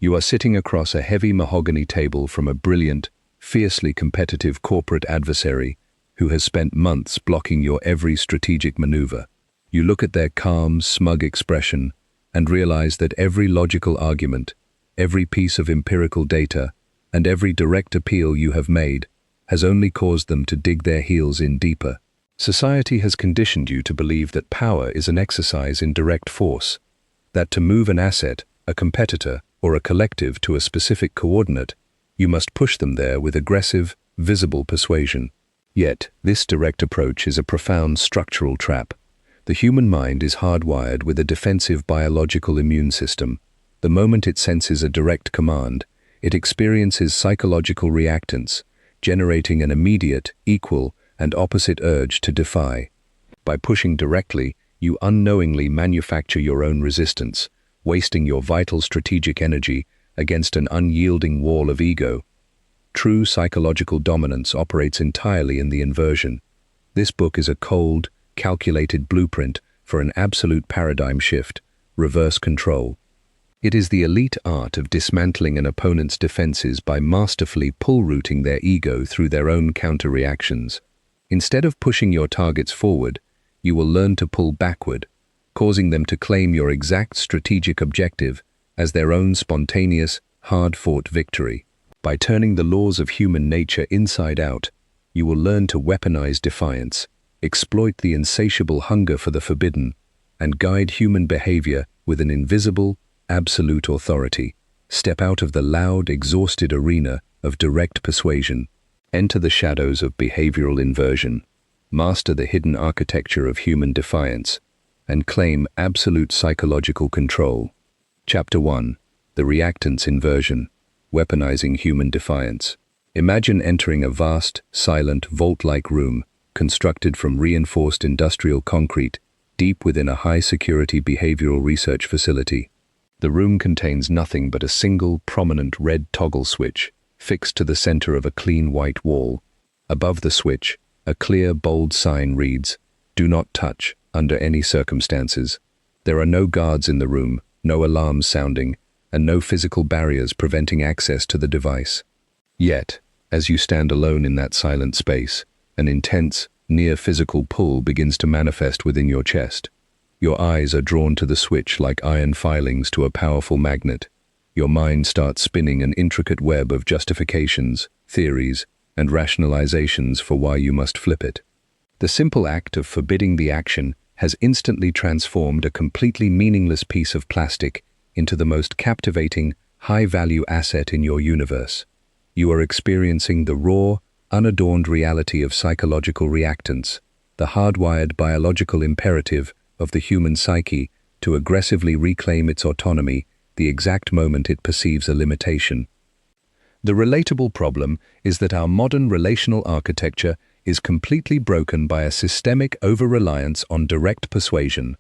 You are sitting across a heavy mahogany table from a brilliant, fiercely competitive corporate adversary who has spent months blocking your every strategic maneuver. You look at their calm, smug expression and realize that every logical argument, every piece of empirical data, and every direct appeal you have made has only caused them to dig their heels in deeper. Society has conditioned you to believe that power is an exercise in direct force, that to move an asset, a competitor, or a collective to a specific coordinate, you must push them there with aggressive, visible persuasion. Yet, this direct approach is a profound structural trap. The human mind is hardwired with a defensive biological immune system. The moment it senses a direct command, it experiences psychological reactance, generating an immediate, equal, and opposite urge to defy. By pushing directly, you unknowingly manufacture your own resistance, wasting your vital strategic energy against an unyielding wall of ego. True psychological dominance operates entirely in the inversion. This book is a cold, calculated blueprint for an absolute paradigm shift, reverse control. It is the elite art of dismantling an opponent's defenses by masterfully pull-routing their ego through their own counter-reactions. Instead of pushing your targets forward, you will learn to pull backward, causing them to claim your exact strategic objective as their own spontaneous, hard-fought victory. By turning the laws of human nature inside out, you will learn to weaponize defiance, exploit the insatiable hunger for the forbidden, and guide human behavior with an invisible, absolute authority. Step out of the loud, exhausted arena of direct persuasion. Enter the shadows of behavioral inversion. Master the hidden architecture of human defiance, and claim absolute psychological control. Chapter 1. The Reactance Inversion. Weaponizing human defiance. Imagine entering a vast, silent, vault-like room, constructed from reinforced industrial concrete, deep within a high-security behavioral research facility. The room contains nothing but a single, prominent red toggle switch, fixed to the center of a clean white wall. Above the switch, a clear, bold sign reads, "Do not touch, under any circumstances." There are no guards in the room, no alarms sounding, and no physical barriers preventing access to the device. Yet, as you stand alone in that silent space, an intense, near-physical pull begins to manifest within your chest. Your eyes are drawn to the switch like iron filings to a powerful magnet. Your mind starts spinning an intricate web of justifications, theories, and rationalizations for why you must flip it. The simple act of forbidding the action has instantly transformed a completely meaningless piece of plastic into the most captivating, high-value asset in your universe. You are experiencing the raw, unadorned reality of psychological reactance, the hardwired biological imperative of the human psyche to aggressively reclaim its autonomy the exact moment it perceives a limitation. The relatable problem is that our modern relational architecture is completely broken by a systemic over-reliance on direct persuasion.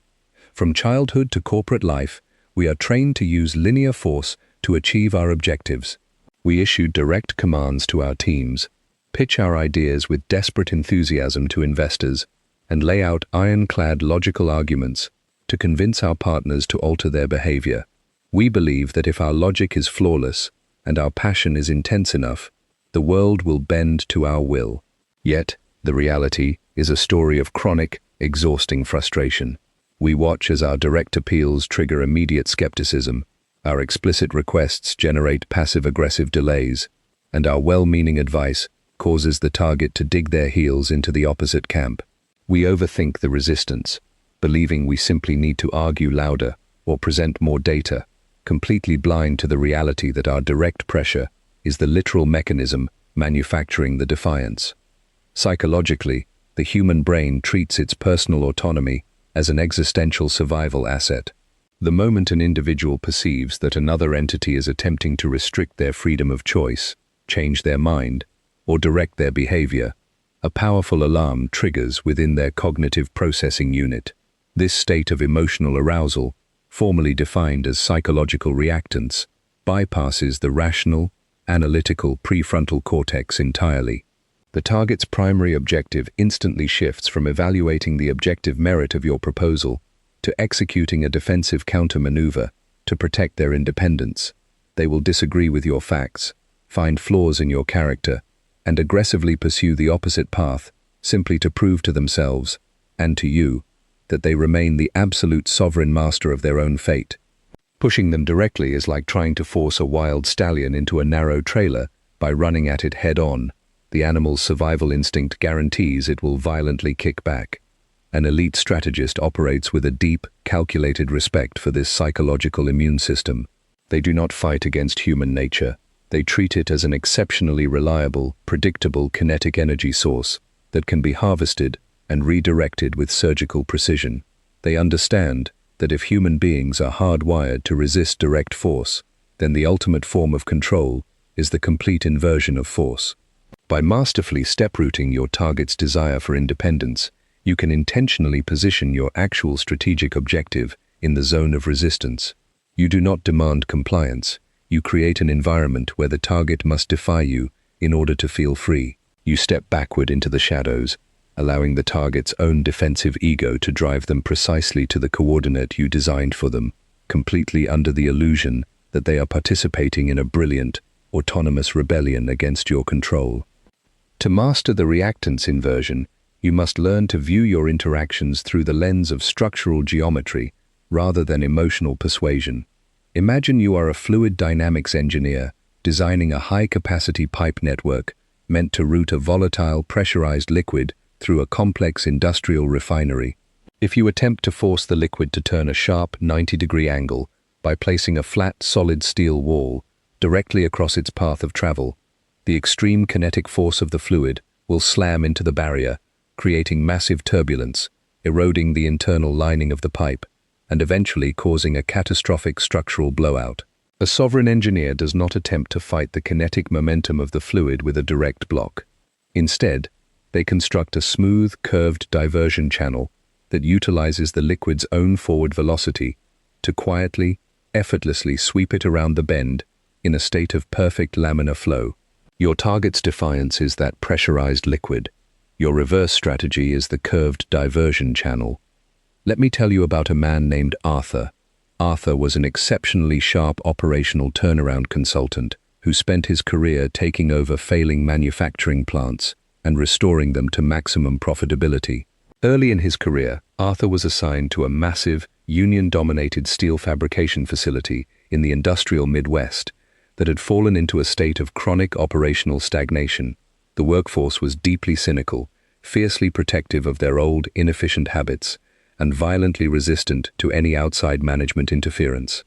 From childhood to corporate life, we are trained to use linear force to achieve our objectives. We issue direct commands to our teams, pitch our ideas with desperate enthusiasm to investors, and lay out ironclad logical arguments to convince our partners to alter their behavior. We believe that if our logic is flawless and our passion is intense enough, the world will bend to our will. Yet, the reality is a story of chronic, exhausting frustration. We watch as our direct appeals trigger immediate skepticism, our explicit requests generate passive-aggressive delays, and our well-meaning advice causes the target to dig their heels into the opposite camp. We overthink the resistance, believing we simply need to argue louder or present more data, completely blind to the reality that our direct pressure is the literal mechanism manufacturing the defiance. Psychologically, the human brain treats its personal autonomy as an existential survival asset. The moment an individual perceives that another entity is attempting to restrict their freedom of choice, change their mind, or direct their behavior, a powerful alarm triggers within their cognitive processing unit. This state of emotional arousal, formally defined as psychological reactance, bypasses the rational, analytical prefrontal cortex entirely. The target's primary objective instantly shifts from evaluating the objective merit of your proposal to executing a defensive counter-maneuver to protect their independence. They will disagree with your facts, find flaws in your character, and aggressively pursue the opposite path, simply to prove to themselves, and to you, that they remain the absolute sovereign master of their own fate. Pushing them directly is like trying to force a wild stallion into a narrow trailer by running at it head-on. The animal's survival instinct guarantees it will violently kick back. An elite strategist operates with a deep, calculated respect for this psychological immune system. They do not fight against human nature. They treat it as an exceptionally reliable, predictable kinetic energy source that can be harvested and redirected with surgical precision. They understand that if human beings are hardwired to resist direct force, then the ultimate form of control is the complete inversion of force. By masterfully step-routing your target's desire for independence, you can intentionally position your actual strategic objective in the zone of resistance. You do not demand compliance. You create an environment where the target must defy you in order to feel free. You step backward into the shadows, allowing the target's own defensive ego to drive them precisely to the coordinate you designed for them, completely under the illusion that they are participating in a brilliant, autonomous rebellion against your control. To master the reactance inversion, you must learn to view your interactions through the lens of structural geometry rather than emotional persuasion. Imagine you are a fluid dynamics engineer designing a high-capacity pipe network meant to route a volatile, pressurized liquid through a complex industrial refinery. If you attempt to force the liquid to turn a sharp 90-degree angle by placing a flat, solid steel wall directly across its path of travel, the extreme kinetic force of the fluid will slam into the barrier, creating massive turbulence, eroding the internal lining of the pipe, and eventually causing a catastrophic structural blowout. A sovereign engineer does not attempt to fight the kinetic momentum of the fluid with a direct block. Instead, they construct a smooth, curved diversion channel that utilizes the liquid's own forward velocity to quietly, effortlessly sweep it around the bend in a state of perfect laminar flow. Your target's defiance is that pressurized liquid. Your reverse strategy is the curved diversion channel. Let me tell you about a man named Arthur. Arthur was an exceptionally sharp operational turnaround consultant who spent his career taking over failing manufacturing plants and restoring them to maximum profitability. Early in his career, Arthur was assigned to a massive, union-dominated steel fabrication facility in the industrial Midwest that had fallen into a state of chronic operational stagnation. The workforce was deeply cynical, fiercely protective of their old, inefficient habits, and violently resistant to any outside management interference.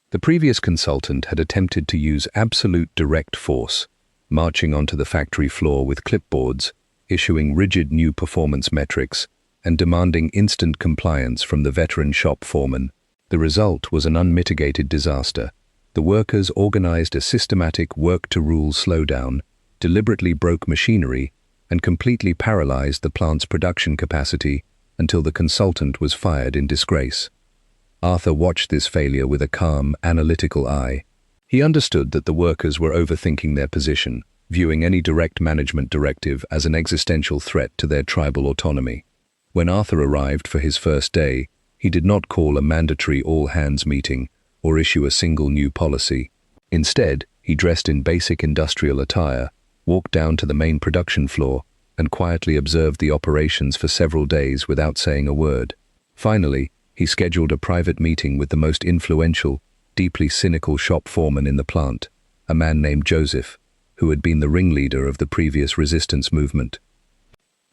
The previous consultant had attempted to use absolute direct force, marching onto the factory floor with clipboards, issuing rigid new performance metrics, and demanding instant compliance from the veteran shop foreman. The result was an unmitigated disaster. The workers organized a systematic work-to-rule slowdown, deliberately broke machinery, and completely paralyzed the plant's production capacity until the consultant was fired in disgrace. Arthur watched this failure with a calm, analytical eye. He understood that the workers were overthinking their position, viewing any direct management directive as an existential threat to their tribal autonomy. When Arthur arrived for his first day, he did not call a mandatory all-hands meeting or issue a single new policy. Instead, he dressed in basic industrial attire, walked down to the main production floor, and quietly observed the operations for several days without saying a word. Finally, he scheduled a private meeting with the most influential, deeply cynical shop foreman in the plant, a man named Joseph, who had been the ringleader of the previous resistance movement.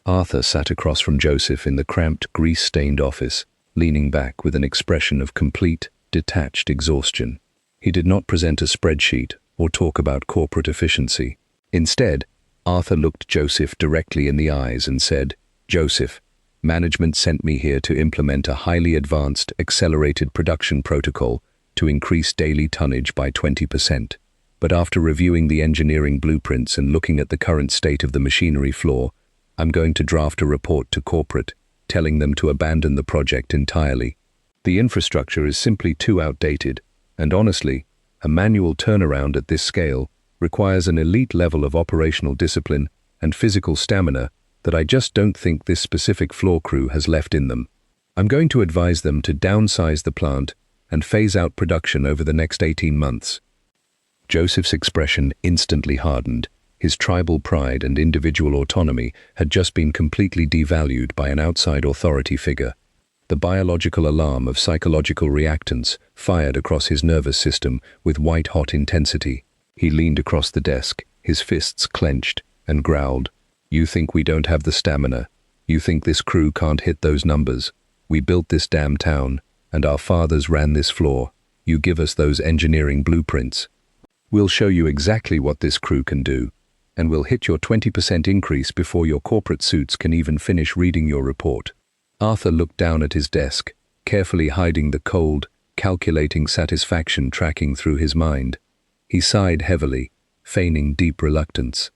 Arthur sat across from Joseph in the cramped, grease-stained office, leaning back with an expression of complete, detached exhaustion. He did not present a spreadsheet or talk about corporate efficiency. Instead, Arthur looked Joseph directly in the eyes and said, "Joseph, management sent me here to implement a highly advanced, accelerated production protocol to increase daily tonnage by 20%. But after reviewing the engineering blueprints and looking at the current state of the machinery floor, I'm going to draft a report to corporate, telling them to abandon the project entirely. The infrastructure is simply too outdated, and honestly, a manual turnaround at this scale requires an elite level of operational discipline and physical stamina that I just don't think this specific floor crew has left in them. I'm going to advise them to downsize the plant and phase out production over the next 18 months. Joseph's expression instantly hardened. His tribal pride and individual autonomy had just been completely devalued by an outside authority figure. The biological alarm of psychological reactance fired across his nervous system with white-hot intensity. He leaned across the desk, his fists clenched, and growled, "You think we don't have the stamina? You think this crew can't hit those numbers? We built this damn town, and our fathers ran this floor. You give us those engineering blueprints. We'll show you exactly what this crew can do, and we'll hit your 20% increase before your corporate suits can even finish reading your report." Arthur looked down at his desk, carefully hiding the cold, calculating satisfaction tracking through his mind. He sighed heavily, feigning deep reluctance.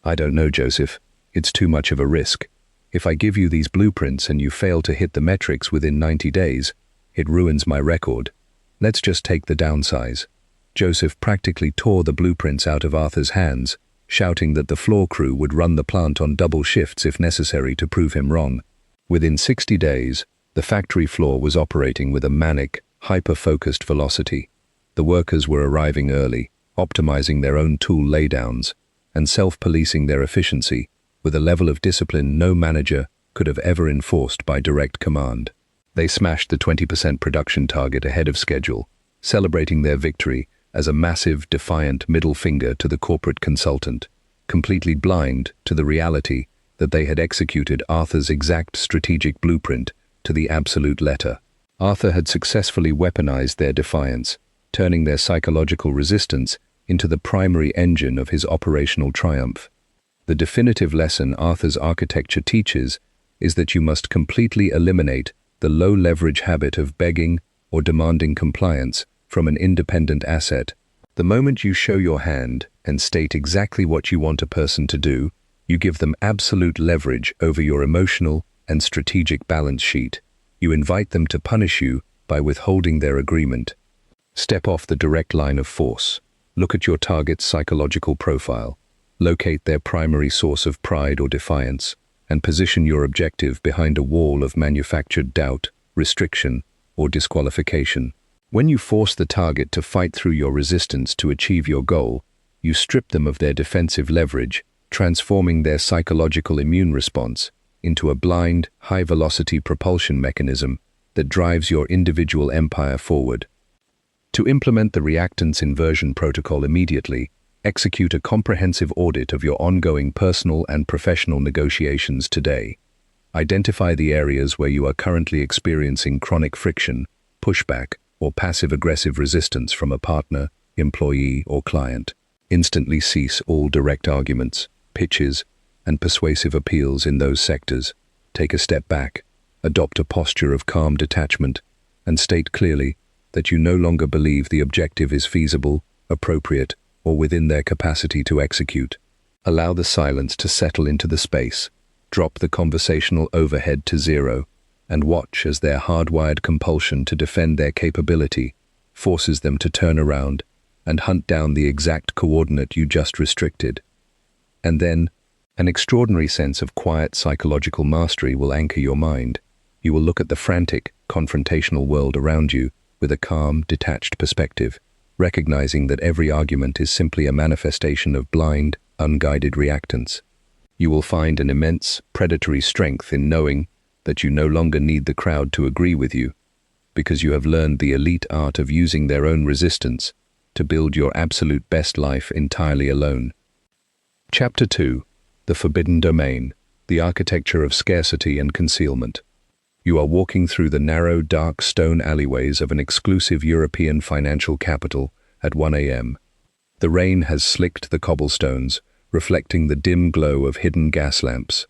"I don't know, Joseph. It's too much of a risk. If I give you these blueprints and you fail to hit the metrics within 90 days, it ruins my record. Let's just take the downsize." Joseph practically tore the blueprints out of Arthur's hands, shouting that the floor crew would run the plant on double shifts if necessary to prove him wrong. Within 60 days, the factory floor was operating with a manic, hyper-focused velocity. The workers were arriving early, optimizing their own tool laydowns, and self-policing their efficiency with a level of discipline no manager could have ever enforced by direct command. They smashed the 20% production target ahead of schedule, celebrating their victory as a massive, defiant middle finger to the corporate consultant, completely blind to the reality that they had executed Arthur's exact strategic blueprint to the absolute letter. Arthur had successfully weaponized their defiance, turning their psychological resistance into the primary engine of his operational triumph. The definitive lesson Arthur's architecture teaches is that you must completely eliminate the low-leverage habit of begging or demanding compliance from an independent asset. The moment you show your hand and state exactly what you want a person to do, you give them absolute leverage over your emotional and strategic balance sheet. You invite them to punish you by withholding their agreement. Step off the direct line of force. Look at your target's psychological profile. Locate their primary source of pride or defiance, and position your objective behind a wall of manufactured doubt, restriction, or disqualification. When you force the target to fight through your resistance to achieve your goal, you strip them of their defensive leverage, transforming their psychological immune response into a blind, high-velocity propulsion mechanism that drives your individual empire forward. To implement the Reactance Inversion protocol immediately, execute a comprehensive audit of your ongoing personal and professional negotiations today. Identify the areas where you are currently experiencing chronic friction, pushback, or passive-aggressive resistance from a partner, employee, or client. Instantly cease all direct arguments, pitches, and persuasive appeals in those sectors. Take a step back, adopt a posture of calm detachment, and state clearly that you no longer believe the objective is feasible, appropriate, or within their capacity to execute. Allow the silence to settle into the space, drop the conversational overhead to zero, and watch as their hardwired compulsion to defend their capability forces them to turn around and hunt down the exact coordinate you just restricted. And then, an extraordinary sense of quiet psychological mastery will anchor your mind. You will look at the frantic, confrontational world around you with a calm, detached perspective, recognizing that every argument is simply a manifestation of blind, unguided reactance. You will find an immense, predatory strength in knowing that you no longer need the crowd to agree with you, because you have learned the elite art of using their own resistance to build your absolute best life entirely alone. Chapter 2. The Forbidden Domain, the Architecture of Scarcity and Concealment. You are walking through the narrow, dark stone alleyways of an exclusive European financial capital at 1 a.m. The rain has slicked the cobblestones, reflecting the dim glow of hidden gas lamps.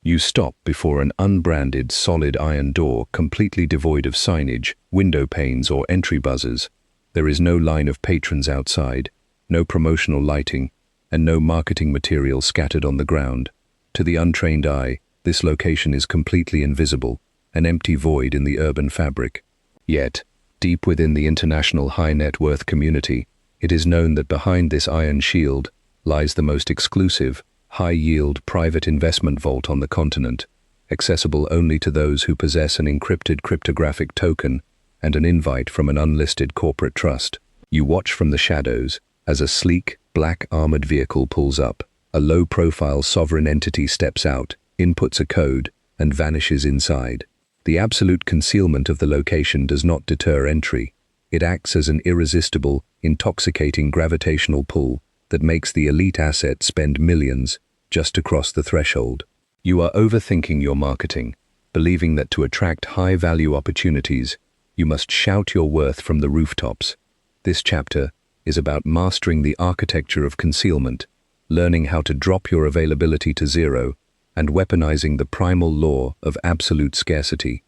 You stop before an unbranded solid iron door completely devoid of signage, window panes, or entry buzzers. There is no line of patrons outside, no promotional lighting, and no marketing material scattered on the ground. To the untrained eye, this location is completely invisible, an empty void in the urban fabric. Yet, deep within the international high-net-worth community, it is known that behind this iron shield lies the most exclusive, high-yield private investment vault on the continent, accessible only to those who possess an encrypted cryptographic token and an invite from an unlisted corporate trust. You watch from the shadows, As a sleek, black armored vehicle pulls up, a low-profile sovereign entity steps out, inputs a code, and vanishes inside. The absolute concealment of the location does not deter entry. It acts as an irresistible, intoxicating gravitational pull that makes the elite asset spend millions just to cross the threshold. You are overthinking your marketing, believing that to attract high-value opportunities, you must shout your worth from the rooftops. This chapter is about mastering the architecture of concealment, learning how to drop your availability to zero, and weaponizing the primal law of absolute scarcity.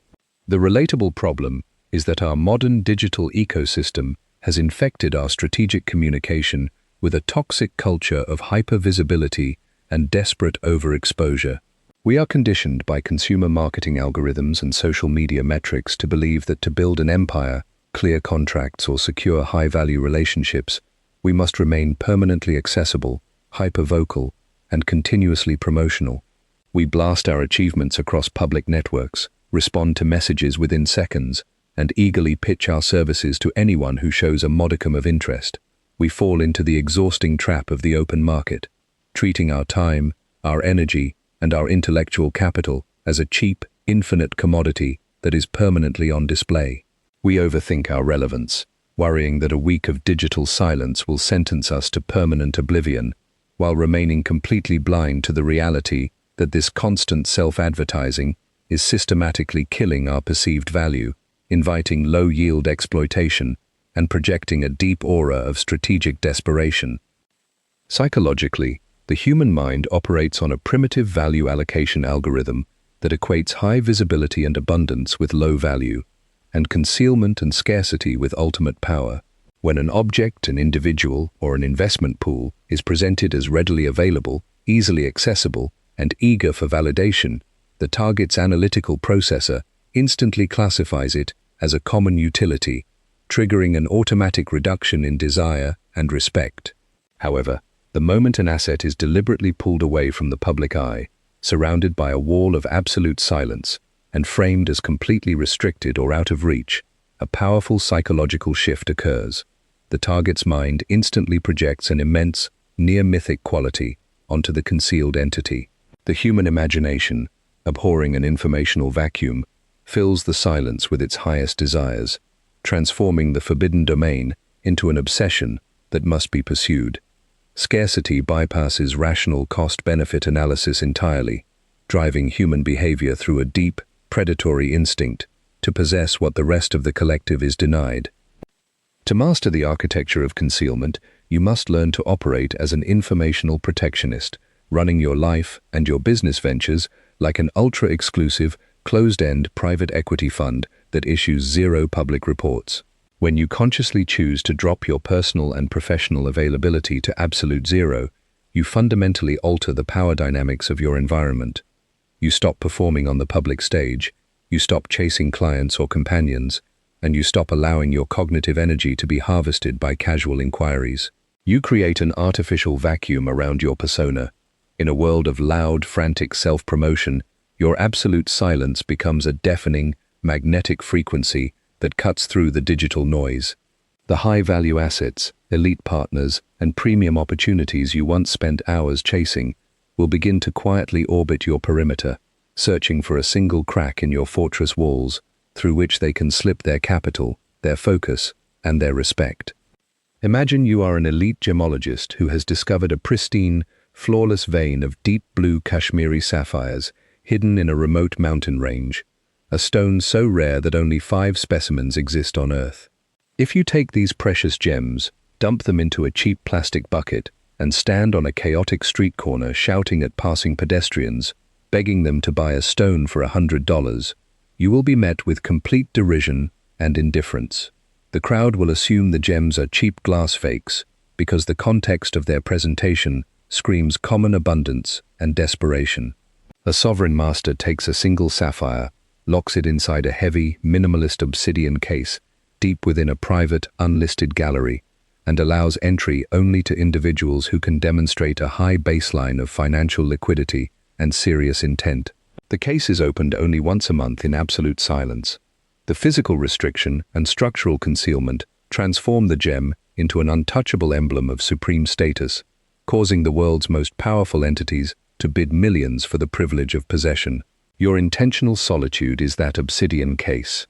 The relatable problem is that our modern digital ecosystem has infected our strategic communication with a toxic culture of hyper-visibility and desperate overexposure. We are conditioned by consumer marketing algorithms and social media metrics to believe that to build an empire, clear contracts, or secure high-value relationships, we must remain permanently accessible, hyper-vocal, and continuously promotional. We blast our achievements across public networks, respond to messages within seconds, and eagerly pitch our services to anyone who shows a modicum of interest. We fall into the exhausting trap of the open market, treating our time, our energy, and our intellectual capital as a cheap, infinite commodity that is permanently on display. We overthink our relevance, worrying that a week of digital silence will sentence us to permanent oblivion, while remaining completely blind to the reality that this constant self-advertising is systematically killing our perceived value, inviting low-yield exploitation, and projecting a deep aura of strategic desperation. Psychologically, the human mind operates on a primitive value allocation algorithm that equates high visibility and abundance with low value, and concealment and scarcity with ultimate power. When an object, an individual, or an investment pool is presented as readily available, easily accessible, and eager for validation, the target's analytical processor instantly classifies it as a common utility, triggering an automatic reduction in desire and respect. However, the moment an asset is deliberately pulled away from the public eye, surrounded by a wall of absolute silence, and framed as completely restricted or out of reach, a powerful psychological shift occurs. The target's mind instantly projects an immense, near-mythic quality onto the concealed entity. The human imagination, abhorring an informational vacuum, fills the silence with its highest desires, transforming the forbidden domain into an obsession that must be pursued. Scarcity bypasses rational cost-benefit analysis entirely, driving human behavior through a deep, predatory instinct to possess what the rest of the collective is denied. To master the architecture of concealment, you must learn to operate as an informational protectionist, running your life and your business ventures like an ultra-exclusive, closed-end private equity fund that issues zero public reports. When you consciously choose to drop your personal and professional availability to absolute zero, you fundamentally alter the power dynamics of your environment. You stop performing on the public stage, you stop chasing clients or companions, and you stop allowing your cognitive energy to be harvested by casual inquiries. You create an artificial vacuum around your persona. In a world of loud, frantic self-promotion, your absolute silence becomes a deafening, magnetic frequency that cuts through the digital noise. The high-value assets, elite partners, and premium opportunities you once spent hours chasing will begin to quietly orbit your perimeter, searching for a single crack in your fortress walls through which they can slip their capital, their focus, and their respect. Imagine you are an elite gemologist who has discovered a pristine, flawless vein of deep blue Kashmiri sapphires hidden in a remote mountain range, a stone so rare that only 5 specimens exist on Earth. If you take these precious gems, dump them into a cheap plastic bucket, and stand on a chaotic street corner shouting at passing pedestrians, begging them to buy a stone for $100, you will be met with complete derision and indifference. The crowd will assume the gems are cheap glass fakes because the context of their presentation screams common abundance and desperation. A sovereign master takes a single sapphire, locks it inside a heavy, minimalist obsidian case deep within a private, unlisted gallery, and allows entry only to individuals who can demonstrate a high baseline of financial liquidity and serious intent. The case is opened only once a month in absolute silence. The physical restriction and structural concealment transform the gem into an untouchable emblem of supreme status, causing the world's most powerful entities to bid millions for the privilege of possession. Your intentional solitude is that obsidian case.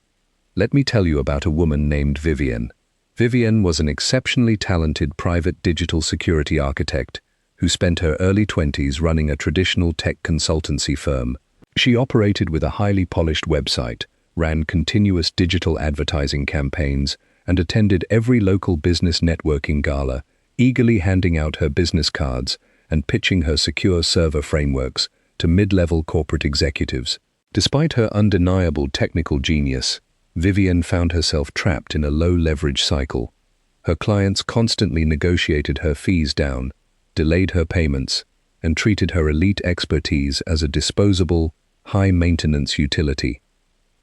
Let me tell you about a woman named Vivian. Vivian was an exceptionally talented private digital security architect who spent her early 20s running a traditional tech consultancy firm. She operated with a highly polished website, ran continuous digital advertising campaigns, and attended every local business networking gala, eagerly handing out her business cards and pitching her secure server frameworks to mid-level corporate executives. Despite her undeniable technical genius, Vivian found herself trapped in a low-leverage cycle. Her clients constantly negotiated her fees down, delayed her payments, and treated her elite expertise as a disposable, high-maintenance utility.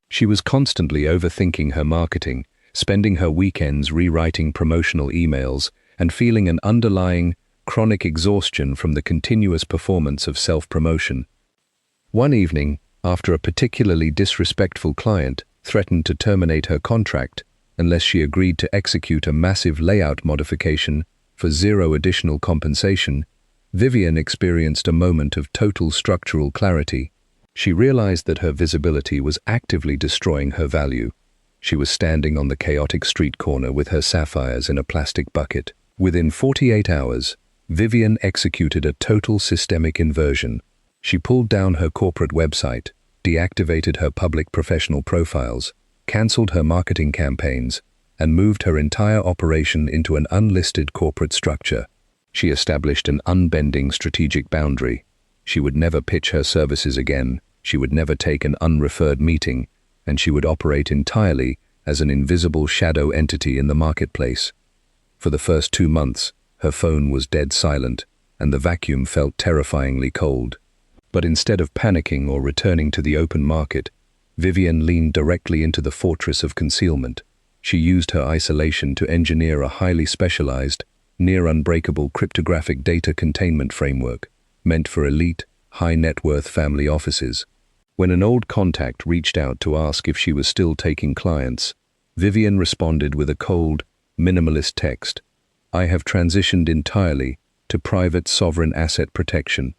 She was constantly overthinking her marketing, spending her weekends rewriting promotional emails, and feeling an underlying, chronic exhaustion from the continuous performance of self-promotion. One evening, after a particularly disrespectful client threatened to terminate her contract unless she agreed to execute a massive layout modification for zero additional compensation, Vivian experienced a moment of total structural clarity. She realized that her visibility was actively destroying her value. She was standing on the chaotic street corner with her sapphires in a plastic bucket. Within 48 hours, Vivian executed a total systemic inversion. She pulled down her corporate website, deactivated her public professional profiles, cancelled her marketing campaigns, and moved her entire operation into an unlisted corporate structure. She established an unbending strategic boundary. She would never pitch her services again, she would never take an unreferred meeting, and she would operate entirely as an invisible shadow entity in the marketplace. For the first 2 months, her phone was dead silent, and the vacuum felt terrifyingly cold. But instead of panicking or returning to the open market, Vivian leaned directly into the fortress of concealment. She used her isolation to engineer a highly specialized, near-unbreakable cryptographic data containment framework meant for elite, high-net-worth family offices. When an old contact reached out to ask if she was still taking clients, Vivian responded with a cold, minimalist text: "I have transitioned entirely to private sovereign asset protection.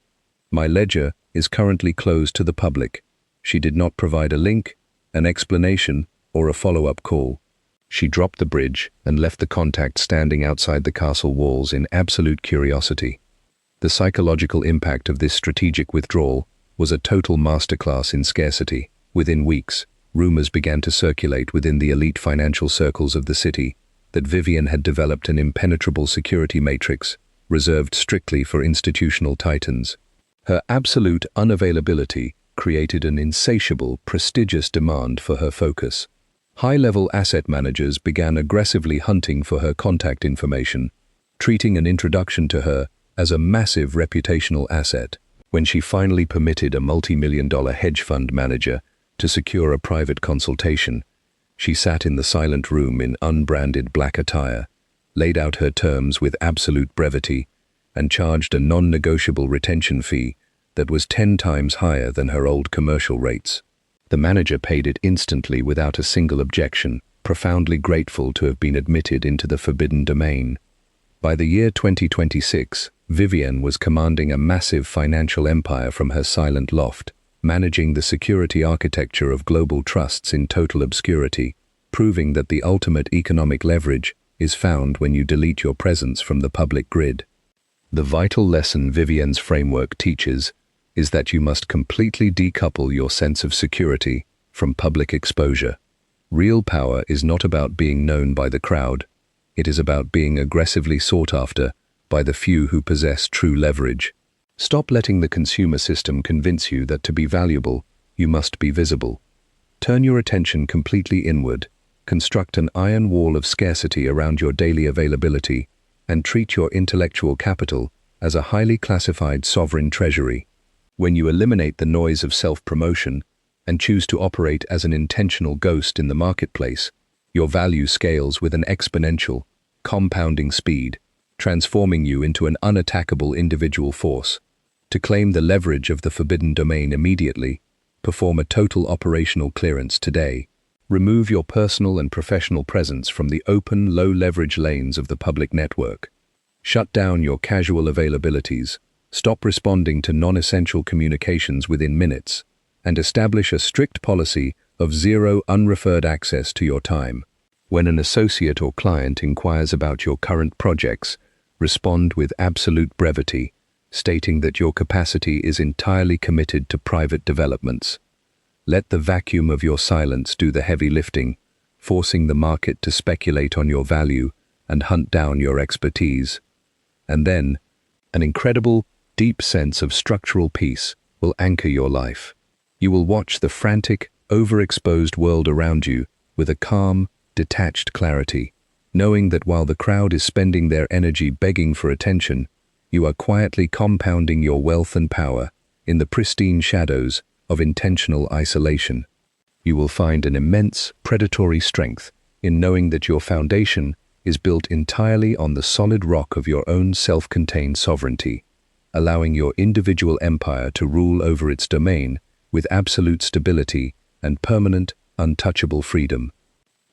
My ledger is currently closed to the public." She did not provide a link, an explanation, or a follow-up call. She dropped the bridge and left the contact standing outside the castle walls in absolute curiosity. The psychological impact of this strategic withdrawal was a total masterclass in scarcity. Within weeks, rumors began to circulate within the elite financial circles of the city that Vivian had developed an impenetrable security matrix reserved strictly for institutional titans. Her absolute unavailability created an insatiable, prestigious demand for her focus. High-level asset managers began aggressively hunting for her contact information, treating an introduction to her as a massive reputational asset. When she finally permitted a multi-million-dollar hedge fund manager to secure a private consultation, she sat in the silent room in unbranded black attire, laid out her terms with absolute brevity, and charged a non-negotiable retention fee that was 10 times higher than her old commercial rates. The manager paid it instantly without a single objection, profoundly grateful to have been admitted into the forbidden domain. By the year 2026, Vivian was commanding a massive financial empire from her silent loft, managing the security architecture of global trusts in total obscurity, proving that the ultimate economic leverage is found when you delete your presence from the public grid. The vital lesson Vivian's framework teaches is that you must completely decouple your sense of security from public exposure. Real power is not about being known by the crowd. It is about being aggressively sought after by the few who possess true leverage. Stop letting the consumer system convince you that to be valuable, you must be visible. Turn your attention completely inward, construct an iron wall of scarcity around your daily availability, and treat your intellectual capital as a highly classified sovereign treasury. When you eliminate the noise of self-promotion and choose to operate as an intentional ghost in the marketplace, your value scales with an exponential, compounding speed, transforming you into an unattackable individual force. To claim the leverage of the forbidden domain immediately, perform a total operational clearance today. Remove your personal and professional presence from the open, low-leverage lanes of the public network. Shut down your casual availabilities, stop responding to non-essential communications within minutes, and establish a strict policy of zero unreferred access to your time. When an associate or client inquires about your current projects, respond with absolute brevity, stating that your capacity is entirely committed to private developments. Let the vacuum of your silence do the heavy lifting, forcing the market to speculate on your value and hunt down your expertise. And then, an incredible, deep sense of structural peace will anchor your life. You will watch the frantic, overexposed world around you with a calm, detached clarity, knowing that while the crowd is spending their energy begging for attention, you are quietly compounding your wealth and power in the pristine shadows of intentional isolation. You will find an immense predatory strength in knowing that your foundation is built entirely on the solid rock of your own self-contained sovereignty, allowing your individual empire to rule over its domain with absolute stability and permanent, untouchable freedom.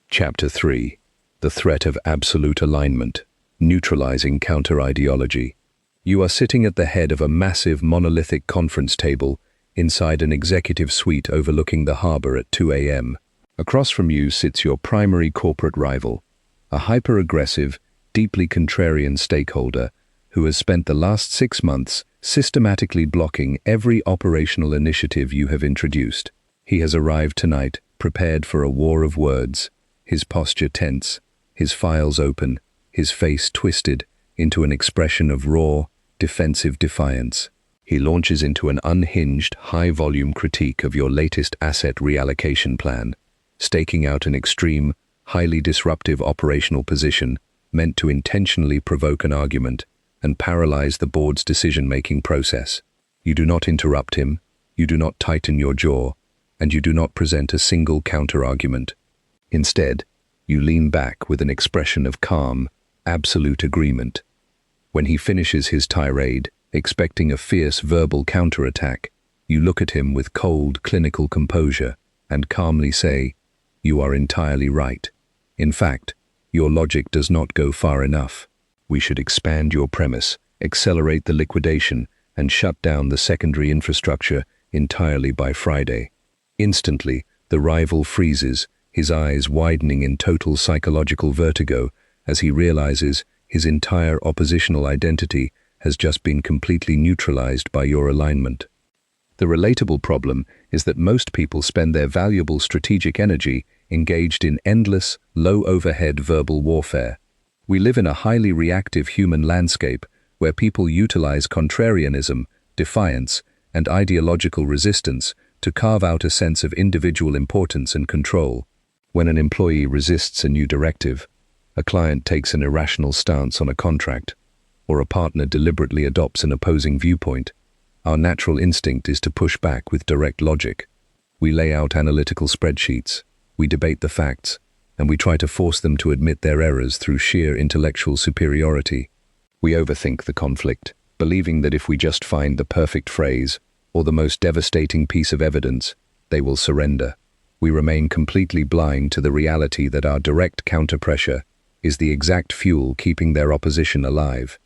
Chapter 3. The Threat of Absolute Alignment, Neutralizing Counter-Ideology. You are sitting at the head of a massive monolithic conference table inside an executive suite overlooking the harbor at 2 a.m. Across from you sits your primary corporate rival, a hyper-aggressive, deeply contrarian stakeholder who has spent the last 6 months systematically blocking every operational initiative you have introduced. He has arrived tonight, prepared for a war of words, his posture tense, his files open, his face twisted into an expression of raw, defensive defiance. He launches into an unhinged, high-volume critique of your latest asset reallocation plan, staking out an extreme, highly disruptive operational position meant to intentionally provoke an argument and paralyze the board's decision-making process. You do not interrupt him, you do not tighten your jaw, and you do not present a single counter-argument. Instead, you lean back with an expression of calm, absolute agreement. When he finishes his tirade, expecting a fierce verbal counterattack, you look at him with cold, clinical composure and calmly say, "You are entirely right. In fact, your logic does not go far enough. We should expand your premise, accelerate the liquidation, and shut down the secondary infrastructure entirely by Friday." Instantly, the rival freezes, his eyes widening in total psychological vertigo as he realizes his entire oppositional identity has just been completely neutralized by your alignment. The relatable problem is that most people spend their valuable strategic energy engaged in endless, low-overhead verbal warfare. We live in a highly reactive human landscape where people utilize contrarianism, defiance, and ideological resistance to carve out a sense of individual importance and control. When an employee resists a new directive, a client takes an irrational stance on a contract, or a partner deliberately adopts an opposing viewpoint, our natural instinct is to push back with direct logic. We lay out analytical spreadsheets, we debate the facts, and we try to force them to admit their errors through sheer intellectual superiority. We overthink the conflict, believing that if we just find the perfect phrase or the most devastating piece of evidence, they will surrender. We remain completely blind to the reality that our direct counterpressure is the exact fuel keeping their opposition alive.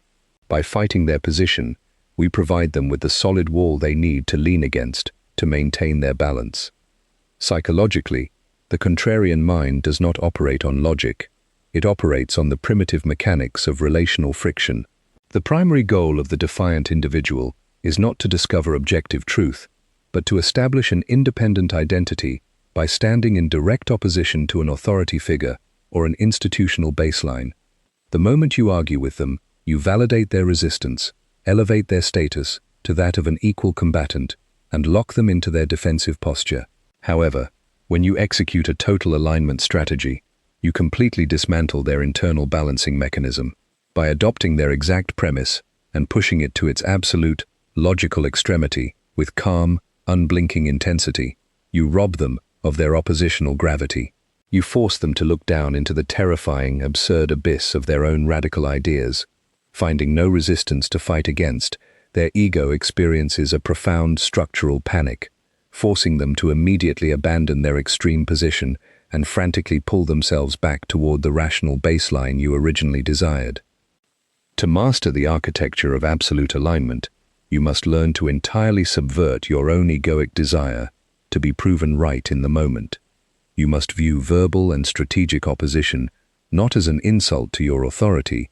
By fighting their position, we provide them with the solid wall they need to lean against to maintain their balance. Psychologically, the contrarian mind does not operate on logic. It operates on the primitive mechanics of relational friction. The primary goal of the defiant individual is not to discover objective truth, but to establish an independent identity by standing in direct opposition to an authority figure or an institutional baseline. The moment you argue with them, you validate their resistance, elevate their status to that of an equal combatant, and lock them into their defensive posture. However, when you execute a total alignment strategy, you completely dismantle their internal balancing mechanism. By adopting their exact premise and pushing it to its absolute, logical extremity with calm, unblinking intensity, you rob them of their oppositional gravity. You force them to look down into the terrifying, absurd abyss of their own radical ideas. Finding no resistance to fight against, their ego experiences a profound structural panic, forcing them to immediately abandon their extreme position and frantically pull themselves back toward the rational baseline you originally desired. To master the architecture of absolute alignment, you must learn to entirely subvert your own egoic desire to be proven right in the moment. You must view verbal and strategic opposition not as an insult to your authority,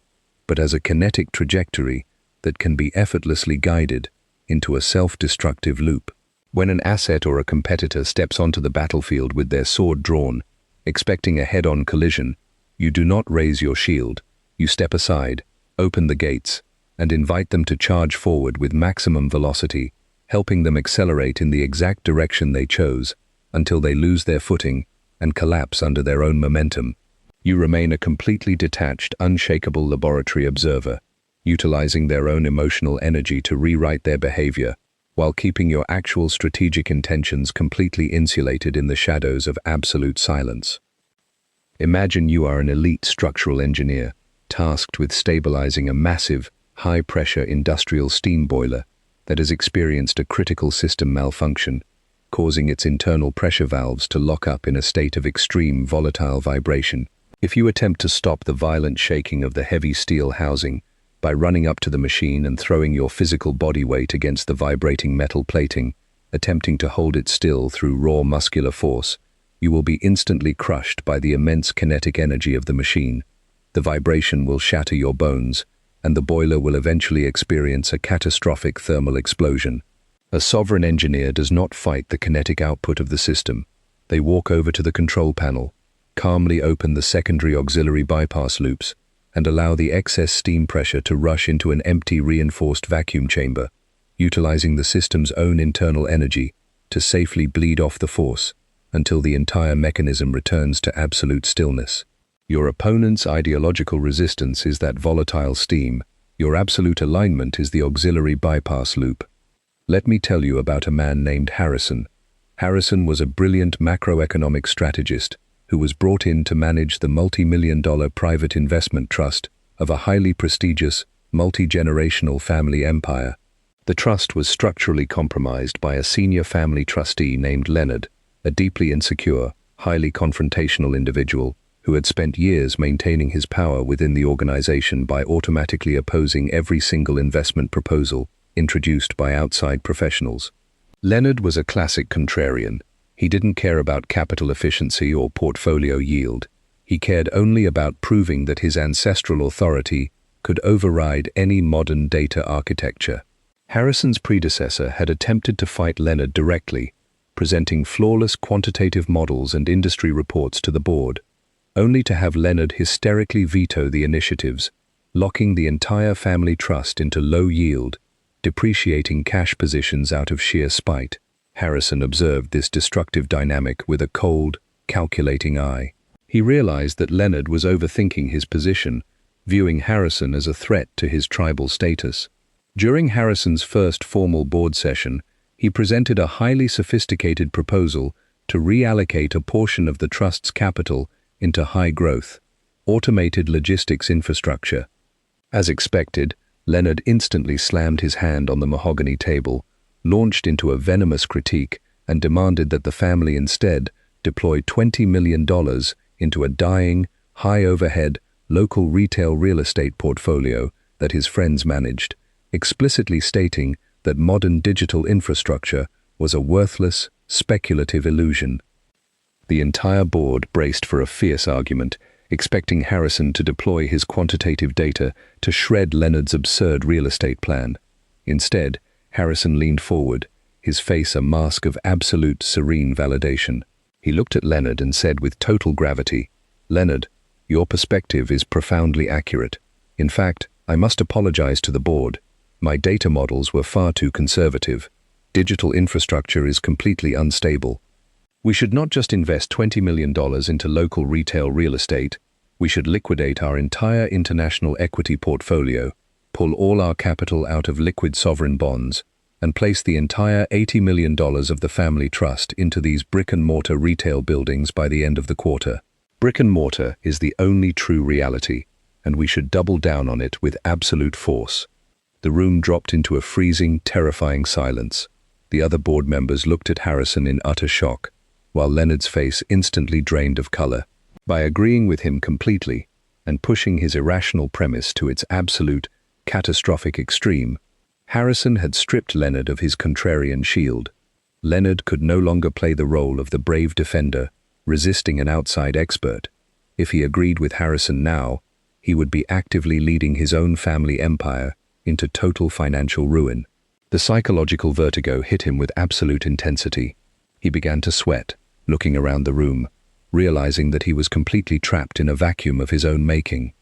but as a kinetic trajectory that can be effortlessly guided into a self-destructive loop. When an asset or a competitor steps onto the battlefield with their sword drawn, expecting a head-on collision, you do not raise your shield. You step aside, open the gates, and invite them to charge forward with maximum velocity, helping them accelerate in the exact direction they chose until they lose their footing and collapse under their own momentum. You remain a completely detached, unshakable laboratory observer, utilizing their own emotional energy to rewrite their behavior, while keeping your actual strategic intentions completely insulated in the shadows of absolute silence. Imagine you are an elite structural engineer, tasked with stabilizing a massive, high-pressure industrial steam boiler that has experienced a critical system malfunction, causing its internal pressure valves to lock up in a state of extreme volatile vibration. If you attempt to stop the violent shaking of the heavy steel housing by running up to the machine and throwing your physical body weight against the vibrating metal plating, attempting to hold it still through raw muscular force, you will be instantly crushed by the immense kinetic energy of the machine. The vibration will shatter your bones, and the boiler will eventually experience a catastrophic thermal explosion. A sovereign engineer does not fight the kinetic output of the system. They walk over to the control panel, calmly open the secondary auxiliary bypass loops, and allow the excess steam pressure to rush into an empty reinforced vacuum chamber, utilizing the system's own internal energy to safely bleed off the force until the entire mechanism returns to absolute stillness. Your opponent's ideological resistance is that volatile steam. Your absolute alignment is the auxiliary bypass loop. Let me tell you about a man named Harrison. Harrison was a brilliant macroeconomic strategist who was brought in to manage the multi-million-dollar private investment trust of a highly prestigious, multi-generational family empire. The trust was structurally compromised by a senior family trustee named Leonard, a deeply insecure, highly confrontational individual who had spent years maintaining his power within the organization by automatically opposing every single investment proposal introduced by outside professionals. Leonard was a classic contrarian. He didn't care about capital efficiency or portfolio yield. He cared only about proving that his ancestral authority could override any modern data architecture. Harrison's predecessor had attempted to fight Leonard directly, presenting flawless quantitative models and industry reports to the board, only to have Leonard hysterically veto the initiatives, locking the entire family trust into low-yield, depreciating cash positions out of sheer spite. Harrison observed this destructive dynamic with a cold, calculating eye. He realized that Leonard was overthinking his position, viewing Harrison as a threat to his tribal status. During Harrison's first formal board session, he presented a highly sophisticated proposal to reallocate a portion of the trust's capital into high-growth, automated logistics infrastructure. As expected, Leonard instantly slammed his hand on the mahogany table, launched into a venomous critique, and demanded that the family instead deploy $20 million into a dying, high-overhead, local retail real estate portfolio that his friends managed, explicitly stating that modern digital infrastructure was a worthless, speculative illusion. The entire board braced for a fierce argument, expecting Harrison to deploy his quantitative data to shred Leonard's absurd real estate plan. Instead, Harrison leaned forward, his face a mask of absolute serene validation. He looked at Leonard and said with total gravity, "Leonard, your perspective is profoundly accurate. In fact, I must apologize to the board. My data models were far too conservative. Digital infrastructure is completely unstable. We should not just invest $20 million into local retail real estate. We should liquidate our entire international equity portfolio, pull all our capital out of liquid sovereign bonds, and place the entire $80 million of the family trust into these brick-and-mortar retail buildings by the end of the quarter. Brick-and-mortar is the only true reality, and we should double down on it with absolute force." The room dropped into a freezing, terrifying silence. The other board members looked at Harrison in utter shock. while Leonard's face instantly drained of color. By agreeing with him completely and pushing his irrational premise to its absolute, catastrophic extreme, Harrison had stripped Leonard of his contrarian shield. Leonard could no longer play the role of the brave defender, resisting an outside expert. If he agreed with Harrison now, he would be actively leading his own family empire into total financial ruin. The psychological vertigo hit him with absolute intensity. He began to sweat, looking around the room, realizing that he was completely trapped in a vacuum of his own making.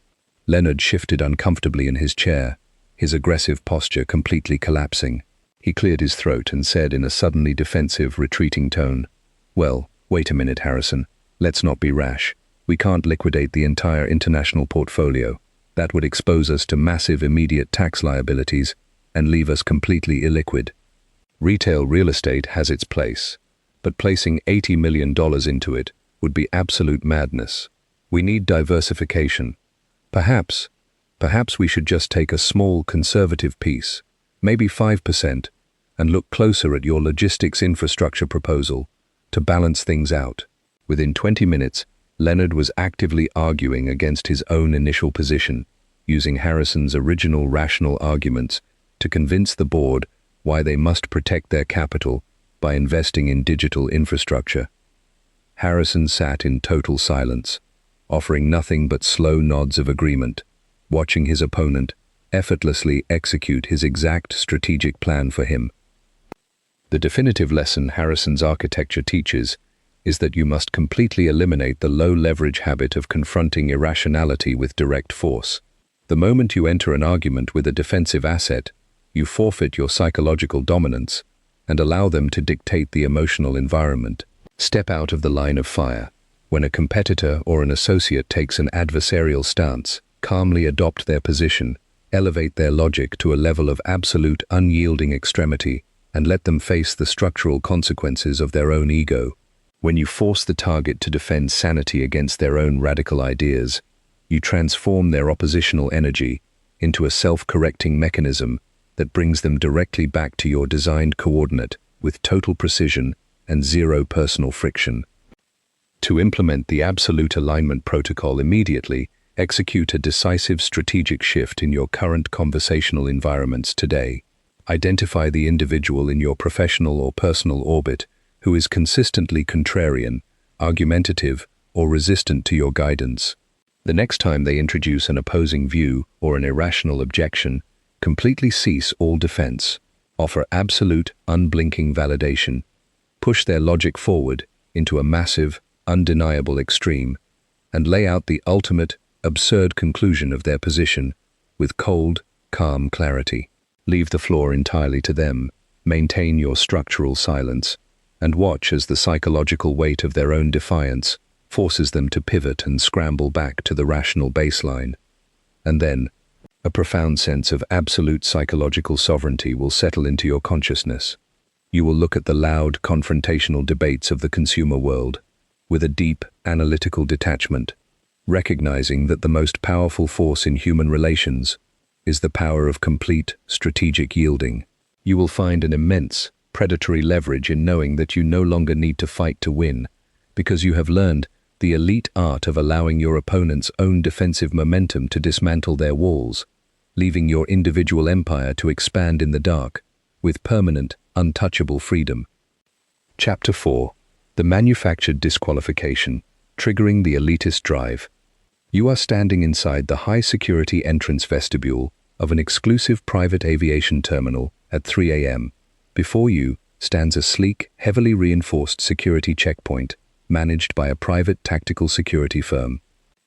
Leonard shifted uncomfortably in his chair, his aggressive posture completely collapsing. He cleared his throat and said in a suddenly defensive, retreating tone, "Well, wait a minute, Harrison. Let's not be rash. We can't liquidate the entire international portfolio. That would expose us to massive immediate tax liabilities and leave us completely illiquid. Retail real estate has its place, but placing $80 million into it would be absolute madness. We need diversification. Perhaps we should just take a small conservative piece, maybe 5%, and look closer at your logistics infrastructure proposal to balance things out." Within 20 minutes, Leonard was actively arguing against his own initial position, using Harrison's original rational arguments to convince the board why they must protect their capital by investing in digital infrastructure. Harrison sat in total silence, offering nothing but slow nods of agreement, watching his opponent effortlessly execute his exact strategic plan for him. The definitive lesson Harrison's architecture teaches is that you must completely eliminate the low-leverage habit of confronting irrationality with direct force. The moment you enter an argument with a defensive asset, you forfeit your psychological dominance and allow them to dictate the emotional environment. Step out of the line of fire. When a competitor or an associate takes an adversarial stance, calmly adopt their position, elevate their logic to a level of absolute unyielding extremity, and let them face the structural consequences of their own ego. When you force the target to defend sanity against their own radical ideas, you transform their oppositional energy into a self-correcting mechanism that brings them directly back to your designed coordinate with total precision and zero personal friction. To implement the absolute alignment protocol immediately, execute a decisive strategic shift in your current conversational environments today. Identify the individual in your professional or personal orbit who is consistently contrarian, argumentative, or resistant to your guidance. The next time they introduce an opposing view or an irrational objection, completely cease all defense. Offer absolute, unblinking validation. Push their logic forward into a massive, undeniable extreme, and lay out the ultimate, absurd conclusion of their position with cold, calm clarity. Leave the floor entirely to them, maintain your structural silence, and watch as the psychological weight of their own defiance forces them to pivot and scramble back to the rational baseline. And then, a profound sense of absolute psychological sovereignty will settle into your consciousness. You will look at the loud, confrontational debates of the consumer world with a deep, analytical detachment, recognizing that the most powerful force in human relations is the power of complete, strategic yielding. You will find an immense, predatory leverage in knowing that you no longer need to fight to win, because you have learned the elite art of allowing your opponent's own defensive momentum to dismantle their walls, leaving your individual empire to expand in the dark, with permanent, untouchable freedom. Chapter 4. The Manufactured Disqualification, Triggering the Elitist Drive. You are standing inside the high-security entrance vestibule of an exclusive private aviation terminal at 3 a.m. Before you stands a sleek, heavily reinforced security checkpoint managed by a private tactical security firm.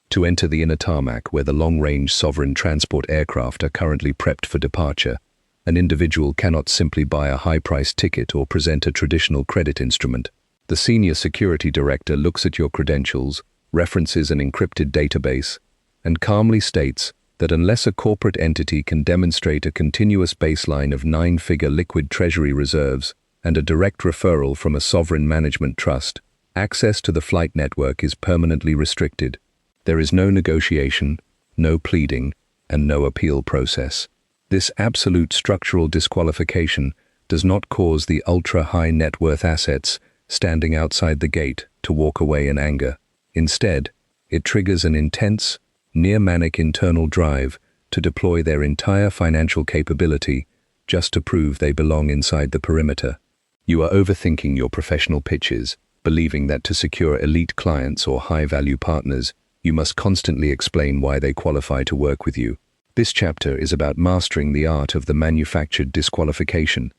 To enter the inner tarmac where the long-range sovereign transport aircraft are currently prepped for departure, an individual cannot simply buy a high-priced ticket or present a traditional credit instrument. The senior security director looks at your credentials, references an encrypted database, and calmly states that unless a corporate entity can demonstrate a continuous baseline of 9-figure liquid treasury reserves and a direct referral from a sovereign management trust, access to the flight network is permanently restricted. There is no negotiation, no pleading, and no appeal process. This absolute structural disqualification does not cause the ultra-high net worth assets standing outside the gate to walk away in anger. Instead, it triggers an intense, near-manic internal drive to deploy their entire financial capability just to prove they belong inside the perimeter. You are overthinking your professional pitches, believing that to secure elite clients or high-value partners, you must constantly explain why they qualify to work with you. This chapter is about mastering the art of the manufactured disqualification,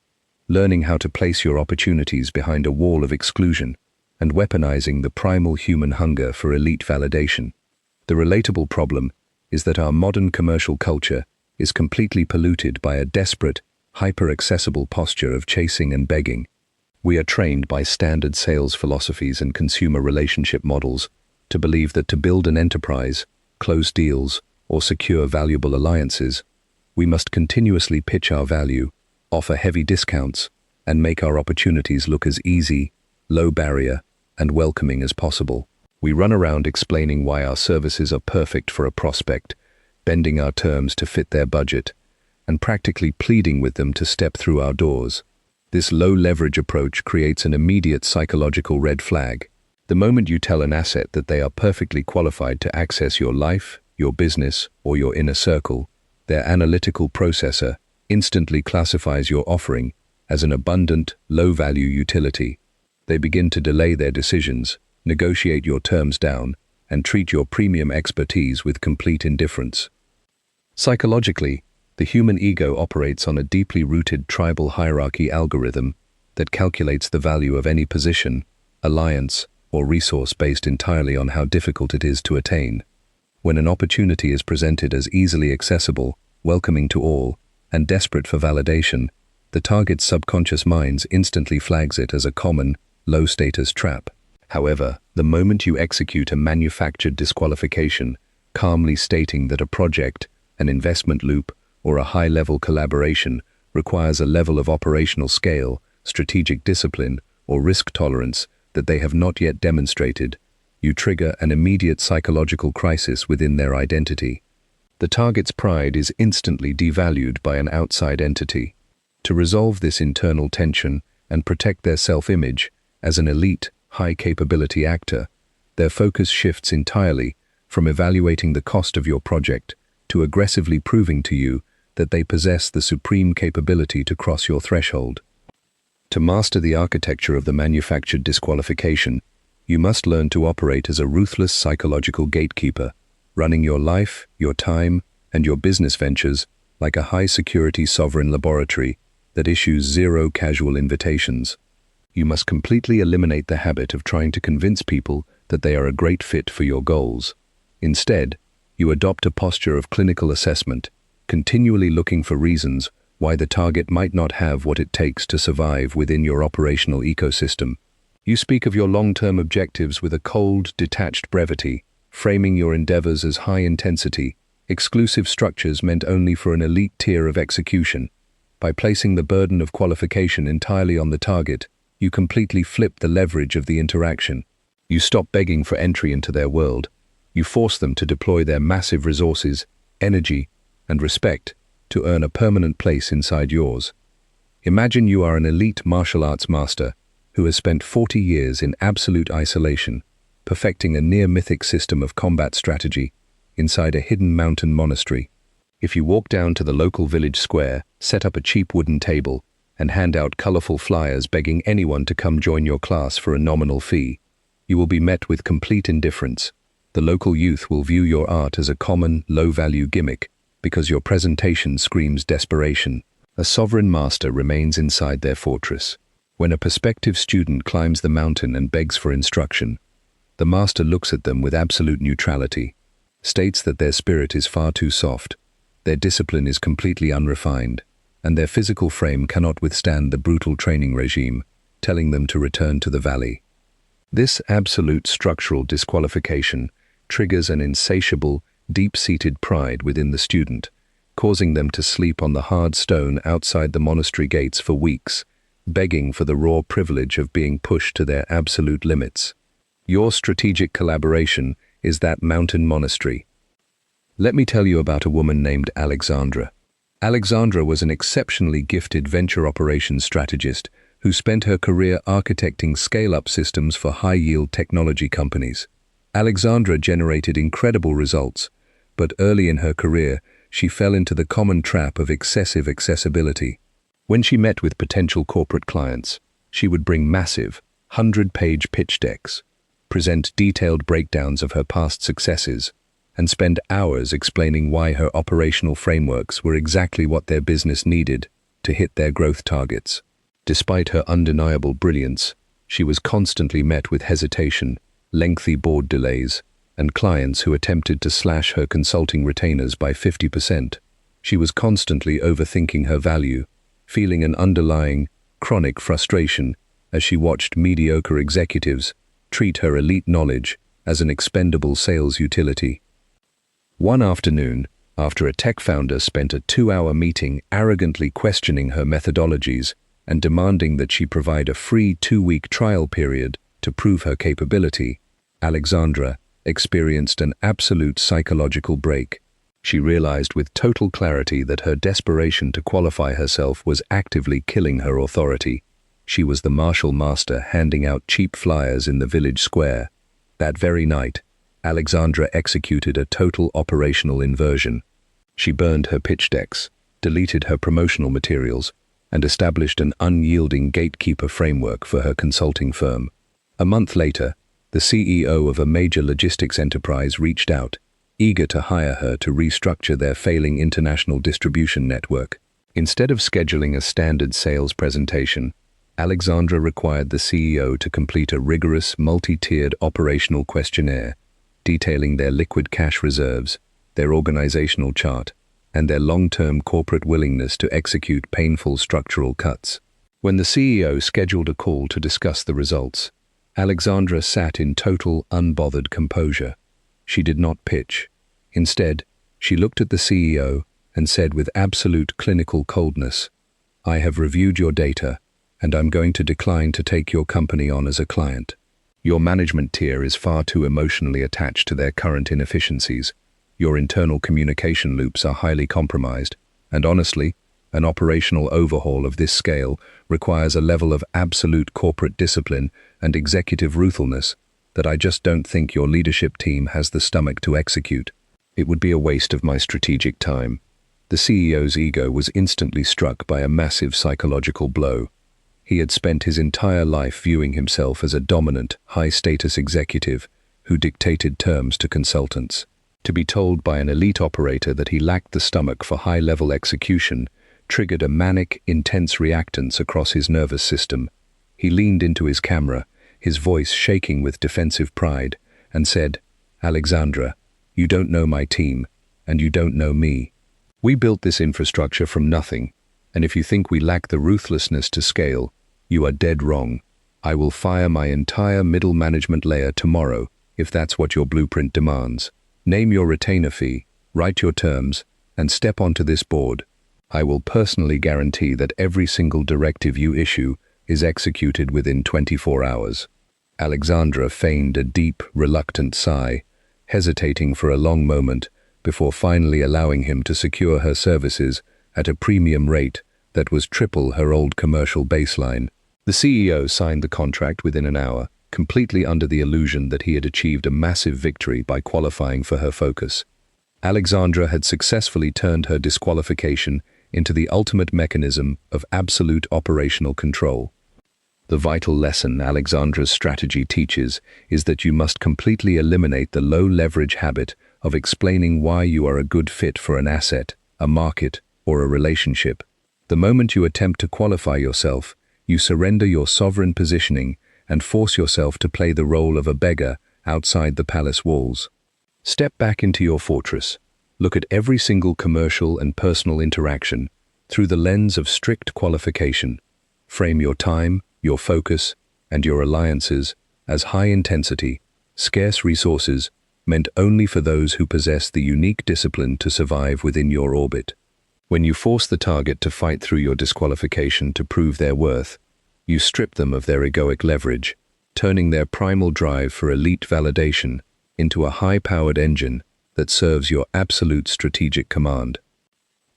learning how to place your opportunities behind a wall of exclusion, and weaponizing the primal human hunger for elite validation. The relatable problem is that our modern commercial culture is completely polluted by a desperate, hyper-accessible posture of chasing and begging. We are trained by standard sales philosophies and consumer relationship models to believe that to build an enterprise, close deals, or secure valuable alliances, we must continuously pitch our value, offer heavy discounts, and make our opportunities look as easy, low barrier, and welcoming as possible. We run around explaining why our services are perfect for a prospect, bending our terms to fit their budget, and practically pleading with them to step through our doors. This low-leverage approach creates an immediate psychological red flag. The moment you tell an asset that they are perfectly qualified to access your life, your business, or your inner circle, their analytical processor instantly classifies your offering as an abundant, low-value utility. They begin to delay their decisions, negotiate your terms down, and treat your premium expertise with complete indifference. Psychologically, the human ego operates on a deeply rooted tribal hierarchy algorithm that calculates the value of any position, alliance, or resource based entirely on how difficult it is to attain. When an opportunity is presented as easily accessible, welcoming to all, and desperate for validation, the target's subconscious mind instantly flags it as a common, low-status trap. However, the moment you execute a manufactured disqualification, calmly stating that a project, an investment loop, or a high-level collaboration requires a level of operational scale, strategic discipline, or risk tolerance that they have not yet demonstrated, you trigger an immediate psychological crisis within their identity. The target's pride is instantly devalued by an outside entity. To resolve this internal tension and protect their self-image as an elite, high-capability actor, their focus shifts entirely from evaluating the cost of your project to aggressively proving to you that they possess the supreme capability to cross your threshold. To master the architecture of the manufactured disqualification, you must learn to operate as a ruthless psychological gatekeeper, running your life, your time, and your business ventures like a high-security sovereign laboratory that issues zero casual invitations. You must completely eliminate the habit of trying to convince people that they are a great fit for your goals. Instead, you adopt a posture of clinical assessment, continually looking for reasons why the target might not have what it takes to survive within your operational ecosystem. You speak of your long-term objectives with a cold, detached brevity, framing your endeavors as high-intensity, exclusive structures meant only for an elite tier of execution. By placing the burden of qualification entirely on the target, you completely flip the leverage of the interaction. You stop begging for entry into their world. You force them to deploy their massive resources, energy, and respect to earn a permanent place inside yours. Imagine you are an elite martial arts master who has spent 40 years in absolute isolation, perfecting a near-mythic system of combat strategy inside a hidden mountain monastery. If you walk down to the local village square, set up a cheap wooden table, and hand out colorful flyers begging anyone to come join your class for a nominal fee, you will be met with complete indifference. The local youth will view your art as a common, low-value gimmick because your presentation screams desperation. A sovereign master remains inside their fortress. When a prospective student climbs the mountain and begs for instruction, the master looks at them with absolute neutrality, states that their spirit is far too soft, their discipline is completely unrefined, and their physical frame cannot withstand the brutal training regime, telling them to return to the valley. This absolute structural disqualification triggers an insatiable, deep-seated pride within the student, causing them to sleep on the hard stone outside the monastery gates for weeks, begging for the raw privilege of being pushed to their absolute limits. Your strategic collaboration is that mountain monastery. Let me tell you about a woman named Alexandra. Alexandra was an exceptionally gifted venture operations strategist who spent her career architecting scale-up systems for high-yield technology companies. Alexandra generated incredible results, but early in her career, she fell into the common trap of excessive accessibility. When she met with potential corporate clients, she would bring massive, 100-page pitch decks, present detailed breakdowns of her past successes, and spend hours explaining why her operational frameworks were exactly what their business needed to hit their growth targets. Despite her undeniable brilliance, she was constantly met with hesitation, lengthy board delays, and clients who attempted to slash her consulting retainers by 50%. She was constantly overthinking her value, feeling an underlying, chronic frustration as she watched mediocre executives treat her elite knowledge as an expendable sales utility. One afternoon, after a tech founder spent a 2-hour meeting arrogantly questioning her methodologies and demanding that she provide a free 2-week trial period to prove her capability, Alexandra experienced an absolute psychological break. She realized with total clarity that her desperation to qualify herself was actively killing her authority. She was the martial master handing out cheap flyers in the village square. That very night, Alexandra executed a total operational inversion. She burned her pitch decks, deleted her promotional materials, and established an unyielding gatekeeper framework for her consulting firm. A month later, the CEO of a major logistics enterprise reached out, eager to hire her to restructure their failing international distribution network. Instead of scheduling a standard sales presentation, Alexandra required the CEO to complete a rigorous, multi-tiered operational questionnaire, detailing their liquid cash reserves, their organizational chart, and their long-term corporate willingness to execute painful structural cuts. When the CEO scheduled a call to discuss the results, Alexandra sat in total, unbothered composure. She did not pitch. Instead, she looked at the CEO and said with absolute clinical coldness, "I have reviewed your data, and I'm going to decline to take your company on as a client. Your management tier is far too emotionally attached to their current inefficiencies. Your internal communication loops are highly compromised, and honestly, an operational overhaul of this scale requires a level of absolute corporate discipline and executive ruthlessness that I just don't think your leadership team has the stomach to execute. It would be a waste of my strategic time." The CEO's ego was instantly struck by a massive psychological blow. He had spent his entire life viewing himself as a dominant, high-status executive who dictated terms to consultants. To be told by an elite operator that he lacked the stomach for high-level execution triggered a manic, intense reactance across his nervous system. He leaned into his camera, his voice shaking with defensive pride, and said, "Alexandra, you don't know my team, and you don't know me. We built this infrastructure from nothing, and if you think we lack the ruthlessness to scale, you are dead wrong. I will fire my entire middle management layer tomorrow if that's what your blueprint demands. Name your retainer fee, write your terms, and step onto this board. I will personally guarantee that every single directive you issue is executed within 24 hours. Alexandra feigned a deep, reluctant sigh, hesitating for a long moment before finally allowing him to secure her services at a premium rate that was triple her old commercial baseline. The CEO signed the contract within an hour, completely under the illusion that he had achieved a massive victory by qualifying for her focus. Alexandra had successfully turned her disqualification into the ultimate mechanism of absolute operational control. The vital lesson Alexandra's strategy teaches is that you must completely eliminate the low-leverage habit of explaining why you are a good fit for an asset, a market, or a relationship. The moment you attempt to qualify yourself, you surrender your sovereign positioning and force yourself to play the role of a beggar outside the palace walls. Step back into your fortress. Look at every single commercial and personal interaction through the lens of strict qualification. Frame your time, your focus, and your alliances as high-intensity, scarce resources meant only for those who possess the unique discipline to survive within your orbit. When you force the target to fight through your disqualification to prove their worth, you strip them of their egoic leverage, turning their primal drive for elite validation into a high-powered engine that serves your absolute strategic command.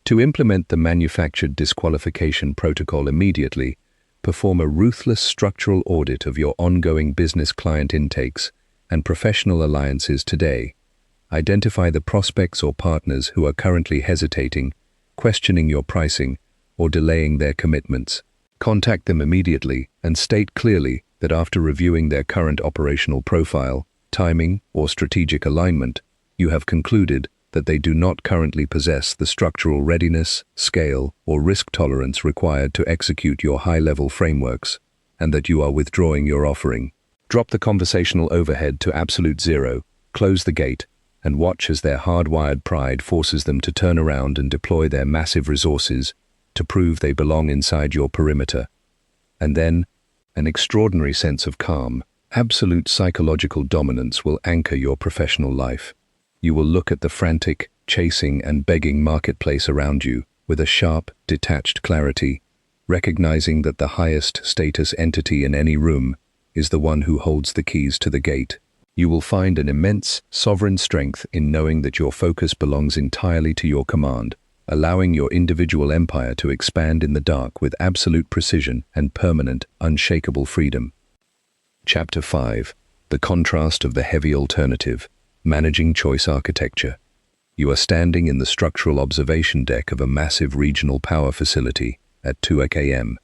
To implement the manufactured disqualification protocol immediately, perform a ruthless structural audit of your ongoing business client intakes and professional alliances today. Identify the prospects or partners who are currently hesitating, questioning your pricing, or delaying their commitments. Contact them immediately and state clearly that after reviewing their current operational profile, timing, or strategic alignment, you have concluded that they do not currently possess the structural readiness, scale, or risk tolerance required to execute your high-level frameworks, and that you are withdrawing your offering. Drop the conversational overhead to absolute zero, close the gate, and watch as their hardwired pride forces them to turn around and deploy their massive resources to prove they belong inside your perimeter. And then, an extraordinary sense of calm, absolute psychological dominance will anchor your professional life. You will look at the frantic, chasing, and begging marketplace around you with a sharp, detached clarity, recognizing that the highest status entity in any room is the one who holds the keys to the gate. You will find an immense, sovereign strength in knowing that your focus belongs entirely to your command, allowing your individual empire to expand in the dark with absolute precision and permanent, unshakable freedom. Chapter 5. The Contrast of the Heavy Alternative. Managing Choice Architecture. You are standing in the structural observation deck of a massive regional power facility at 2 a.m.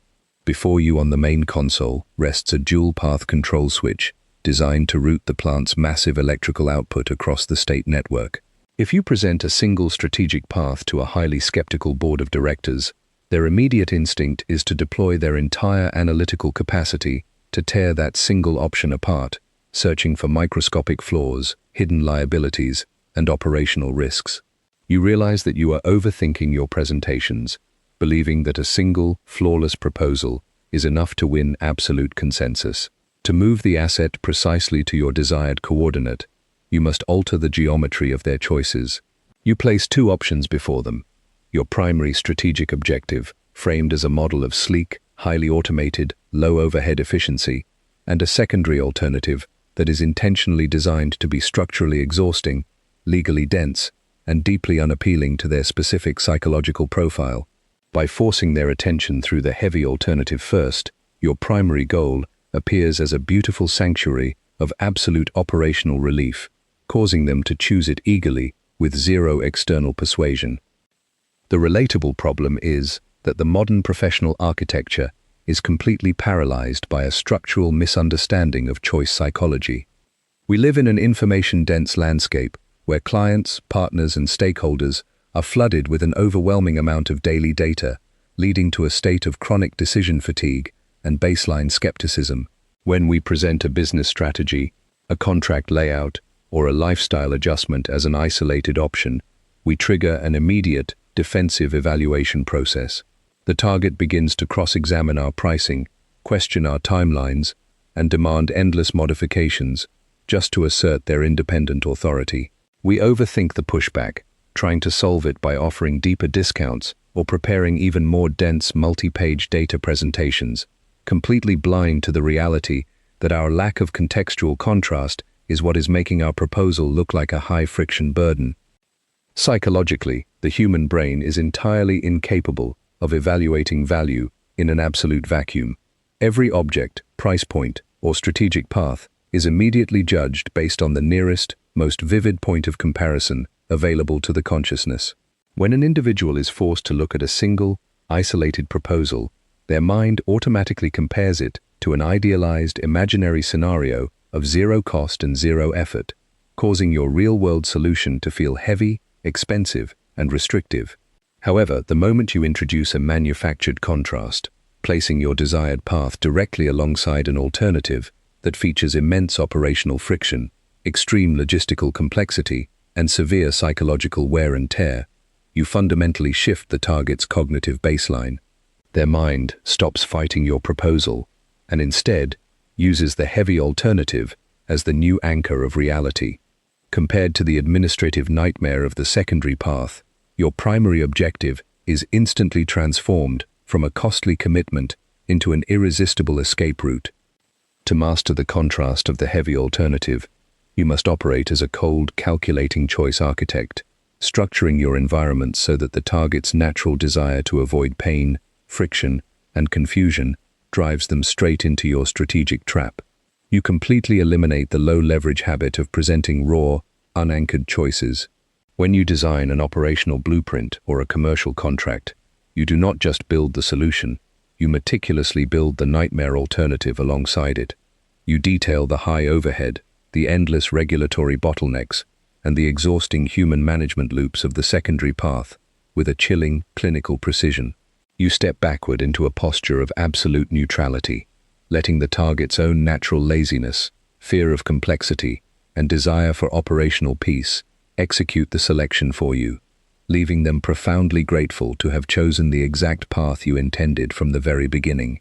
Before you on the main console rests a dual-path control switch designed to route the plant's massive electrical output across the state network. If you present a single strategic path to a highly skeptical board of directors, their immediate instinct is to deploy their entire analytical capacity to tear that single option apart, searching for microscopic flaws, hidden liabilities, and operational risks. You realize that you are overthinking your presentations, believing that a single, flawless proposal is enough to win absolute consensus. To move the asset precisely to your desired coordinate, you must alter the geometry of their choices. You place two options before them: your primary strategic objective, framed as a model of sleek, highly automated, low overhead efficiency, and a secondary alternative that is intentionally designed to be structurally exhausting, legally dense, and deeply unappealing to their specific psychological profile. By forcing their attention through the heavy alternative first, your primary goal appears as a beautiful sanctuary of absolute operational relief, causing them to choose it eagerly with zero external persuasion. The relatable problem is that the modern professional architecture is completely paralyzed by a structural misunderstanding of choice psychology. We live in an information-dense landscape where clients, partners, and stakeholders are flooded with an overwhelming amount of daily data, leading to a state of chronic decision fatigue and baseline skepticism. When we present a business strategy, a contract layout, or a lifestyle adjustment as an isolated option, we trigger an immediate, defensive evaluation process. The target begins to cross-examine our pricing, question our timelines, and demand endless modifications just to assert their independent authority. We overthink the pushback, trying to solve it by offering deeper discounts or preparing even more dense multi-page data presentations, completely blind to the reality that our lack of contextual contrast is what is making our proposal look like a high-friction burden. Psychologically, the human brain is entirely incapable of evaluating value in an absolute vacuum. Every object, price point, or strategic path is immediately judged based on the nearest, most vivid point of comparison available to the consciousness. When an individual is forced to look at a single, isolated proposal, their mind automatically compares it to an idealized, imaginary scenario of zero cost and zero effort, causing your real-world solution to feel heavy, expensive, and restrictive. However, the moment you introduce a manufactured contrast, placing your desired path directly alongside an alternative that features immense operational friction, extreme logistical complexity, and severe psychological wear and tear, you fundamentally shift the target's cognitive baseline. Their mind stops fighting your proposal and instead uses the heavy alternative as the new anchor of reality. Compared to the administrative nightmare of the secondary path, your primary objective is instantly transformed from a costly commitment into an irresistible escape route. To master the contrast of the heavy alternative, you must operate as a cold, calculating choice architect, structuring your environment so that the target's natural desire to avoid pain, friction, and confusion drives them straight into your strategic trap. You completely eliminate the low-leverage habit of presenting raw, unanchored choices. When you design an operational blueprint or a commercial contract, you do not just build the solution, you meticulously build the nightmare alternative alongside it. You detail the high overhead, the endless regulatory bottlenecks, and the exhausting human management loops of the secondary path with a chilling, clinical precision. You step backward into a posture of absolute neutrality, letting the target's own natural laziness, fear of complexity, and desire for operational peace execute the selection for you, leaving them profoundly grateful to have chosen the exact path you intended from the very beginning.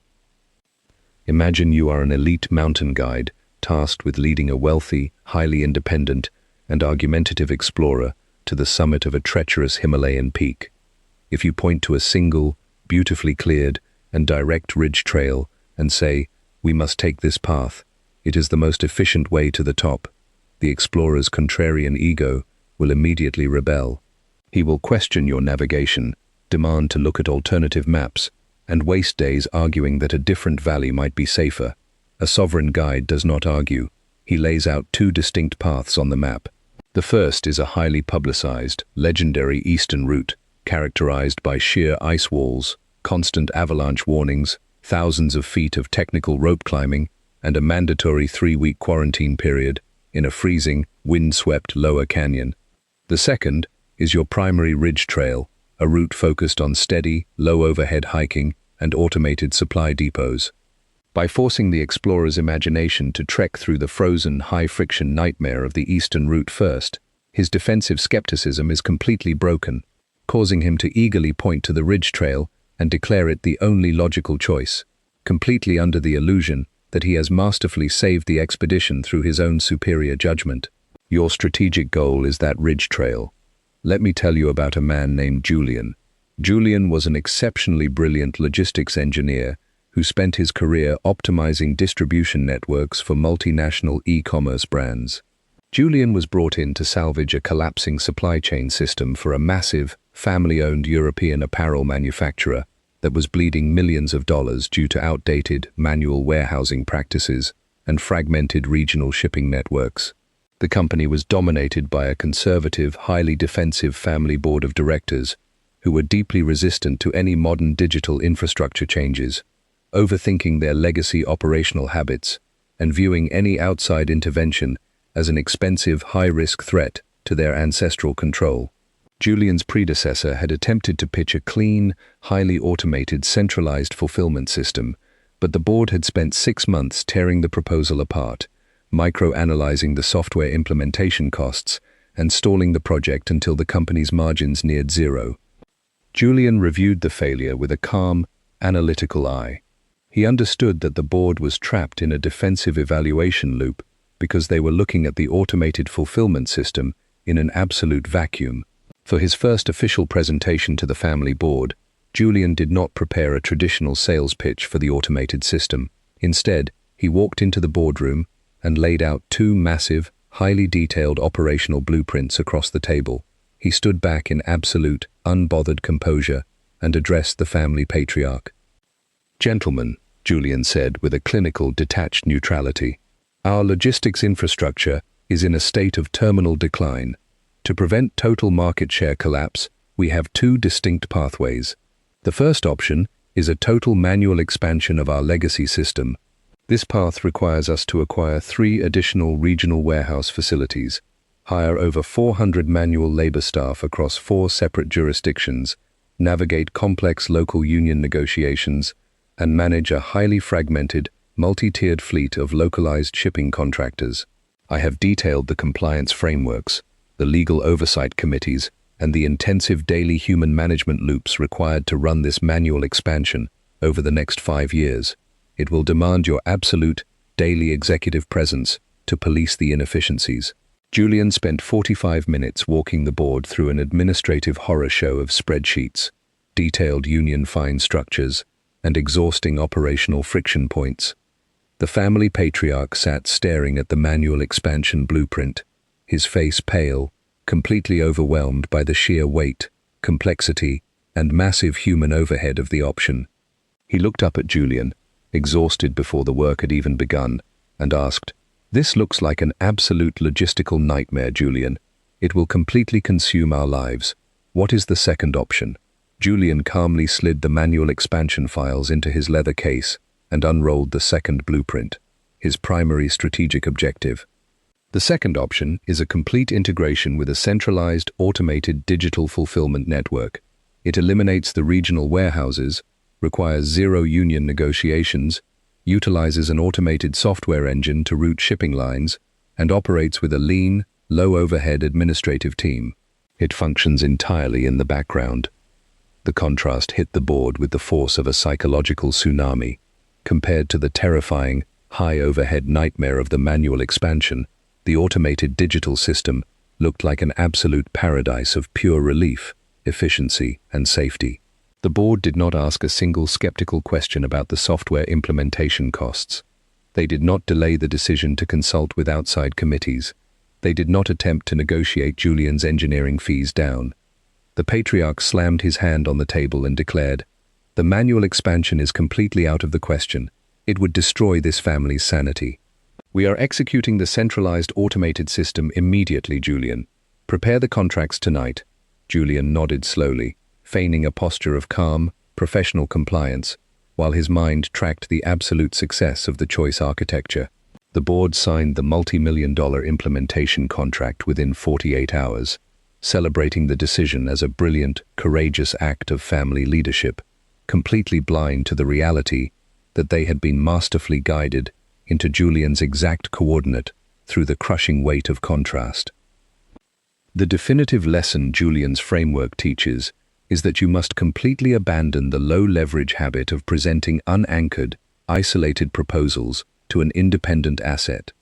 Imagine you are an elite mountain guide tasked with leading a wealthy, highly independent, and argumentative explorer to the summit of a treacherous Himalayan peak. If you point to a single, beautifully cleared, and direct ridge trail and say, "We must take this path. It is the most efficient way to the top," the explorer's contrarian ego will immediately rebel. He will question your navigation, demand to look at alternative maps, and waste days arguing that a different valley might be safer. A sovereign guide does not argue. He lays out two distinct paths on the map. The first is a highly publicized, legendary eastern route, characterized by sheer ice walls, constant avalanche warnings, thousands of feet of technical rope climbing, and a mandatory 3-week quarantine period in a freezing, wind-swept lower canyon. The second is your primary ridge trail, a route focused on steady, low-overhead hiking and automated supply depots. By forcing the explorer's imagination to trek through the frozen, high-friction nightmare of the eastern route first, his defensive skepticism is completely broken, causing him to eagerly point to the ridge trail and declare it the only logical choice, completely under the illusion that he has masterfully saved the expedition through his own superior judgment. Your strategic goal is that ridge trail. Let me tell you about a man named Julian. Julian was an exceptionally brilliant logistics engineer who spent his career optimizing distribution networks for multinational e-commerce brands. Julian was brought in to salvage a collapsing supply chain system for a massive, family-owned European apparel manufacturer that was bleeding millions of dollars due to outdated, manual warehousing practices and fragmented regional shipping networks. The company was dominated by a conservative, highly defensive family board of directors who were deeply resistant to any modern digital infrastructure changes, overthinking their legacy operational habits and viewing any outside intervention as an expensive, high-risk threat to their ancestral control. Julian's predecessor had attempted to pitch a clean, highly automated, centralized fulfillment system, but the board had spent 6 months tearing the proposal apart, micro-analyzing the software implementation costs and stalling the project until the company's margins neared zero. Julian reviewed the failure with a calm, analytical eye. He understood that the board was trapped in a defensive evaluation loop because they were looking at the automated fulfillment system in an absolute vacuum. For his first official presentation to the family board, Julian did not prepare a traditional sales pitch for the automated system. Instead, he walked into the boardroom and laid out 2 massive, highly detailed operational blueprints across the table. He stood back in absolute, unbothered composure and addressed the family patriarch. "Gentlemen," Julian said with a clinical, detached neutrality, "our logistics infrastructure is in a state of terminal decline. To prevent total market share collapse, we have 2 distinct pathways. The first option is a total manual expansion of our legacy system. This path requires us to acquire 3 additional regional warehouse facilities, hire over 400 manual labor staff across 4 separate jurisdictions, navigate complex local union negotiations, and manage a highly fragmented, multi-tiered fleet of localized shipping contractors. I have detailed the compliance frameworks, the legal oversight committees, and the intensive daily human management loops required to run this manual expansion over the next 5 years. It will demand your absolute, daily executive presence to police the inefficiencies." Julian spent 45 minutes walking the board through an administrative horror show of spreadsheets, detailed union fine structures, and exhausting operational friction points. The family patriarch sat staring at the manual expansion blueprint, his face pale, completely overwhelmed by the sheer weight, complexity, and massive human overhead of the option. He looked up at Julian, exhausted before the work had even begun, and asked, "This looks like an absolute logistical nightmare, Julian. It will completely consume our lives. What is the second option?" Julian calmly slid the manual expansion files into his leather case and unrolled the second blueprint, his primary strategic objective. The second option is a complete integration with a centralized, automated digital fulfillment network. It eliminates the regional warehouses, requires zero union negotiations, utilizes an automated software engine to route shipping lines, and operates with a lean, low-overhead administrative team. It functions entirely in the background. The contrast hit the board with the force of a psychological tsunami. Compared to the terrifying, high-overhead nightmare of the manual expansion, the automated digital system looked like an absolute paradise of pure relief, efficiency, and safety. The board did not ask a single skeptical question about the software implementation costs. They did not delay the decision to consult with outside committees. They did not attempt to negotiate Julian's engineering fees down. The patriarch slammed his hand on the table and declared, "The manual expansion is completely out of the question. It would destroy this family's sanity. We are executing the centralized automated system immediately, Julian. Prepare the contracts tonight." Julian nodded slowly, feigning a posture of calm, professional compliance, while his mind tracked the absolute success of the choice architecture. The board signed the multi-million-dollar implementation contract within 48 hours, celebrating the decision as a brilliant, courageous act of family leadership, completely blind to the reality that they had been masterfully guided into Julian's exact coordinate through the crushing weight of contrast. The definitive lesson Julian's framework teaches is that you must completely abandon the low-leverage habit of presenting unanchored, isolated proposals to an independent asset.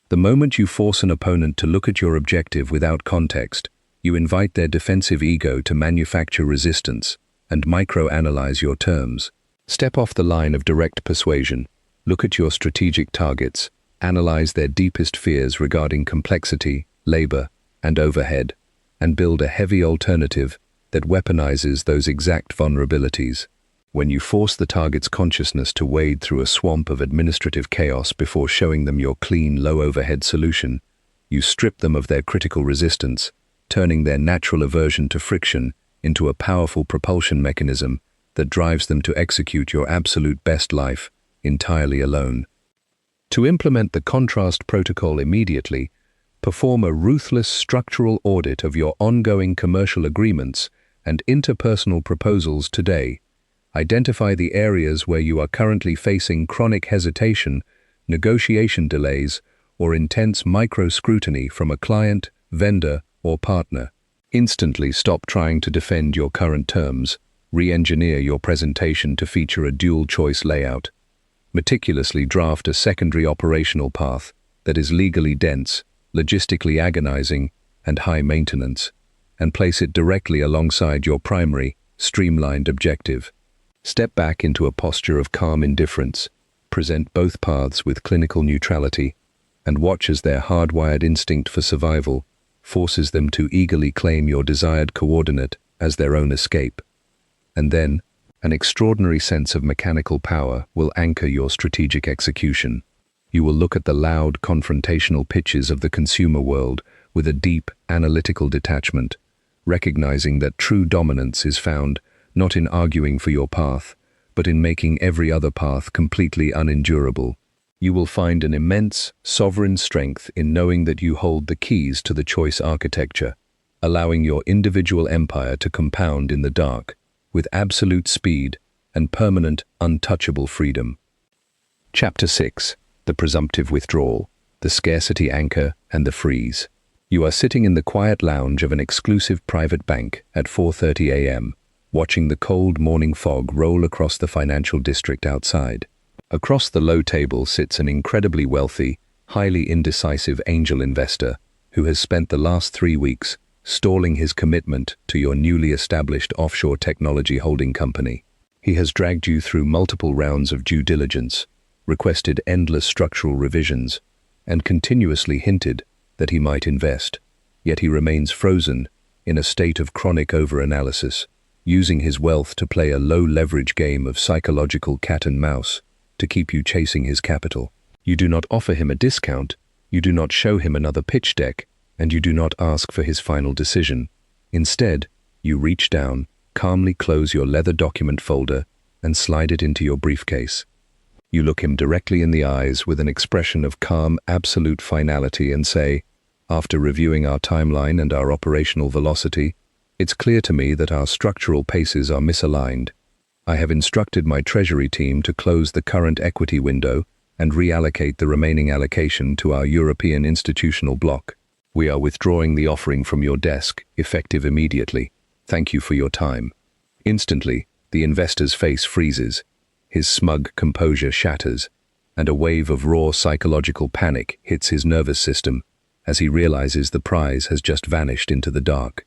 The moment you force an opponent to look at your objective without context, you invite their defensive ego to manufacture resistance and micro-analyze your terms. Step off the line of direct persuasion, look at your strategic targets, analyze their deepest fears regarding complexity, labor, and overhead, and build a heavy alternative that weaponizes those exact vulnerabilities. When you force the target's consciousness to wade through a swamp of administrative chaos before showing them your clean, low-overhead solution, you strip them of their critical resistance, turning their natural aversion to friction into a powerful propulsion mechanism that drives them to execute your absolute best life entirely alone. To implement the contrast protocol immediately, perform a ruthless structural audit of your ongoing commercial agreements and interpersonal proposals today. Identify the areas where you are currently facing chronic hesitation, negotiation delays, or intense micro-scrutiny from a client, vendor, or partner. Instantly stop trying to defend your current terms. Re-engineer your presentation to feature a dual-choice layout. Meticulously draft a secondary operational path that is legally dense, logistically agonizing, and high maintenance, and place it directly alongside your primary, streamlined objective. Step back into a posture of calm indifference, present both paths with clinical neutrality, and watch as their hardwired instinct for survival forces them to eagerly claim your desired coordinate as their own escape. And then, an extraordinary sense of mechanical power will anchor your strategic execution. You will look at the loud, confrontational pitches of the consumer world with a deep, analytical detachment, recognizing that true dominance is found not in arguing for your path, but in making every other path completely unendurable. You will find an immense, sovereign strength in knowing that you hold the keys to the choice architecture, allowing your individual empire to compound in the dark, with absolute speed and permanent, untouchable freedom. Chapter 6. The Presumptive Withdrawal, the Scarcity Anchor, and the Freeze. You are sitting in the quiet lounge of an exclusive private bank at 4:30 a.m., watching the cold morning fog roll across the financial district outside. Across the low table sits an incredibly wealthy, highly indecisive angel investor who has spent the last 3 weeks stalling his commitment to your newly established offshore technology holding company. He has dragged you through multiple rounds of due diligence, requested endless structural revisions, and continuously hinted that he might invest. Yet he remains frozen in a state of chronic over-analysis, using his wealth to play a low-leverage game of psychological cat and mouse, to keep you chasing his capital. You do not offer him a discount, you do not show him another pitch deck, and you do not ask for his final decision. Instead, you reach down, calmly close your leather document folder, and slide it into your briefcase. You look him directly in the eyes with an expression of calm, absolute finality and say, "After reviewing our timeline and our operational velocity, it's clear to me that our structural paces are misaligned. I have instructed my treasury team to close the current equity window and reallocate the remaining allocation to our European institutional block. We are withdrawing the offering from your desk, effective immediately. Thank you for your time." Instantly, the investor's face freezes, his smug composure shatters, and a wave of raw psychological panic hits his nervous system as he realizes the prize has just vanished into the dark.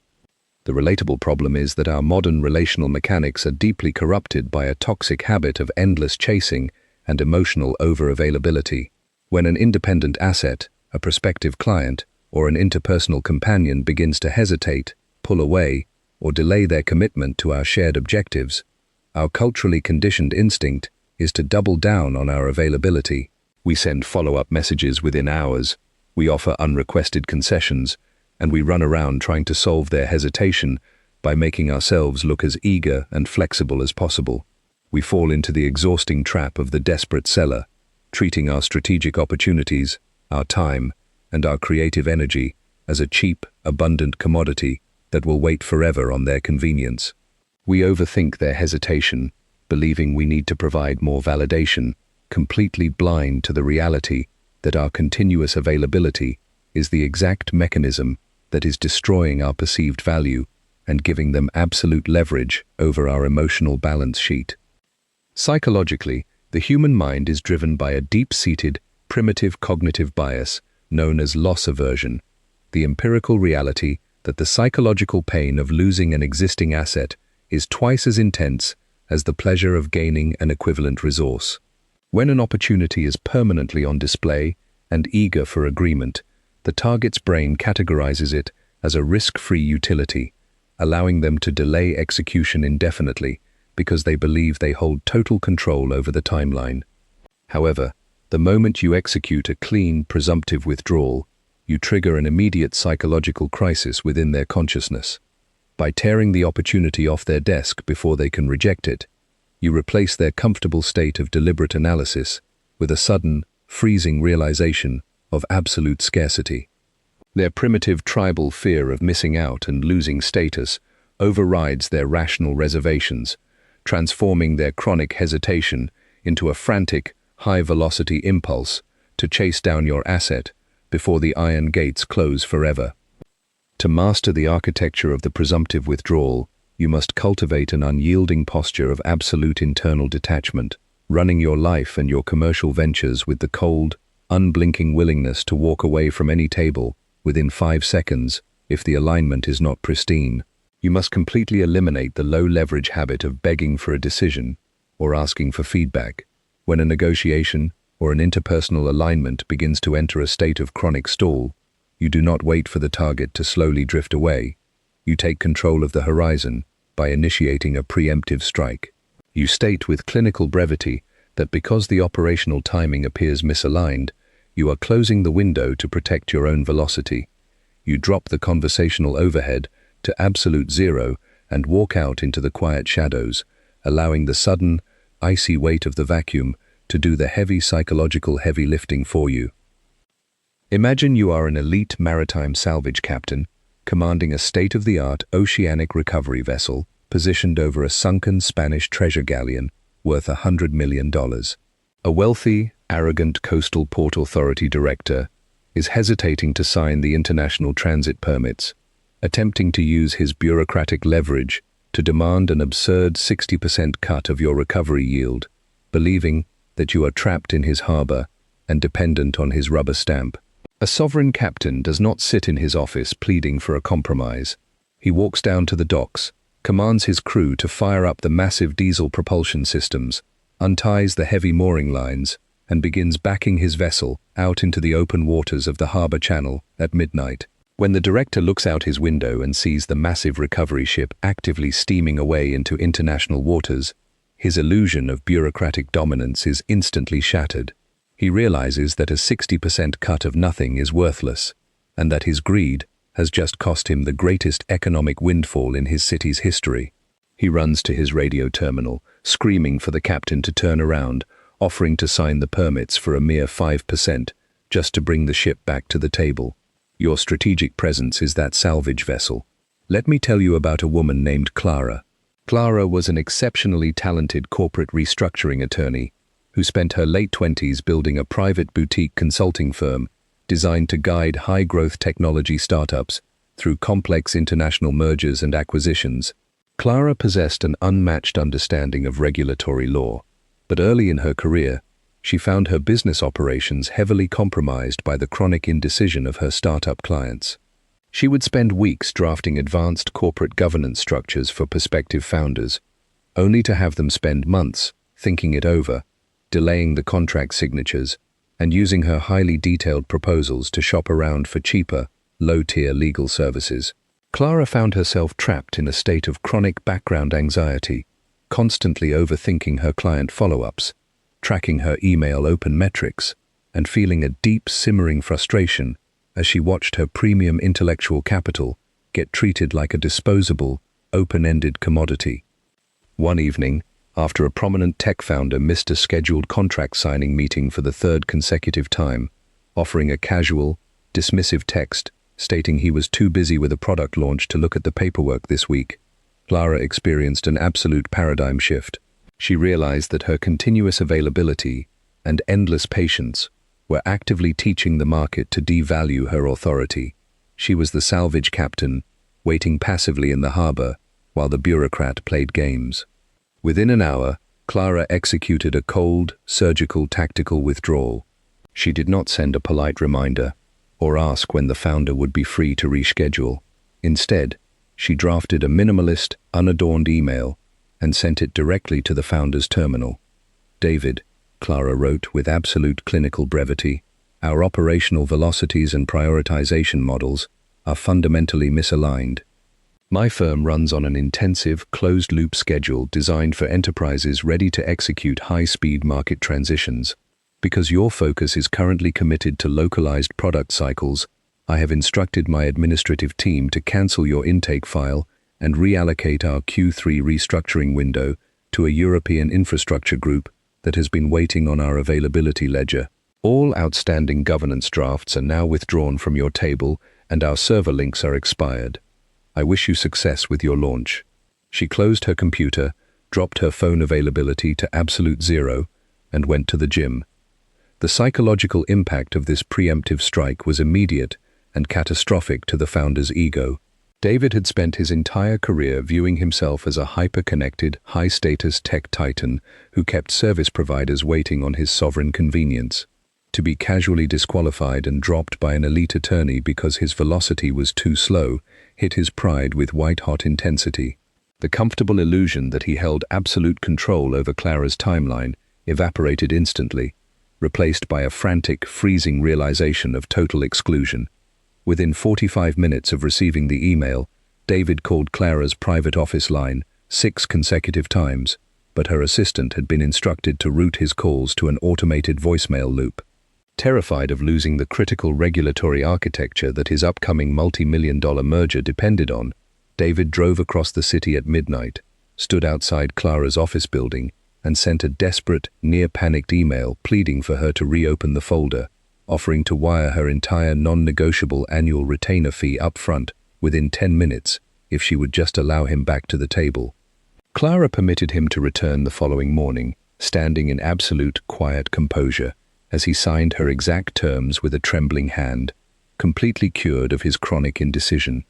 The relatable problem is that our modern relational mechanics are deeply corrupted by a toxic habit of endless chasing and emotional over-availability. When an independent asset, a prospective client, or an interpersonal companion begins to hesitate, pull away, or delay their commitment to our shared objectives, our culturally conditioned instinct is to double down on our availability. We send follow-up messages within hours, we offer unrequested concessions, and we run around trying to solve their hesitation by making ourselves look as eager and flexible as possible. We fall into the exhausting trap of the desperate seller, treating our strategic opportunities, our time, and our creative energy as a cheap, abundant commodity that will wait forever on their convenience. We overthink their hesitation, believing we need to provide more validation, completely blind to the reality that our continuous availability is the exact mechanism that is destroying our perceived value and giving them absolute leverage over our emotional balance sheet. Psychologically, the human mind is driven by a deep-seated, primitive cognitive bias known as loss aversion, the empirical reality that the psychological pain of losing an existing asset is twice as intense as the pleasure of gaining an equivalent resource. When an opportunity is permanently on display and eager for agreement, the target's brain categorizes it as a risk-free utility, allowing them to delay execution indefinitely because they believe they hold total control over the timeline. However, the moment you execute a clean, presumptive withdrawal, you trigger an immediate psychological crisis within their consciousness. By tearing the opportunity off their desk before they can reject it, you replace their comfortable state of deliberate analysis with a sudden, freezing realization of absolute scarcity. Their primitive tribal fear of missing out and losing status overrides their rational reservations, transforming their chronic hesitation into a frantic, high-velocity impulse to chase down your asset before the iron gates close forever. To master the architecture of the presumptive withdrawal, you must cultivate an unyielding posture of absolute internal detachment, running your life and your commercial ventures with the cold, unblinking willingness to walk away from any table within 5 seconds if the alignment is not pristine. You must completely eliminate the low-leverage habit of begging for a decision or asking for feedback. When a negotiation or an interpersonal alignment begins to enter a state of chronic stall, you do not wait for the target to slowly drift away. You take control of the horizon by initiating a preemptive strike. You state with clinical brevity that because the operational timing appears misaligned, you are closing the window to protect your own velocity. You drop the conversational overhead to absolute zero and walk out into the quiet shadows, allowing the sudden, icy weight of the vacuum to do the heavy psychological heavy lifting for you. Imagine you are an elite maritime salvage captain, commanding a state-of-the-art oceanic recovery vessel positioned over a sunken Spanish treasure galleon worth $100 million. A wealthy, arrogant coastal port authority director is hesitating to sign the international transit permits, attempting to use his bureaucratic leverage to demand an absurd 60% cut of your recovery yield, believing that you are trapped in his harbor and dependent on his rubber stamp. A sovereign captain does not sit in his office pleading for a compromise. He walks down to the docks, commands his crew to fire up the massive diesel propulsion systems, unties the heavy mooring lines, and begins backing his vessel out into the open waters of the harbor channel at midnight. When the director looks out his window and sees the massive recovery ship actively steaming away into international waters, His illusion of bureaucratic dominance is instantly shattered. He realizes that a 60% cut of nothing is worthless, and that his greed has just cost him the greatest economic windfall in his city's history. He runs to his radio terminal, screaming for the captain to turn around, offering to sign the permits for a mere 5%, just to bring the ship back to the table. Your strategic presence is that salvage vessel. Let me tell you about a woman named Clara. Clara was an exceptionally talented corporate restructuring attorney who spent her late 20s building a private boutique consulting firm designed to guide high-growth technology startups through complex international mergers and acquisitions. Clara possessed an unmatched understanding of regulatory law, but early in her career, she found her business operations heavily compromised by the chronic indecision of her startup clients. She would spend weeks drafting advanced corporate governance structures for prospective founders, only to have them spend months thinking it over, delaying the contract signatures, and using her highly detailed proposals to shop around for cheaper, low-tier legal services. Clara found herself trapped in a state of chronic background anxiety, constantly overthinking her client follow-ups, tracking her email open metrics, and feeling a deep simmering frustration as she watched her premium intellectual capital get treated like a disposable, open-ended commodity. One evening, after a prominent tech founder missed a scheduled contract signing meeting for the third consecutive time, offering a casual, dismissive text stating he was too busy with a product launch to look at the paperwork this week, Clara experienced an absolute paradigm shift. She realized that her continuous availability and endless patience were actively teaching the market to devalue her authority. She was the salvage captain, waiting passively in the harbor while the bureaucrat played games. Within an hour, Clara executed a cold, surgical tactical withdrawal. She did not send a polite reminder or ask when the founder would be free to reschedule. Instead, she drafted a minimalist, unadorned email and sent it directly to the founder's terminal. "David," Clara wrote with absolute clinical brevity, "our operational velocities and prioritization models are fundamentally misaligned. My firm runs on an intensive, closed-loop schedule designed for enterprises ready to execute high-speed market transitions. Because your focus is currently committed to localized product cycles, I have instructed my administrative team to cancel your intake file and reallocate our Q3 restructuring window to a European infrastructure group that has been waiting on our availability ledger. All outstanding governance drafts are now withdrawn from your table and our server links are expired. I wish you success with your launch." She closed her computer, dropped her phone availability to absolute zero, and went to the gym. The psychological impact of this preemptive strike was immediate and catastrophic to the founder's ego. David had spent his entire career viewing himself as a hyper-connected, high-status tech titan who kept service providers waiting on his sovereign convenience. To be casually disqualified and dropped by an elite attorney because his velocity was too slow hit his pride with white-hot intensity. The comfortable illusion that he held absolute control over Clara's timeline evaporated instantly, replaced by a frantic, freezing realization of total exclusion. Within 45 minutes of receiving the email, David called Clara's private office line 6 consecutive times, but her assistant had been instructed to route his calls to an automated voicemail loop. Terrified of losing the critical regulatory architecture that his upcoming multi-million-dollar merger depended on, David drove across the city at midnight, stood outside Clara's office building, and sent a desperate, near-panicked email pleading for her to reopen the folder, offering to wire her entire non-negotiable annual retainer fee up front within 10 minutes if she would just allow him back to the table. Clara permitted him to return the following morning, standing in absolute quiet composure, as he signed her exact terms with a trembling hand, completely cured of his chronic indecision.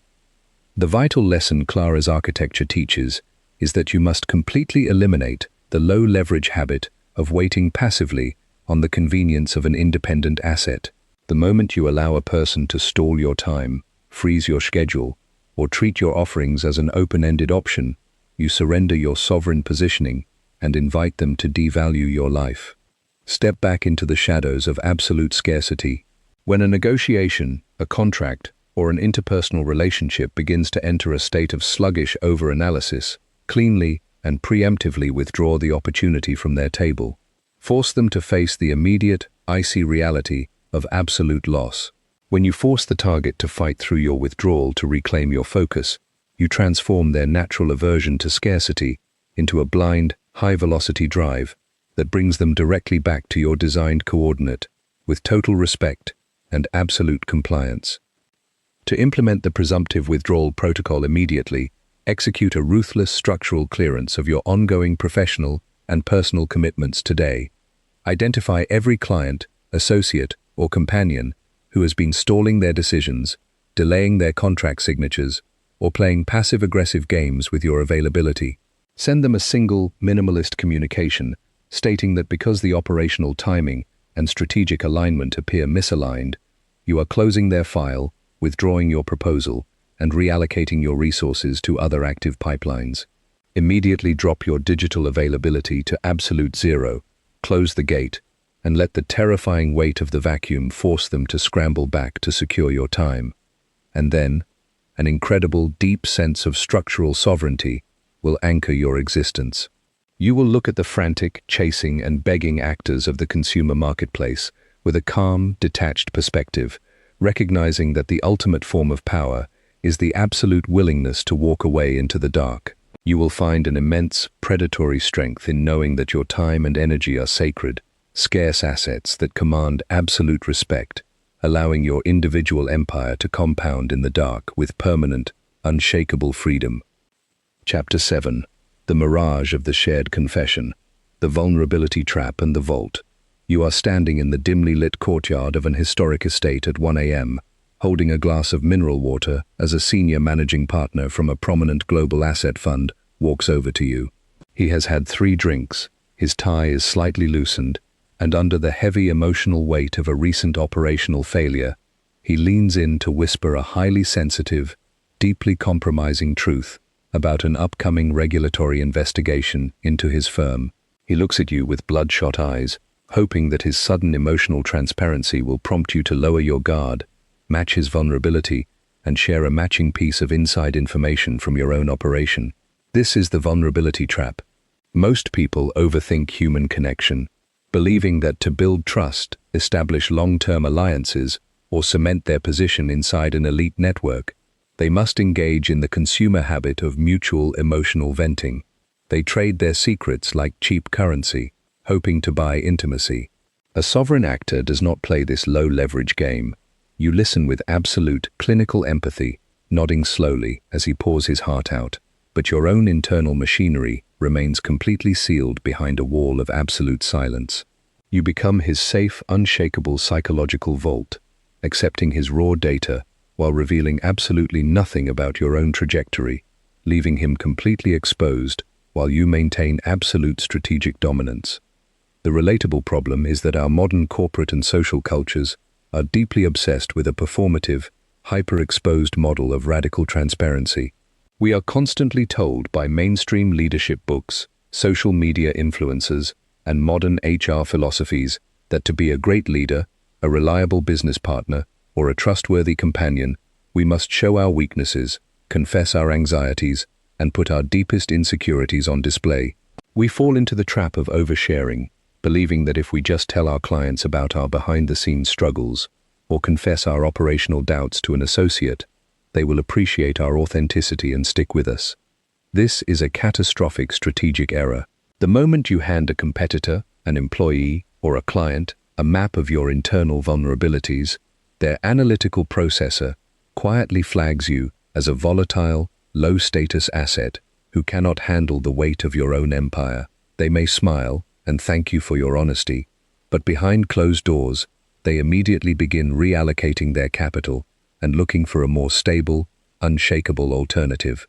The vital lesson Clara's architecture teaches is that you must completely eliminate the low-leverage habit of waiting passively on the convenience of an independent asset. The moment you allow a person to stall your time, freeze your schedule, or treat your offerings as an open-ended option, you surrender your sovereign positioning and invite them to devalue your life. Step back into the shadows of absolute scarcity. When a negotiation, a contract, or an interpersonal relationship begins to enter a state of sluggish over-analysis, cleanly, and preemptively withdraw the opportunity from their table. Force them to face the immediate, icy reality of absolute loss. When you force the target to fight through your withdrawal to reclaim your focus, you transform their natural aversion to scarcity into a blind, high-velocity drive that brings them directly back to your designed coordinate with total respect and absolute compliance. To implement the presumptive withdrawal protocol immediately, execute a ruthless structural clearance of your ongoing professional and personal commitments today. Identify every client, associate, or companion who has been stalling their decisions, delaying their contract signatures, or playing passive-aggressive games with your availability. Send them a single, minimalist communication stating that because the operational timing and strategic alignment appear misaligned, you are closing their file, withdrawing your proposal, and reallocating your resources to other active pipelines. Immediately drop your digital availability to absolute zero, close the gate, and let the terrifying weight of the vacuum force them to scramble back to secure your time. And then, an incredible, deep sense of structural sovereignty will anchor your existence. You will look at the frantic, chasing, and begging actors of the consumer marketplace with a calm, detached perspective, recognizing that the ultimate form of power is the absolute willingness to walk away into the dark. You will find an immense, predatory strength in knowing that your time and energy are sacred, scarce assets that command absolute respect, allowing your individual empire to compound in the dark with permanent, unshakable freedom. Chapter 7. The Mirage of the Shared Confession, the Vulnerability Trap and the Vault. You are standing in the dimly lit courtyard of an historic estate at 1 a.m., holding a glass of mineral water as a senior managing partner from a prominent global asset fund walks over to you. He has had 3 drinks, his tie is slightly loosened, and under the heavy emotional weight of a recent operational failure, he leans in to whisper a highly sensitive, deeply compromising truth about an upcoming regulatory investigation into his firm. He looks at you with bloodshot eyes, hoping that his sudden emotional transparency will prompt you to lower your guard, match his vulnerability, and share a matching piece of inside information from your own operation. This is the vulnerability trap. Most people overthink human connection, believing that to build trust, establish long-term alliances, or cement their position inside an elite network, they must engage in the consumer habit of mutual emotional venting. They trade their secrets like cheap currency, hoping to buy intimacy. A sovereign actor does not play this low-leverage game. You listen with absolute clinical empathy, nodding slowly as he pours his heart out, but your own internal machinery remains completely sealed behind a wall of absolute silence. You become his safe, unshakable psychological vault, accepting his raw data while revealing absolutely nothing about your own trajectory, leaving him completely exposed while you maintain absolute strategic dominance. The relatable problem is that our modern corporate and social cultures are deeply obsessed with a performative, hyper-exposed model of radical transparency. We are constantly told by mainstream leadership books, social media influencers, and modern HR philosophies that to be a great leader, a reliable business partner, or a trustworthy companion, we must show our weaknesses, confess our anxieties, and put our deepest insecurities on display. We fall into the trap of oversharing, believing that if we just tell our clients about our behind-the-scenes struggles or confess our operational doubts to an associate, they will appreciate our authenticity and stick with us. This is a catastrophic strategic error. The moment you hand a competitor, an employee, or a client a map of your internal vulnerabilities, their analytical processor quietly flags you as a volatile, low-status asset who cannot handle the weight of your own empire. They may smile and thank you for your honesty, but behind closed doors, they immediately begin reallocating their capital and looking for a more stable, unshakable alternative.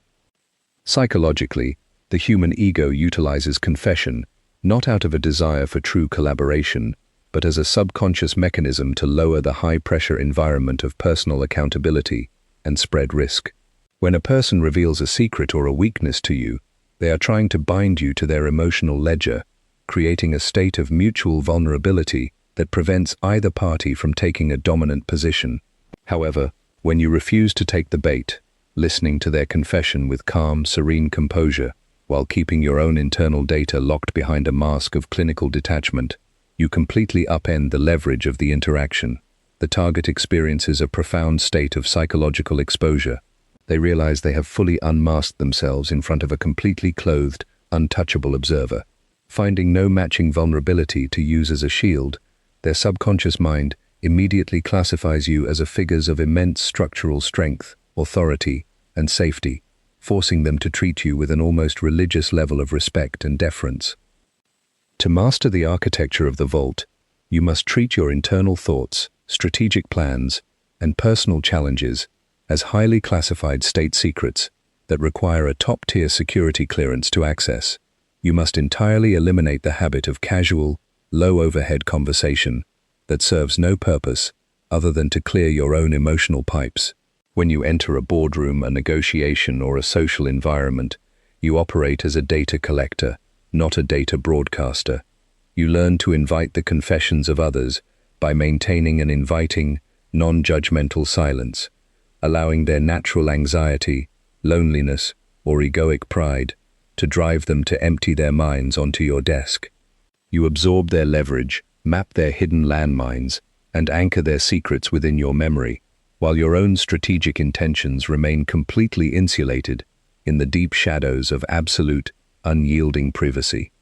Psychologically, the human ego utilizes confession not out of a desire for true collaboration, but as a subconscious mechanism to lower the high-pressure environment of personal accountability and spread risk. When a person reveals a secret or a weakness to you, they are trying to bind you to their emotional ledger, creating a state of mutual vulnerability that prevents either party from taking a dominant position. However, when you refuse to take the bait, listening to their confession with calm, serene composure, while keeping your own internal data locked behind a mask of clinical detachment, you completely upend the leverage of the interaction. The target experiences a profound state of psychological exposure. They realize they have fully unmasked themselves in front of a completely clothed, untouchable observer. Finding no matching vulnerability to use as a shield, their subconscious mind immediately classifies you as a figure of immense structural strength, authority, and safety, forcing them to treat you with an almost religious level of respect and deference. To master the architecture of the vault, you must treat your internal thoughts, strategic plans, and personal challenges as highly classified state secrets that require a top-tier security clearance to access. You must entirely eliminate the habit of casual, low-overhead conversation that serves no purpose other than to clear your own emotional pipes. When you enter a boardroom, a negotiation, or a social environment, you operate as a data collector, not a data broadcaster. You learn to invite the confessions of others by maintaining an inviting, non-judgmental silence, allowing their natural anxiety, loneliness, or egoic pride to drive them to empty their minds onto your desk. You absorb their leverage, map their hidden landmines, and anchor their secrets within your memory, while your own strategic intentions remain completely insulated in the deep shadows of absolute, unyielding privacy.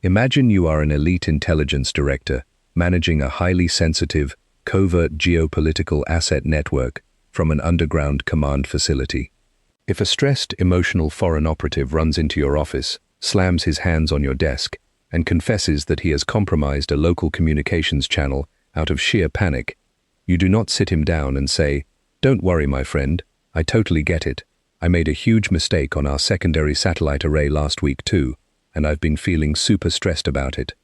Imagine you are an elite intelligence director managing a highly sensitive, covert geopolitical asset network from an underground command facility. If a stressed, emotional foreign operative runs into your office, slams his hands on your desk, and confesses that he has compromised a local communications channel out of sheer panic, you do not sit him down and say, "Don't worry, my friend, I totally get it. I made a huge mistake on our secondary satellite array last week too, and I've been feeling super stressed about it."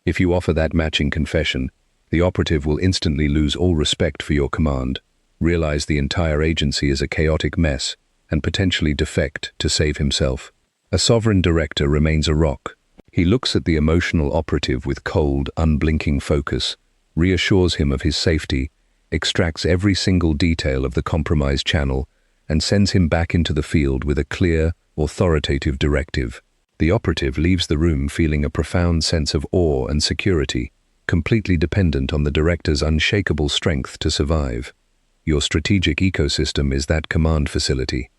If you offer that matching confession, the operative will instantly lose all respect for your command, realize the entire agency is a chaotic mess, and potentially defect to save himself. A sovereign director remains a rock. He looks at the emotional operative with cold, unblinking focus, reassures him of his safety, extracts every single detail of the compromised channel, and sends him back into the field with a clear, authoritative directive. The operative leaves the room feeling a profound sense of awe and security, completely dependent on the director's unshakable strength to survive. Your strategic ecosystem is that command facility.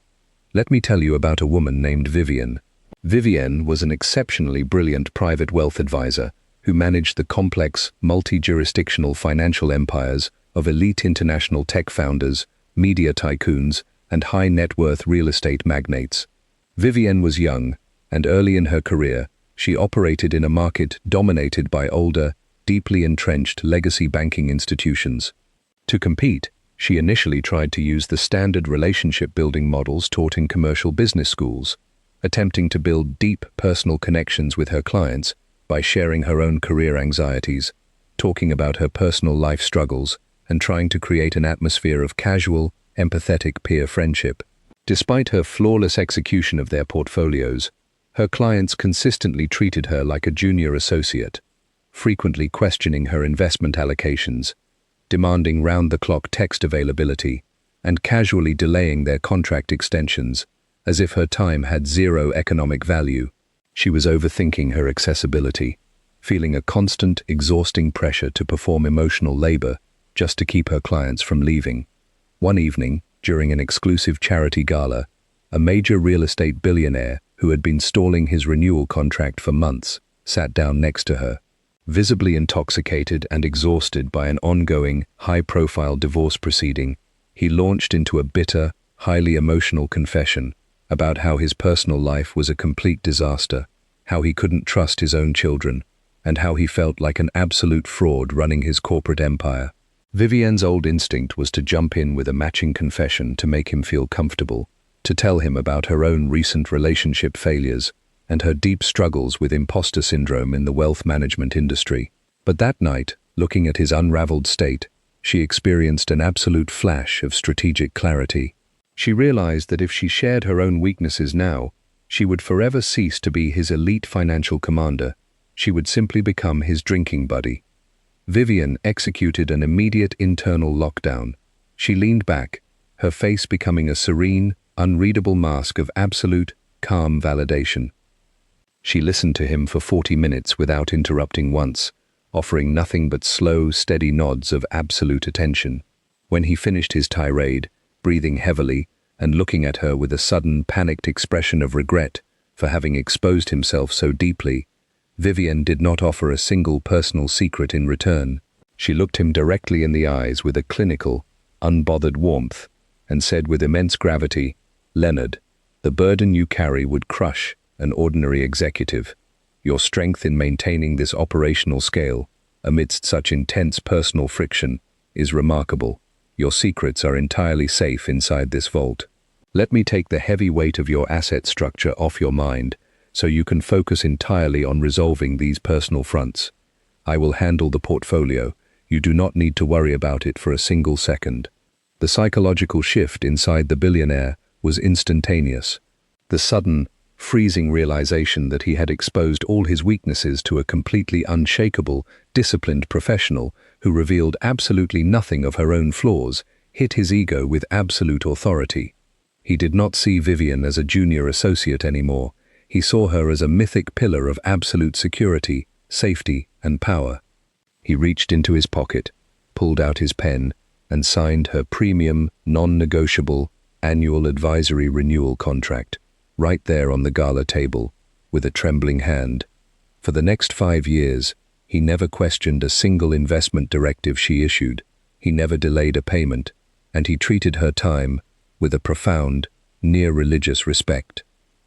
Let me tell you about a woman named Vivian. Vivian was an exceptionally brilliant private wealth advisor who managed the complex, multi-jurisdictional financial empires of elite international tech founders, media tycoons, and high-net-worth real estate magnates. Vivian was young, and early in her career, she operated in a market dominated by older, deeply entrenched legacy banking institutions. To compete, she initially tried to use the standard relationship-building models taught in commercial business schools, attempting to build deep personal connections with her clients by sharing her own career anxieties, talking about her personal life struggles, and trying to create an atmosphere of casual, empathetic peer friendship. Despite her flawless execution of their portfolios, her clients consistently treated her like a junior associate, frequently questioning her investment allocations, demanding round-the-clock text availability, and casually delaying their contract extensions, as if her time had zero economic value. She was overthinking her accessibility, feeling a constant, exhausting pressure to perform emotional labor just to keep her clients from leaving. One evening, during an exclusive charity gala, a major real estate billionaire who had been stalling his renewal contract for months sat down next to her. Visibly intoxicated and exhausted by an ongoing, high-profile divorce proceeding, he launched into a bitter, highly emotional confession about how his personal life was a complete disaster, how he couldn't trust his own children, and how he felt like an absolute fraud running his corporate empire. Vivian's old instinct was to jump in with a matching confession to make him feel comfortable, to tell him about her own recent relationship failures and her deep struggles with imposter syndrome in the wealth management industry. But that night, looking at his unraveled state, she experienced an absolute flash of strategic clarity. She realized that if she shared her own weaknesses now, she would forever cease to be his elite financial commander. She would simply become his drinking buddy. Vivian executed an immediate internal lockdown. She leaned back, her face becoming a serene, unreadable mask of absolute, calm validation. She listened to him for 40 minutes without interrupting once, offering nothing but slow, steady nods of absolute attention. When he finished his tirade, breathing heavily and looking at her with a sudden, panicked expression of regret for having exposed himself so deeply, Vivian did not offer a single personal secret in return. She looked him directly in the eyes with a clinical, unbothered warmth and said with immense gravity, "Leonard, the burden you carry would crush an ordinary executive. Your strength in maintaining this operational scale amidst such intense personal friction is remarkable. Your secrets are entirely safe inside this vault. Let me take the heavy weight of your asset structure off your mind so you can focus entirely on resolving these personal fronts. I will handle the portfolio. You do not need to worry about it for a single second." The psychological shift inside the billionaire was instantaneous. The sudden, freezing realization that he had exposed all his weaknesses to a completely unshakable, disciplined professional who revealed absolutely nothing of her own flaws hit his ego with absolute authority. He did not see Vivian as a junior associate anymore. He saw her as a mythic pillar of absolute security, safety, and power. He reached into his pocket, pulled out his pen, and signed her premium, non-negotiable, annual advisory renewal contract, right there on the gala table, with a trembling hand. For the next 5 years, he never questioned a single investment directive she issued. He never delayed a payment, and he treated her time with a profound, near-religious respect.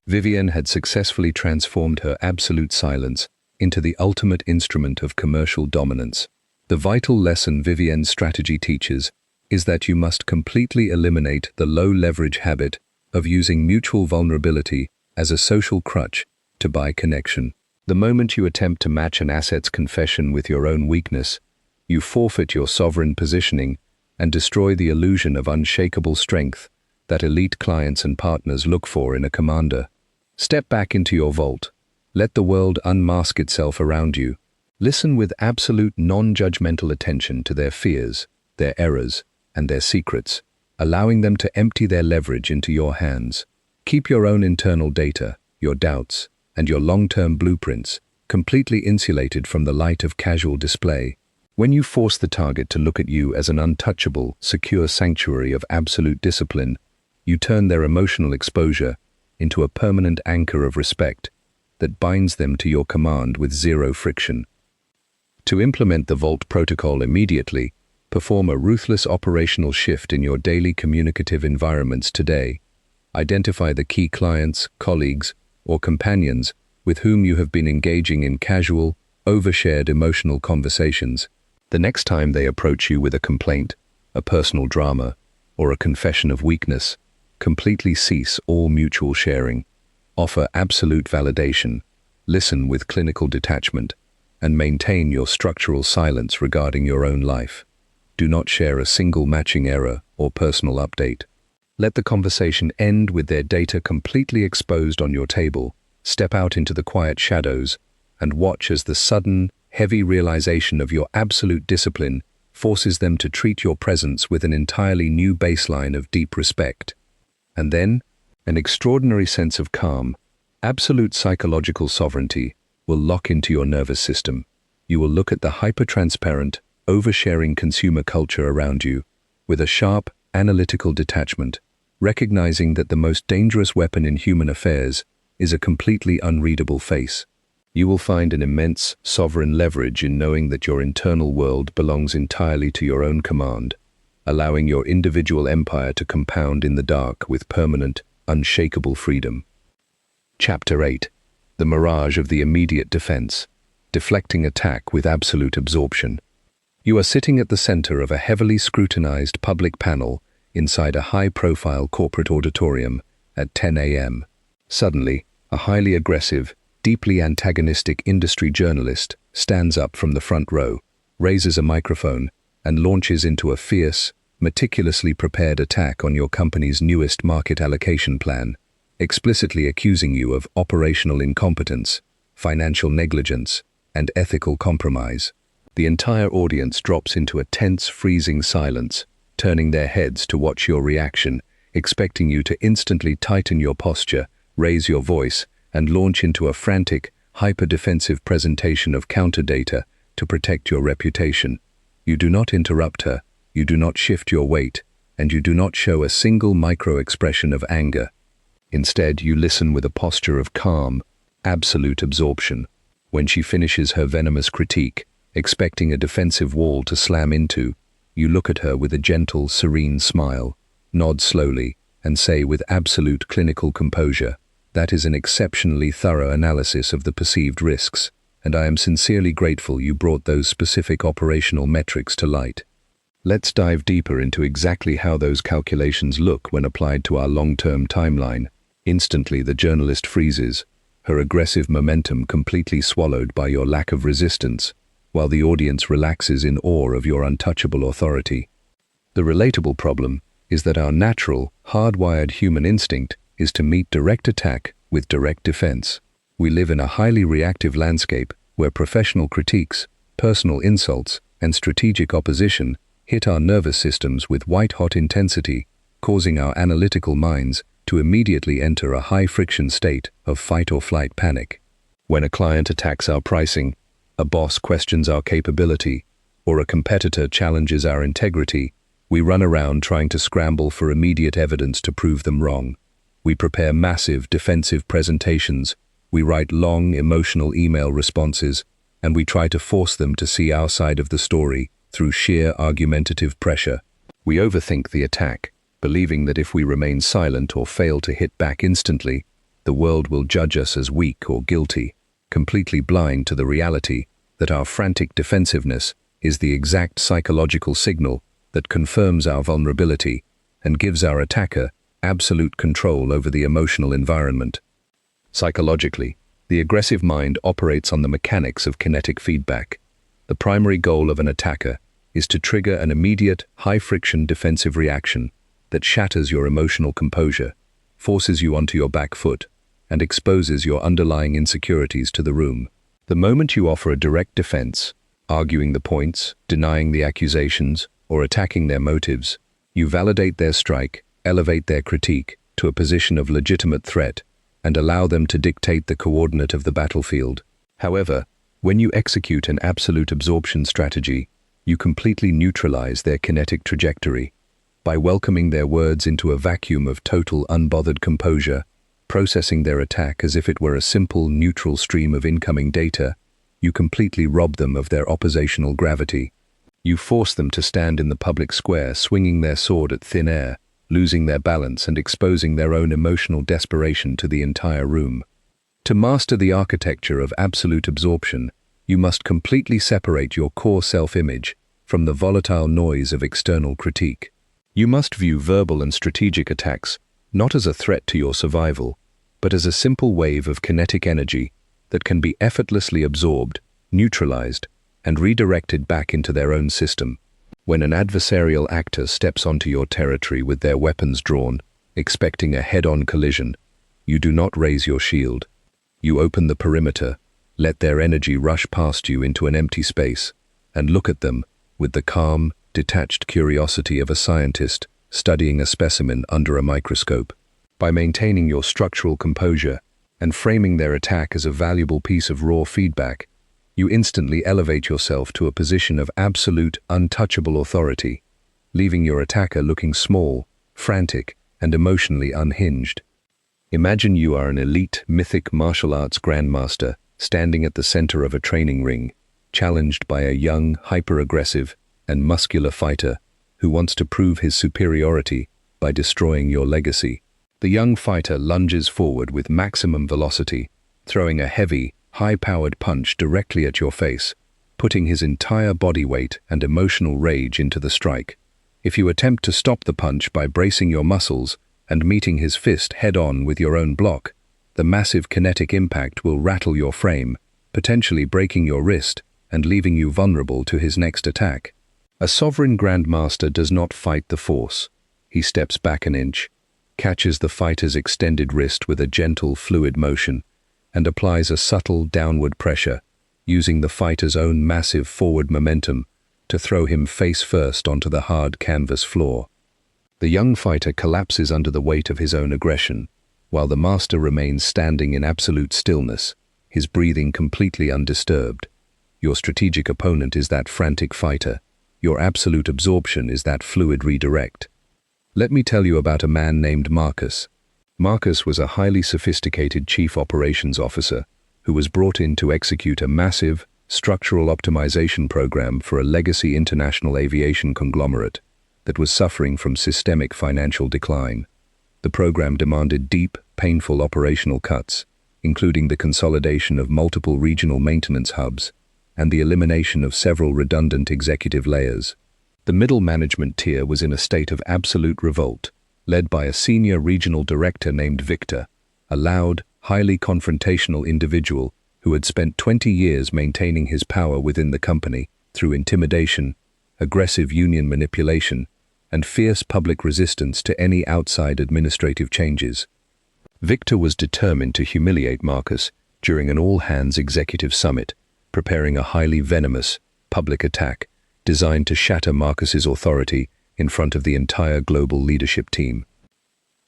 Vivian had successfully transformed her absolute silence into the ultimate instrument of commercial dominance. The vital lesson Vivian's strategy teaches is that you must completely eliminate the low-leverage habit of using mutual vulnerability as a social crutch to buy connection. The moment you attempt to match an asset's confession with your own weakness, you forfeit your sovereign positioning and destroy the illusion of unshakable strength that elite clients and partners look for in a commander. Step back into your vault. Let the world unmask itself around you. Listen with absolute non-judgmental attention to their fears, their errors, and their secrets, allowing them to empty their leverage into your hands. Keep your own internal data, your doubts, and your long-term blueprints completely insulated from the light of casual display. When you force the target to look at you as an untouchable, secure sanctuary of absolute discipline, you turn their emotional exposure into a permanent anchor of respect that binds them to your command with zero friction. To implement the Vault protocol immediately, perform a ruthless operational shift in your daily communicative environments today. Identify the key clients, colleagues, or companions with whom you have been engaging in casual, overshared emotional conversations. The next time they approach you with a complaint, a personal drama, or a confession of weakness, completely cease all mutual sharing. Offer absolute validation, listen with clinical detachment, and maintain your structural silence regarding your own life. Do not share a single matching error or personal update. Let the conversation end with their data completely exposed on your table. Step out into the quiet shadows and watch as the sudden, heavy realization of your absolute discipline forces them to treat your presence with an entirely new baseline of deep respect. And then, an extraordinary sense of calm, absolute psychological sovereignty will lock into your nervous system. You will look at the hyper-transparent, oversharing consumer culture around you with a sharp, analytical detachment, recognizing that the most dangerous weapon in human affairs is a completely unreadable face. You will find an immense, sovereign leverage in knowing that your internal world belongs entirely to your own command, allowing your individual empire to compound in the dark with permanent, unshakable freedom. Chapter 8. The Mirage of the Immediate Defense. Deflecting attack with absolute absorption. You are sitting at the center of a heavily scrutinized public panel inside a high-profile corporate auditorium at 10 a.m. Suddenly, a highly aggressive, deeply antagonistic industry journalist stands up from the front row, raises a microphone, and launches into a fierce, meticulously prepared attack on your company's newest market allocation plan, explicitly accusing you of operational incompetence, financial negligence, and ethical compromise. The entire audience drops into a tense, freezing silence, turning their heads to watch your reaction, expecting you to instantly tighten your posture, raise your voice, and launch into a frantic, hyper-defensive presentation of counter data to protect your reputation. You do not interrupt her, you do not shift your weight, and you do not show a single micro-expression of anger. Instead, you listen with a posture of calm, absolute absorption. When she finishes her venomous critique, expecting a defensive wall to slam into, you look at her with a gentle, serene smile, nod slowly, and say with absolute clinical composure, "That is an exceptionally thorough analysis of the perceived risks, and I am sincerely grateful you brought those specific operational metrics to light." Let's dive deeper into exactly how those calculations look when applied to our long-term timeline. Instantly, the journalist freezes, her aggressive momentum completely swallowed by your lack of resistance, while the audience relaxes in awe of your untouchable authority. The relatable problem is that our natural, hardwired human instinct is to meet direct attack with direct defense. We live in a highly reactive landscape where professional critiques, personal insults, and strategic opposition hit our nervous systems with white-hot intensity, causing our analytical minds to immediately enter a high-friction state of fight-or-flight panic. When a client attacks our pricing, a boss questions our capability, or a competitor challenges our integrity, we run around trying to scramble for immediate evidence to prove them wrong. We prepare massive defensive presentations, we write long emotional email responses, and we try to force them to see our side of the story through sheer argumentative pressure. We overthink the attack, believing that if we remain silent or fail to hit back instantly, the world will judge us as weak or guilty, completely blind to the reality that our frantic defensiveness is the exact psychological signal that confirms our vulnerability and gives our attacker absolute control over the emotional environment. Psychologically, the aggressive mind operates on the mechanics of kinetic feedback. The primary goal of an attacker is to trigger an immediate, high-friction defensive reaction that shatters your emotional composure, forces you onto your back foot, and exposes your underlying insecurities to the room. The moment you offer a direct defense, arguing the points, denying the accusations, or attacking their motives, you validate their strike, elevate their critique to a position of legitimate threat, and allow them to dictate the coordinate of the battlefield. However, when you execute an absolute absorption strategy, you completely neutralize their kinetic trajectory. By welcoming their words into a vacuum of total unbothered composure, processing their attack as if it were a simple, neutral stream of incoming data, you completely rob them of their oppositional gravity. You force them to stand in the public square, swinging their sword at thin air, losing their balance and exposing their own emotional desperation to the entire room. To master the architecture of absolute absorption, you must completely separate your core self-image from the volatile noise of external critique. You must view verbal and strategic attacks not as a threat to your survival, but as a simple wave of kinetic energy that can be effortlessly absorbed, neutralized, and redirected back into their own system. When an adversarial actor steps onto your territory with their weapons drawn, expecting a head-on collision, you do not raise your shield. You open the perimeter, let their energy rush past you into an empty space, and look at them with the calm, detached curiosity of a scientist studying a specimen under a microscope. By maintaining your structural composure and framing their attack as a valuable piece of raw feedback, you instantly elevate yourself to a position of absolute, untouchable authority, leaving your attacker looking small, frantic, and emotionally unhinged. Imagine you are an elite, mythic martial arts grandmaster standing at the center of a training ring, challenged by a young, hyper-aggressive, and muscular fighter who wants to prove his superiority by destroying your legacy. The young fighter lunges forward with maximum velocity, throwing a heavy, high-powered punch directly at your face, putting his entire body weight and emotional rage into the strike. If you attempt to stop the punch by bracing your muscles and meeting his fist head-on with your own block, the massive kinetic impact will rattle your frame, potentially breaking your wrist and leaving you vulnerable to his next attack. A sovereign grandmaster does not fight the force. He steps back an inch, catches the fighter's extended wrist with a gentle, fluid motion, and applies a subtle downward pressure, using the fighter's own massive forward momentum to throw him face first onto the hard canvas floor. The young fighter collapses under the weight of his own aggression, while the master remains standing in absolute stillness, his breathing completely undisturbed. Your strategic opponent is that frantic fighter. Your absolute absorption is that fluid redirect. Let me tell you about a man named Marcus. Marcus was a highly sophisticated chief operations officer who was brought in to execute a massive, structural optimization program for a legacy international aviation conglomerate that was suffering from systemic financial decline. The program demanded deep, painful operational cuts, including the consolidation of multiple regional maintenance hubs and the elimination of several redundant executive layers. The middle management tier was in a state of absolute revolt, led by a senior regional director named Victor, a loud, highly confrontational individual who had spent 20 years maintaining his power within the company through intimidation, aggressive union manipulation, and fierce public resistance to any outside administrative changes. Victor was determined to humiliate Marcus during an all-hands executive summit, preparing a highly venomous, public attack designed to shatter Marcus's authority in front of the entire global leadership team.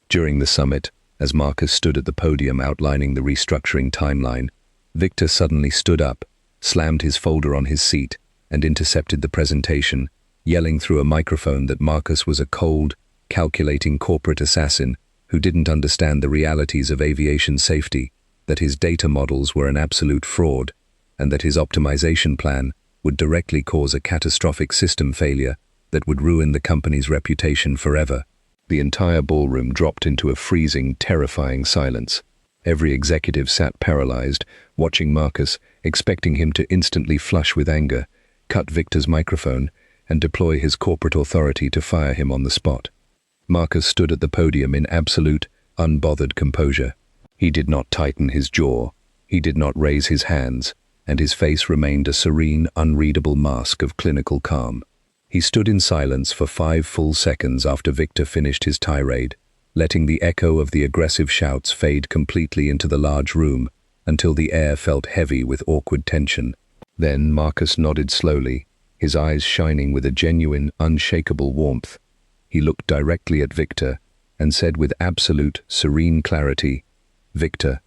During the summit, as Marcus stood at the podium outlining the restructuring timeline, Victor suddenly stood up, slammed his folder on his seat, and intercepted the presentation, yelling through a microphone that Marcus was a cold, calculating corporate assassin who didn't understand the realities of aviation safety, that his data models were an absolute fraud, and that his optimization plan would directly cause a catastrophic system failure that would ruin the company's reputation forever. The entire ballroom dropped into a freezing, terrifying silence. Every executive sat paralyzed, watching Marcus, expecting him to instantly flush with anger, cut Victor's microphone, and deploy his corporate authority to fire him on the spot. Marcus stood at the podium in absolute, unbothered composure. He did not tighten his jaw, he did not raise his hands, and his face remained a serene, unreadable mask of clinical calm. He stood in silence for 5 full seconds after Victor finished his tirade, letting the echo of the aggressive shouts fade completely into the large room until the air felt heavy with awkward tension. Then Marcus nodded slowly, his eyes shining with a genuine, unshakable warmth. He looked directly at Victor and said with absolute, serene clarity, "Victor,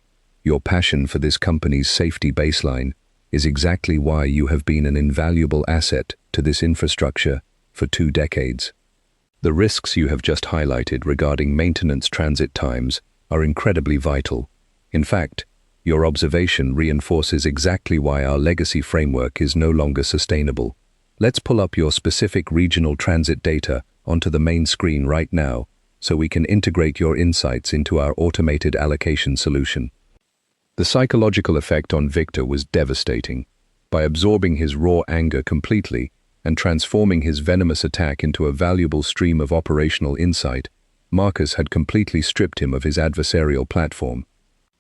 your passion for this company's safety baseline is exactly why you have been an invaluable asset to this infrastructure for 2 decades. The risks you have just highlighted regarding maintenance transit times are incredibly vital. In fact, your observation reinforces exactly why our legacy framework is no longer sustainable. Let's pull up your specific regional transit data onto the main screen right now so we can integrate your insights into our automated allocation solution." The psychological effect on Victor was devastating. By absorbing his raw anger completely and transforming his venomous attack into a valuable stream of operational insight, Marcus had completely stripped him of his adversarial platform.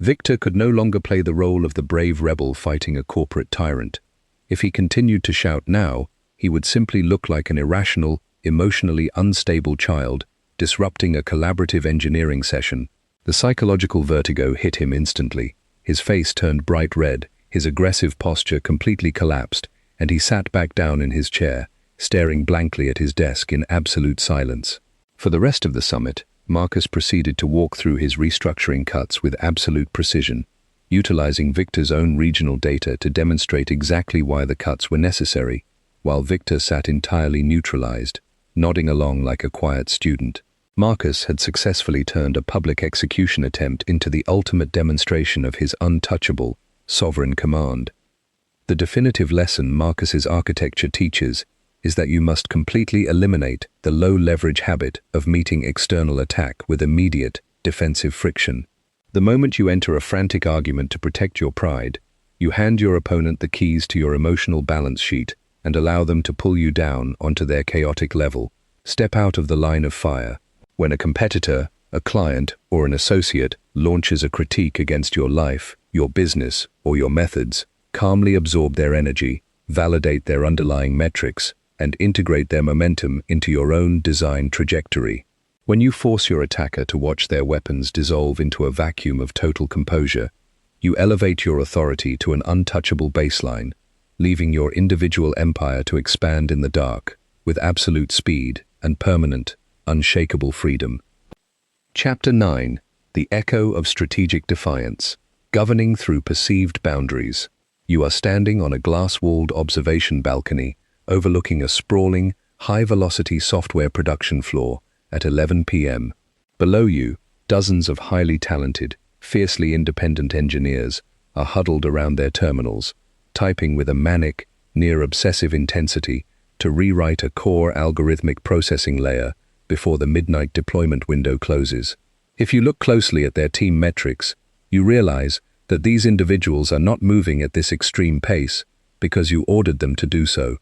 Victor could no longer play the role of the brave rebel fighting a corporate tyrant. If he continued to shout now, he would simply look like an irrational, emotionally unstable child disrupting a collaborative engineering session. The psychological vertigo hit him instantly. His face turned bright red, his aggressive posture completely collapsed, and he sat back down in his chair, staring blankly at his desk in absolute silence. For the rest of the summit, Marcus proceeded to walk through his restructuring cuts with absolute precision, utilizing Victor's own regional data to demonstrate exactly why the cuts were necessary, while Victor sat entirely neutralized, nodding along like a quiet student. Marcus had successfully turned a public execution attempt into the ultimate demonstration of his untouchable, sovereign command. The definitive lesson Marcus's architecture teaches is that you must completely eliminate the low-leverage habit of meeting external attack with immediate, defensive friction. The moment you enter a frantic argument to protect your pride, you hand your opponent the keys to your emotional balance sheet and allow them to pull you down onto their chaotic level. Step out of the line of fire. When a competitor, a client, or an associate launches a critique against your life, your business, or your methods, calmly absorb their energy, validate their underlying metrics, and integrate their momentum into your own design trajectory. When you force your attacker to watch their weapons dissolve into a vacuum of total composure, you elevate your authority to an untouchable baseline, leaving your individual empire to expand in the dark, with absolute speed and permanent, unshakable freedom. Chapter 9. The echo of strategic defiance, governing through perceived boundaries. You are standing on a glass-walled observation balcony, overlooking a sprawling, high-velocity software production floor at 11 p.m. Below you, dozens of highly talented, fiercely independent engineers are huddled around their terminals, typing with a manic, near-obsessive intensity to rewrite a core algorithmic processing layer before the midnight deployment window closes. If you look closely at their team metrics, you realize that these individuals are not moving at this extreme pace because you ordered them to do so.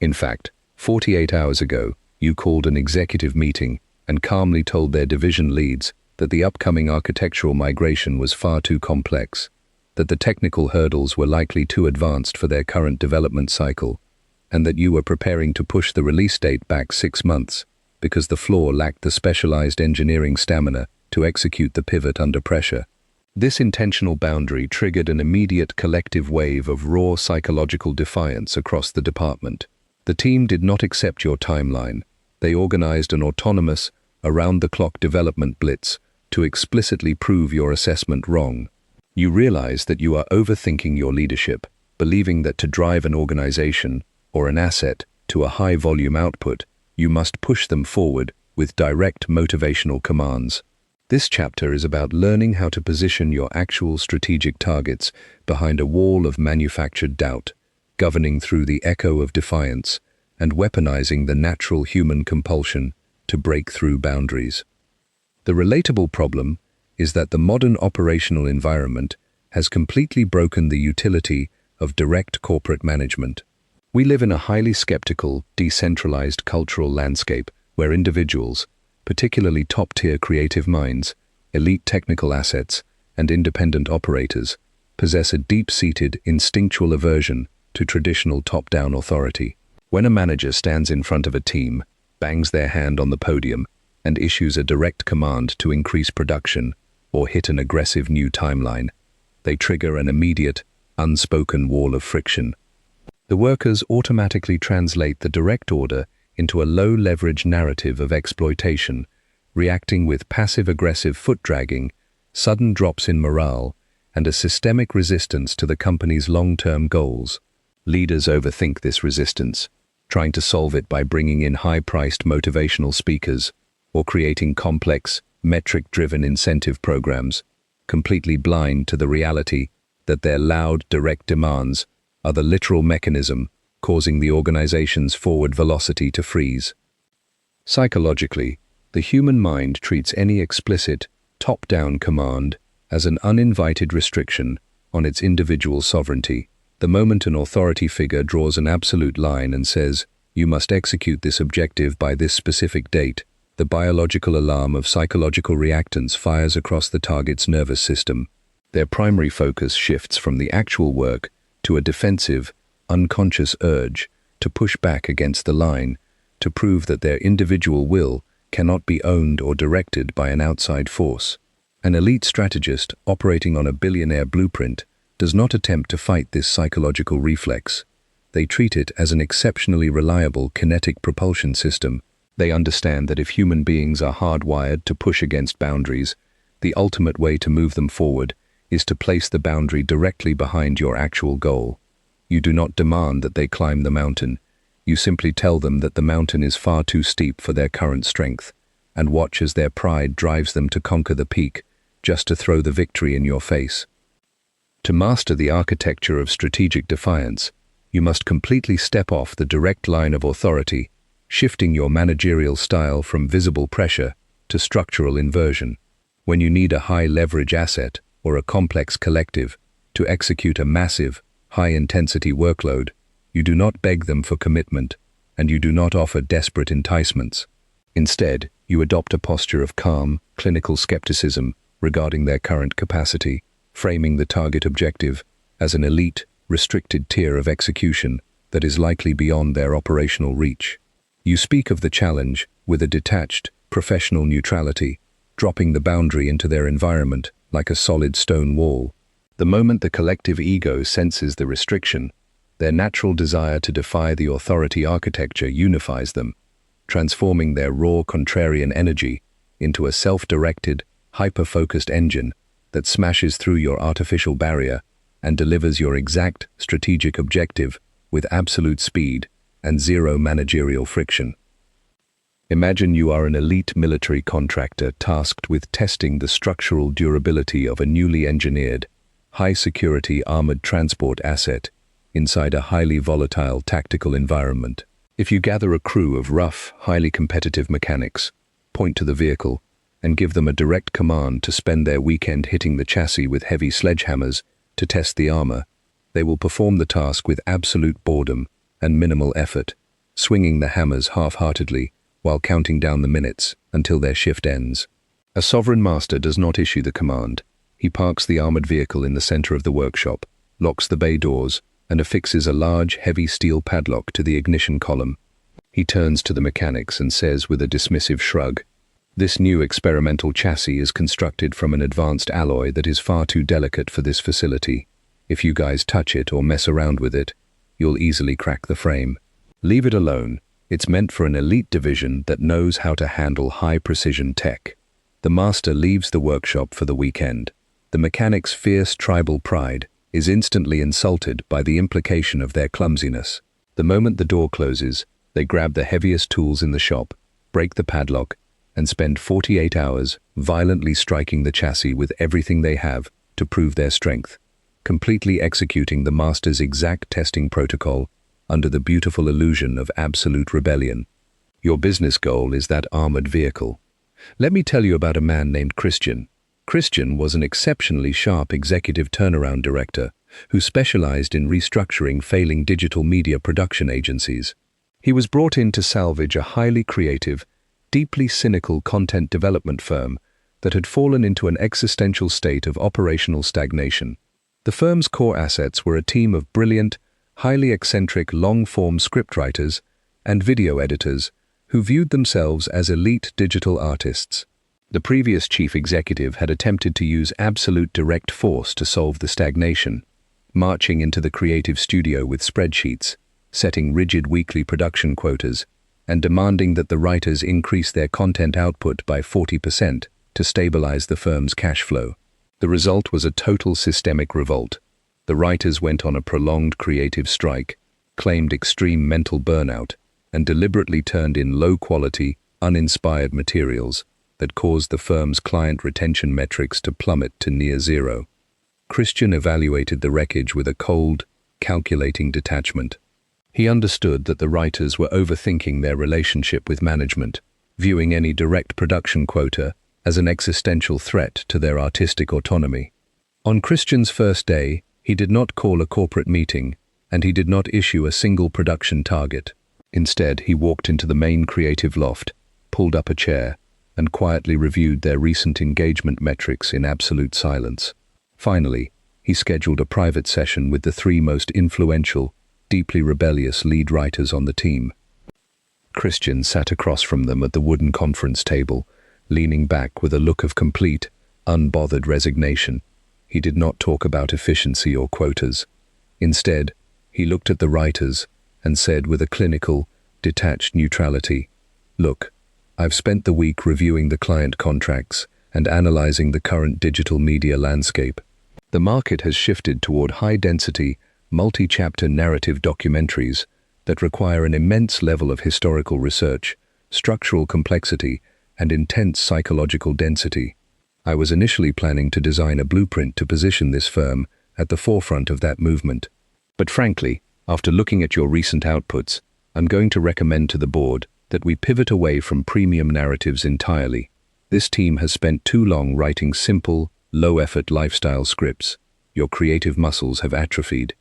In fact, 48 hours ago, you called an executive meeting and calmly told their division leads that the upcoming architectural migration was far too complex, that the technical hurdles were likely too advanced for their current development cycle, and that you were preparing to push the release date back 6 months because the floor lacked the specialized engineering stamina to execute the pivot under pressure. This intentional boundary triggered an immediate collective wave of raw psychological defiance across the department. The team did not accept your timeline. They organized an autonomous, around-the-clock development blitz to explicitly prove your assessment wrong. You realize that you are overthinking your leadership, believing that to drive an organization or an asset to a high-volume output, you must push them forward with direct motivational commands. This chapter is about learning how to position your actual strategic targets behind a wall of manufactured doubt, governing through the echo of defiance, and weaponizing the natural human compulsion to break through boundaries. The relatable problem is that the modern operational environment has completely broken the utility of direct corporate management. We live in a highly skeptical, decentralized cultural landscape where individuals, particularly top-tier creative minds, elite technical assets, and independent operators, possess a deep-seated instinctual aversion to traditional top-down authority. When a manager stands in front of a team, bangs their hand on the podium, and issues a direct command to increase production or hit an aggressive new timeline, they trigger an immediate, unspoken wall of friction. The workers automatically translate the direct order into a low-leverage narrative of exploitation, reacting with passive-aggressive foot-dragging, sudden drops in morale, and a systemic resistance to the company's long-term goals. Leaders overthink this resistance, trying to solve it by bringing in high-priced motivational speakers or creating complex, metric-driven incentive programs, completely blind to the reality that their loud, direct demands are the literal mechanism causing the organization's forward velocity to freeze. Psychologically, the human mind treats any explicit, top-down command as an uninvited restriction on its individual sovereignty. The moment an authority figure draws an absolute line and says, "You must execute this objective by this specific date," the biological alarm of psychological reactance fires across the target's nervous system. Their primary focus shifts from the actual work to a defensive, unconscious urge to push back against the line, to prove that their individual will cannot be owned or directed by an outside force. An elite strategist operating on a billionaire blueprint does not attempt to fight this psychological reflex. They treat it as an exceptionally reliable kinetic propulsion system. They understand that if human beings are hardwired to push against boundaries, the ultimate way to move them forward is to place the boundary directly behind your actual goal. You do not demand that they climb the mountain. You simply tell them that the mountain is far too steep for their current strength, and watch as their pride drives them to conquer the peak, just to throw the victory in your face. To master the architecture of strategic defiance, you must completely step off the direct line of authority, shifting your managerial style from visible pressure to structural inversion. When you need a high-leverage asset or a complex collective to execute a massive, high-intensity workload, you do not beg them for commitment, and you do not offer desperate enticements. Instead, you adopt a posture of calm, clinical skepticism regarding their current capacity, framing the target objective as an elite, restricted tier of execution that is likely beyond their operational reach. You speak of the challenge with a detached, professional neutrality, dropping the boundary into their environment like a solid stone wall. The moment the collective ego senses the restriction, their natural desire to defy the authority architecture unifies them, transforming their raw contrarian energy into a self-directed, hyper-focused engine that smashes through your artificial barrier and delivers your exact strategic objective with absolute speed and zero managerial friction. Imagine you are an elite military contractor tasked with testing the structural durability of a newly engineered, high-security armored transport asset inside a highly volatile tactical environment. If you gather a crew of rough, highly competitive mechanics, point to the vehicle, and give them a direct command to spend their weekend hitting the chassis with heavy sledgehammers to test the armor, they will perform the task with absolute boredom and minimal effort, swinging the hammers half-heartedly while counting down the minutes until their shift ends. A sovereign master does not issue the command. He parks the armored vehicle in the center of the workshop, locks the bay doors, and affixes a large, heavy steel padlock to the ignition column. He turns to the mechanics and says with a dismissive shrug, "This new experimental chassis is constructed from an advanced alloy that is far too delicate for this facility. If you guys touch it or mess around with it, you'll easily crack the frame. Leave it alone. It's meant for an elite division that knows how to handle high-precision tech." The master leaves the workshop for the weekend. The mechanic's fierce tribal pride is instantly insulted by the implication of their clumsiness. The moment the door closes, they grab the heaviest tools in the shop, break the padlock, and spend 48 hours violently striking the chassis with everything they have to prove their strength, completely executing the master's exact testing protocol under the beautiful illusion of absolute rebellion. Your business goal is that armored vehicle. Let me tell you about a man named Christian. Christian was an exceptionally sharp executive turnaround director who specialized in restructuring failing digital media production agencies. He was brought in to salvage a highly creative, deeply cynical content development firm that had fallen into an existential state of operational stagnation. The firm's core assets were a team of brilliant, highly eccentric long-form scriptwriters and video editors who viewed themselves as elite digital artists. The previous chief executive had attempted to use absolute direct force to solve the stagnation, marching into the creative studio with spreadsheets, setting rigid weekly production quotas, and demanding that the writers increase their content output by 40% to stabilize the firm's cash flow. The result was a total systemic revolt. The writers went on a prolonged creative strike, claimed extreme mental burnout, and deliberately turned in low-quality, uninspired materials that caused the firm's client retention metrics to plummet to near zero. Christian evaluated the wreckage with a cold, calculating detachment. He understood that the writers were overthinking their relationship with management, viewing any direct production quota as an existential threat to their artistic autonomy. On Christian's first day, he did not call a corporate meeting, and he did not issue a single production target. Instead, he walked into the main creative loft, pulled up a chair, and quietly reviewed their recent engagement metrics in absolute silence. Finally, he scheduled a private session with the three most influential, deeply rebellious lead writers on the team. Christian sat across from them at the wooden conference table, leaning back with a look of complete, unbothered resignation. He did not talk about efficiency or quotas. Instead, he looked at the writers and said with a clinical, detached neutrality, "Look, I've spent the week reviewing the client contracts and analyzing the current digital media landscape. The market has shifted toward high-density, multi-chapter narrative documentaries that require an immense level of historical research, structural complexity, and intense psychological density. I was initially planning to design a blueprint to position this firm at the forefront of that movement. But frankly, after looking at your recent outputs, I'm going to recommend to the board that we pivot away from premium narratives entirely. This team has spent too long writing simple, low-effort lifestyle scripts. Your creative muscles have atrophied.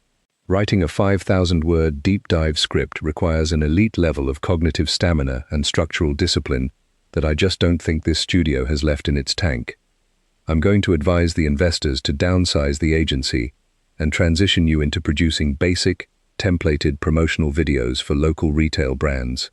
Writing a 5,000-word deep-dive script requires an elite level of cognitive stamina and structural discipline that I just don't think this studio has left in its tank. I'm going to advise the investors to downsize the agency and transition you into producing basic, templated promotional videos for local retail brands."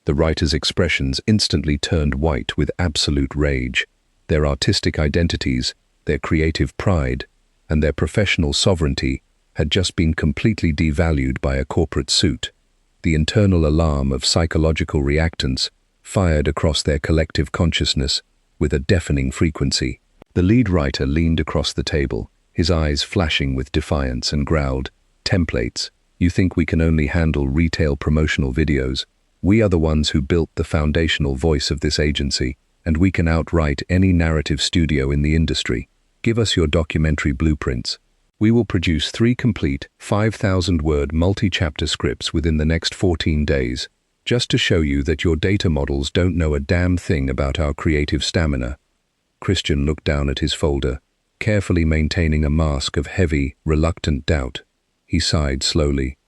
The writers' expressions instantly turned white with absolute rage. Their artistic identities, their creative pride, and their professional sovereignty had just been completely devalued by a corporate suit. The internal alarm of psychological reactance fired across their collective consciousness, with a deafening frequency. The lead writer leaned across the table, his eyes flashing with defiance, and growled, "Templates? You think we can only handle retail promotional videos? We are the ones who built the foundational voice of this agency, and we can outwrite any narrative studio in the industry. Give us your documentary blueprints. We will produce 3 complete, 5,000-word multi-chapter scripts within the next 14 days, just to show you that your data models don't know a damn thing about our creative stamina." Christian looked down at his folder, carefully maintaining a mask of heavy, reluctant doubt. He sighed slowly.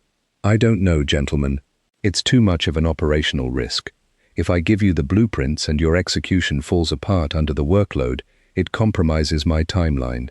"I don't know, gentlemen. It's too much of an operational risk. If I give you the blueprints and your execution falls apart under the workload, it compromises my timeline.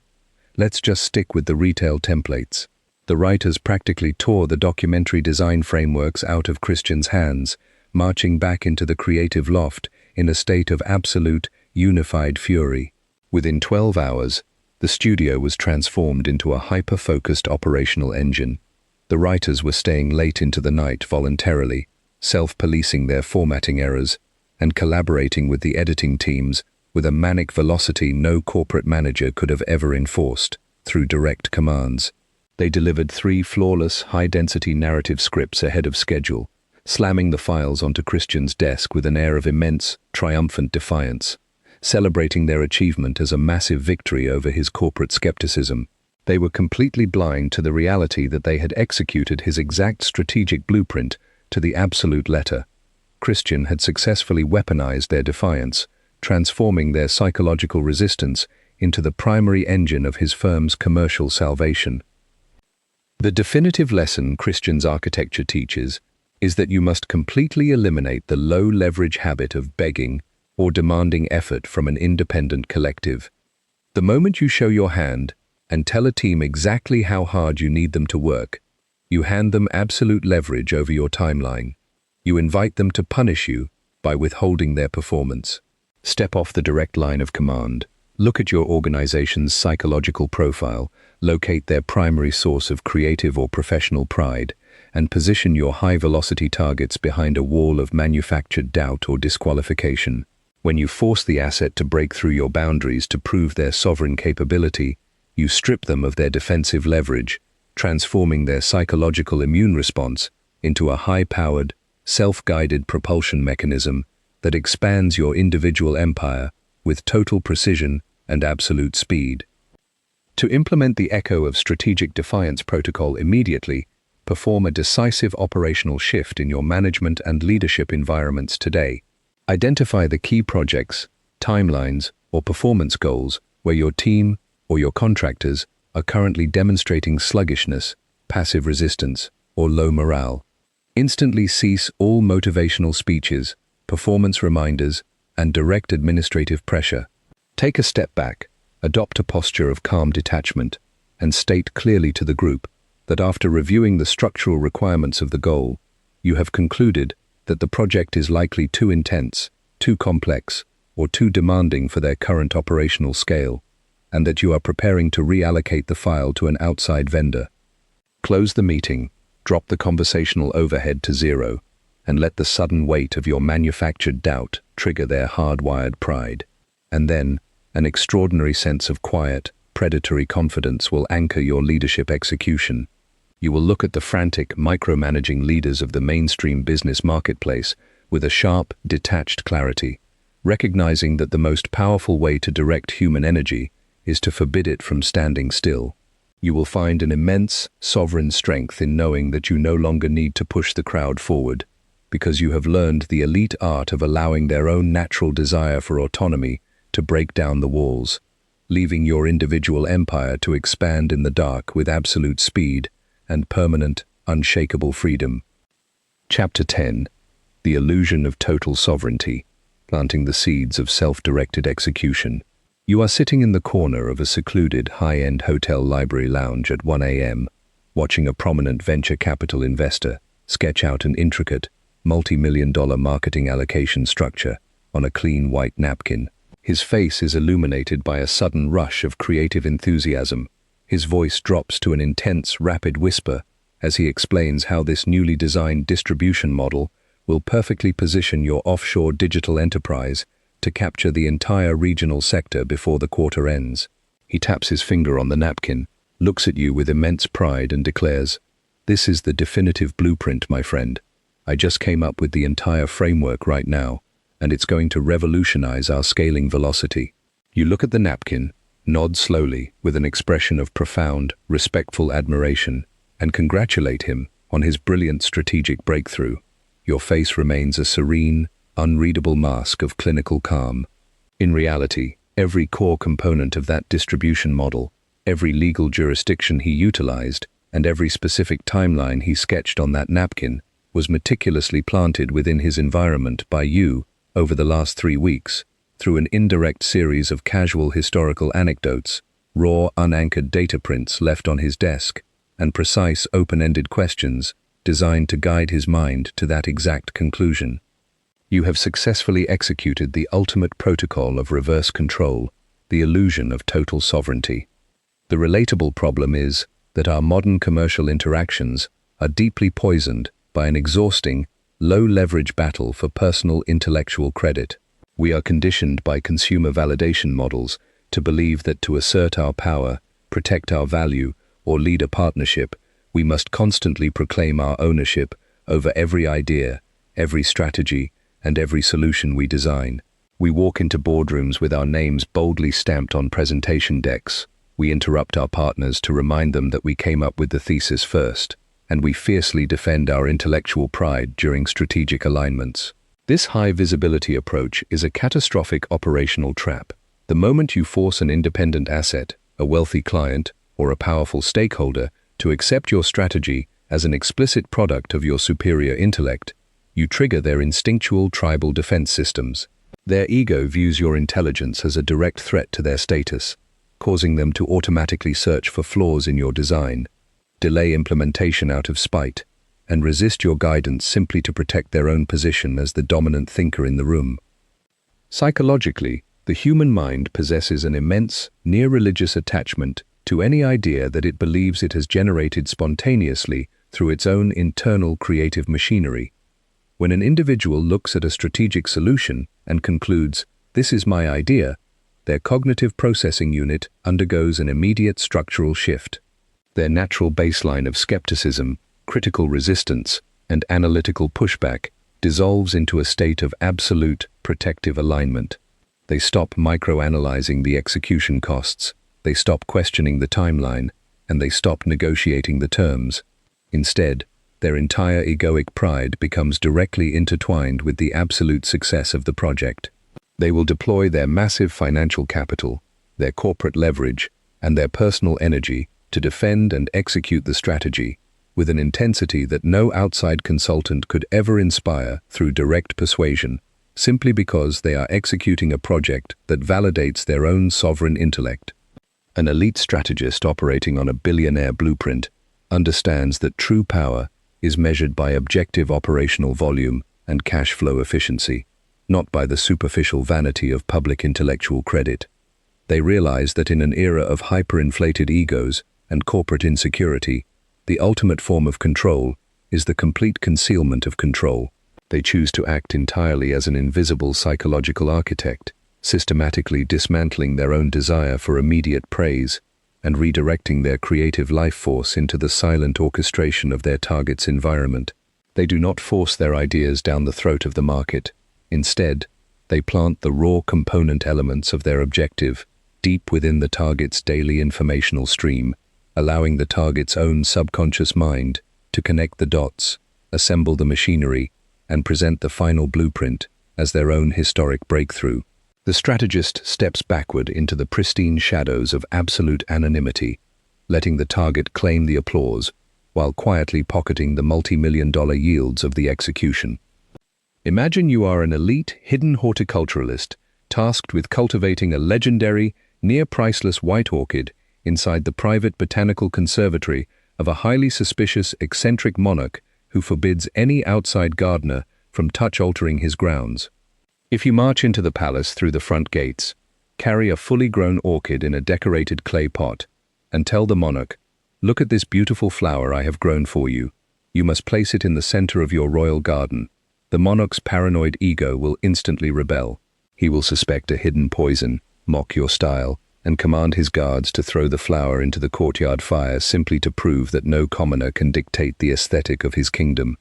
Let's just stick with the retail templates." The writers practically tore the documentary design frameworks out of Christian's hands, marching back into the creative loft in a state of absolute, unified fury. Within 12 hours, the studio was transformed into a hyper-focused operational engine. The writers were staying late into the night voluntarily, self-policing their formatting errors, and collaborating with the editing teams with a manic velocity no corporate manager could have ever enforced, through direct commands. They delivered 3 flawless, high-density narrative scripts ahead of schedule, slamming the files onto Christian's desk with an air of immense, triumphant defiance, celebrating their achievement as a massive victory over his corporate skepticism. They were completely blind to the reality that they had executed his exact strategic blueprint to the absolute letter. Christian had successfully weaponized their defiance, transforming their psychological resistance into the primary engine of his firm's commercial salvation. The definitive lesson Christian's architecture teaches is that you must completely eliminate the low-leverage habit of begging or demanding effort from an independent collective. The moment you show your hand and tell a team exactly how hard you need them to work, you hand them absolute leverage over your timeline. You invite them to punish you by withholding their performance. Step off the direct line of command. Look at your organization's psychological profile, locate their primary source of creative or professional pride, and position your high-velocity targets behind a wall of manufactured doubt or disqualification. When you force the asset to break through your boundaries to prove their sovereign capability, you strip them of their defensive leverage, transforming their psychological immune response into a high-powered, self-guided propulsion mechanism that expands your individual empire with total precision and absolute speed. To implement the echo of strategic defiance protocol immediately, perform a decisive operational shift in your management and leadership environments today. Identify the key projects, timelines, or performance goals where your team or your contractors are currently demonstrating sluggishness, passive resistance, or low morale. Instantly cease all motivational speeches, performance reminders, and direct administrative pressure. Take a step back, adopt a posture of calm detachment, and state clearly to the group that after reviewing the structural requirements of the goal, you have concluded that the project is likely too intense, too complex, or too demanding for their current operational scale, and that you are preparing to reallocate the file to an outside vendor. Close the meeting, drop the conversational overhead to 0, and let the sudden weight of your manufactured doubt trigger their hardwired pride. And then, an extraordinary sense of quiet, predatory confidence will anchor your leadership execution. You will look at the frantic, micromanaging leaders of the mainstream business marketplace with a sharp, detached clarity, recognizing that the most powerful way to direct human energy is to forbid it from standing still. You will find an immense, sovereign strength in knowing that you no longer need to push the crowd forward, because you have learned the elite art of allowing their own natural desire for autonomy to break down the walls, leaving your individual empire to expand in the dark with absolute speed and permanent, unshakable freedom. Chapter 10. The Illusion of Total Sovereignty, Planting the Seeds of Self-Directed Execution. You are sitting in the corner of a secluded, high-end hotel library lounge at 1 a.m., watching a prominent venture capital investor sketch out an intricate, multi-million-dollar marketing allocation structure on a clean white napkin. His face is illuminated by a sudden rush of creative enthusiasm. His voice drops to an intense, rapid whisper as he explains how this newly designed distribution model will perfectly position your offshore digital enterprise to capture the entire regional sector before the quarter ends. He taps his finger on the napkin, looks at you with immense pride and declares, "This is the definitive blueprint, my friend. I just came up with the entire framework right now, and it's going to revolutionize our scaling velocity." You look at the napkin, nod slowly with an expression of profound, respectful admiration, and congratulate him on his brilliant strategic breakthrough. Your face remains a serene, unreadable mask of clinical calm. In reality, every core component of that distribution model, every legal jurisdiction he utilized, and every specific timeline he sketched on that napkin was meticulously planted within his environment by you over the last 3 weeks, through an indirect series of casual historical anecdotes, raw, unanchored data prints left on his desk, and precise, open-ended questions designed to guide his mind to that exact conclusion. You have successfully executed the ultimate protocol of reverse control, the illusion of total sovereignty. The relatable problem is that our modern commercial interactions are deeply poisoned by an exhausting, low-leverage battle for personal intellectual credit. We are conditioned by consumer validation models to believe that to assert our power, protect our value, or lead a partnership, we must constantly proclaim our ownership over every idea, every strategy, and every solution we design. We walk into boardrooms with our names boldly stamped on presentation decks. We interrupt our partners to remind them that we came up with the thesis first, and we fiercely defend our intellectual pride during strategic alignments. This high-visibility approach is a catastrophic operational trap. The moment you force an independent asset, a wealthy client, or a powerful stakeholder to accept your strategy as an explicit product of your superior intellect, you trigger their instinctual tribal defense systems. Their ego views your intelligence as a direct threat to their status, causing them to automatically search for flaws in your design, delay implementation out of spite, and resist your guidance simply to protect their own position as the dominant thinker in the room. Psychologically, the human mind possesses an immense, near-religious attachment to any idea that it believes it has generated spontaneously through its own internal creative machinery. When an individual looks at a strategic solution and concludes, "This is my idea," their cognitive processing unit undergoes an immediate structural shift. Their natural baseline of skepticism, critical resistance, and analytical pushback dissolves into a state of absolute protective alignment. They stop microanalyzing the execution costs, they stop questioning the timeline, and they stop negotiating the terms. Instead, their entire egoic pride becomes directly intertwined with the absolute success of the project. They will deploy their massive financial capital, their corporate leverage, and their personal energy to defend and execute the strategy with an intensity that no outside consultant could ever inspire through direct persuasion, simply because they are executing a project that validates their own sovereign intellect. An elite strategist operating on a billionaire blueprint understands that true power is measured by objective operational volume and cash flow efficiency, not by the superficial vanity of public intellectual credit. They realize that in an era of hyperinflated egos and corporate insecurity, the ultimate form of control is the complete concealment of control. They choose to act entirely as an invisible psychological architect, systematically dismantling their own desire for immediate praise and redirecting their creative life force into the silent orchestration of their target's environment. They do not force their ideas down the throat of the market. Instead, they plant the raw component elements of their objective deep within the target's daily informational stream, allowing the target's own subconscious mind to connect the dots, assemble the machinery, and present the final blueprint as their own historic breakthrough. The strategist steps backward into the pristine shadows of absolute anonymity, letting the target claim the applause while quietly pocketing the multi-million-dollar yields of the execution. Imagine you are an elite, hidden horticulturalist tasked with cultivating a legendary, near-priceless white orchid inside the private botanical conservatory of a highly suspicious, eccentric monarch who forbids any outside gardener from touch-altering his grounds. If you march into the palace through the front gates, carry a fully grown orchid in a decorated clay pot, and tell the monarch, "Look at this beautiful flower I have grown for you. You must place it in the center of your royal garden," the monarch's paranoid ego will instantly rebel. He will suspect a hidden poison, mock your style, and command his guards to throw the flower into the courtyard fire simply to prove that no commoner can dictate the aesthetic of his kingdom.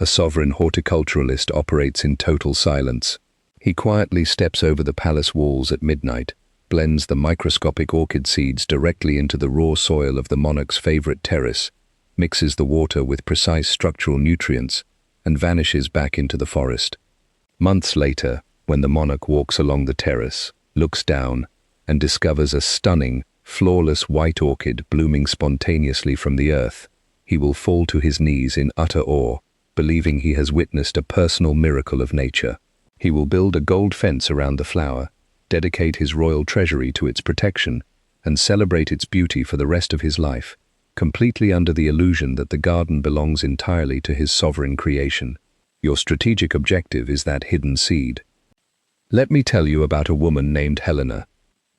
A sovereign horticulturalist operates in total silence. He quietly steps over the palace walls at midnight, blends the microscopic orchid seeds directly into the raw soil of the monarch's favorite terrace, mixes the water with precise structural nutrients, and vanishes back into the forest. Months later, when the monarch walks along the terrace, looks down, and discovers a stunning, flawless white orchid blooming spontaneously from the earth, he will fall to his knees in utter awe, believing he has witnessed a personal miracle of nature. He will build a gold fence around the flower, dedicate his royal treasury to its protection, and celebrate its beauty for the rest of his life, completely under the illusion that the garden belongs entirely to his sovereign creation. Your strategic objective is that hidden seed. Let me tell you about a woman named Helena.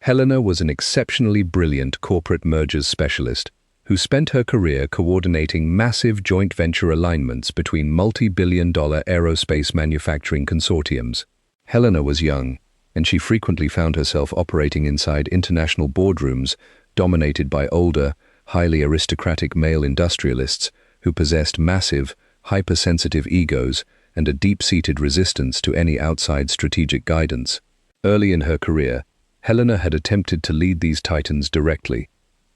Helena was an exceptionally brilliant corporate mergers specialist who spent her career coordinating massive joint venture alignments between multi-billion-dollar aerospace manufacturing consortiums. Helena was young, and she frequently found herself operating inside international boardrooms dominated by older, highly aristocratic male industrialists who possessed massive, hypersensitive egos and a deep-seated resistance to any outside strategic guidance. Early in her career, Helena had attempted to lead these titans directly,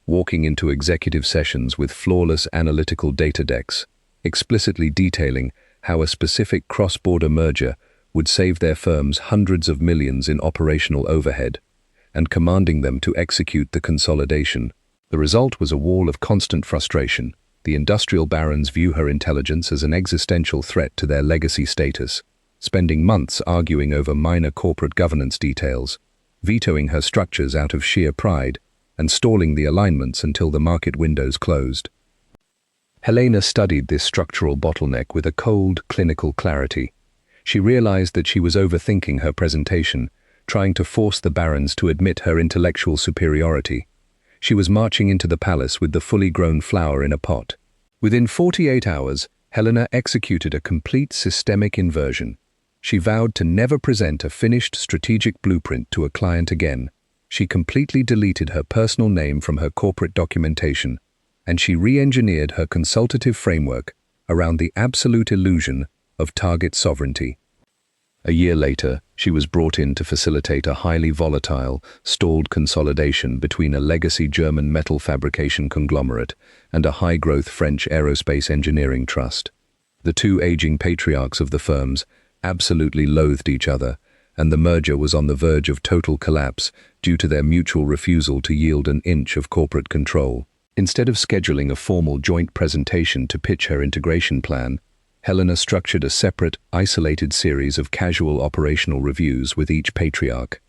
walking into executive sessions with flawless analytical data decks, explicitly detailing how a specific cross-border merger would save their firms hundreds of millions in operational overhead, and commanding them to execute the consolidation. The result was a wall of constant frustration. The industrial barons view her intelligence as an existential threat to their legacy status, spending months arguing over minor corporate governance details, vetoing her structures out of sheer pride, and stalling the alignments until the market windows closed. Helena studied this structural bottleneck with a cold, clinical clarity. She realized that she was overthinking her presentation, trying to force the barons to admit her intellectual superiority. She was marching into the palace with the fully grown flower in a pot. Within 48 hours, Helena executed a complete systemic inversion. She vowed to never present a finished strategic blueprint to a client again. She completely deleted her personal name from her corporate documentation, and she re-engineered her consultative framework around the absolute illusion of target sovereignty. A year later, she was brought in to facilitate a highly volatile, stalled consolidation between a legacy German metal fabrication conglomerate and a high-growth French aerospace engineering trust. The two aging patriarchs of the firms absolutely loathed each other, and the merger was on the verge of total collapse due to their mutual refusal to yield an inch of corporate control. Instead of scheduling a formal joint presentation to pitch her integration plan, Helena structured a separate, isolated series of casual operational reviews with each patriarch.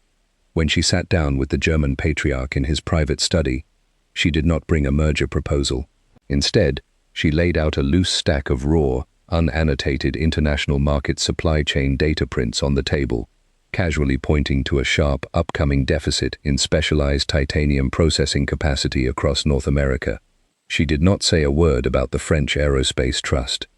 When she sat down with the German patriarch in his private study, she did not bring a merger proposal. Instead, she laid out a loose stack of raw, unannotated international market supply chain data prints on the table, casually pointing to a sharp, upcoming deficit in specialized titanium processing capacity across North America. She did not say a word about the French Aerospace Trust.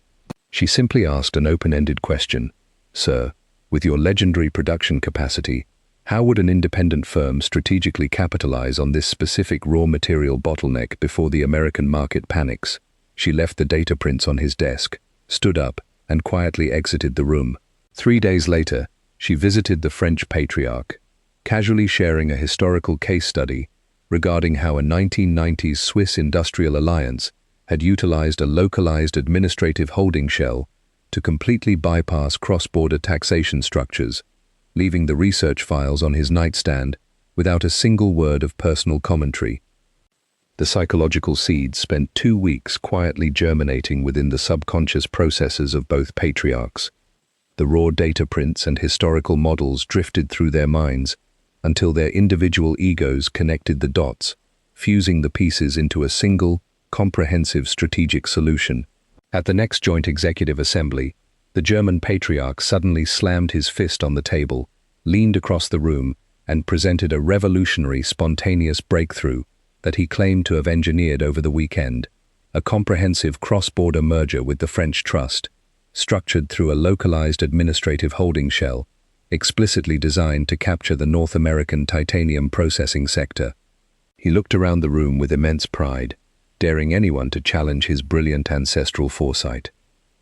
She simply asked an open-ended question. Sir, with your legendary production capacity, how would an independent firm strategically capitalize on this specific raw material bottleneck before the American market panics? She left the data prints on his desk, stood up, and quietly exited the room. 3 days later, she visited the French patriarch, casually sharing a historical case study regarding how a 1990s Swiss industrial alliance had utilized a localized administrative holding shell to completely bypass cross-border taxation structures, leaving the research files on his nightstand without a single word of personal commentary. The psychological seeds spent 2 weeks quietly germinating within the subconscious processes of both patriarchs. The raw data prints and historical models drifted through their minds until their individual egos connected the dots, fusing the pieces into a single, comprehensive strategic solution. At the next joint executive assembly, the German patriarch suddenly slammed his fist on the table, leaned across the room, and presented a revolutionary, spontaneous breakthrough that he claimed to have engineered over the weekend, a comprehensive cross-border merger with the French trust, structured through a localized administrative holding shell explicitly designed to capture the North American titanium processing sector. He looked around the room with immense pride, daring anyone to challenge his brilliant ancestral foresight.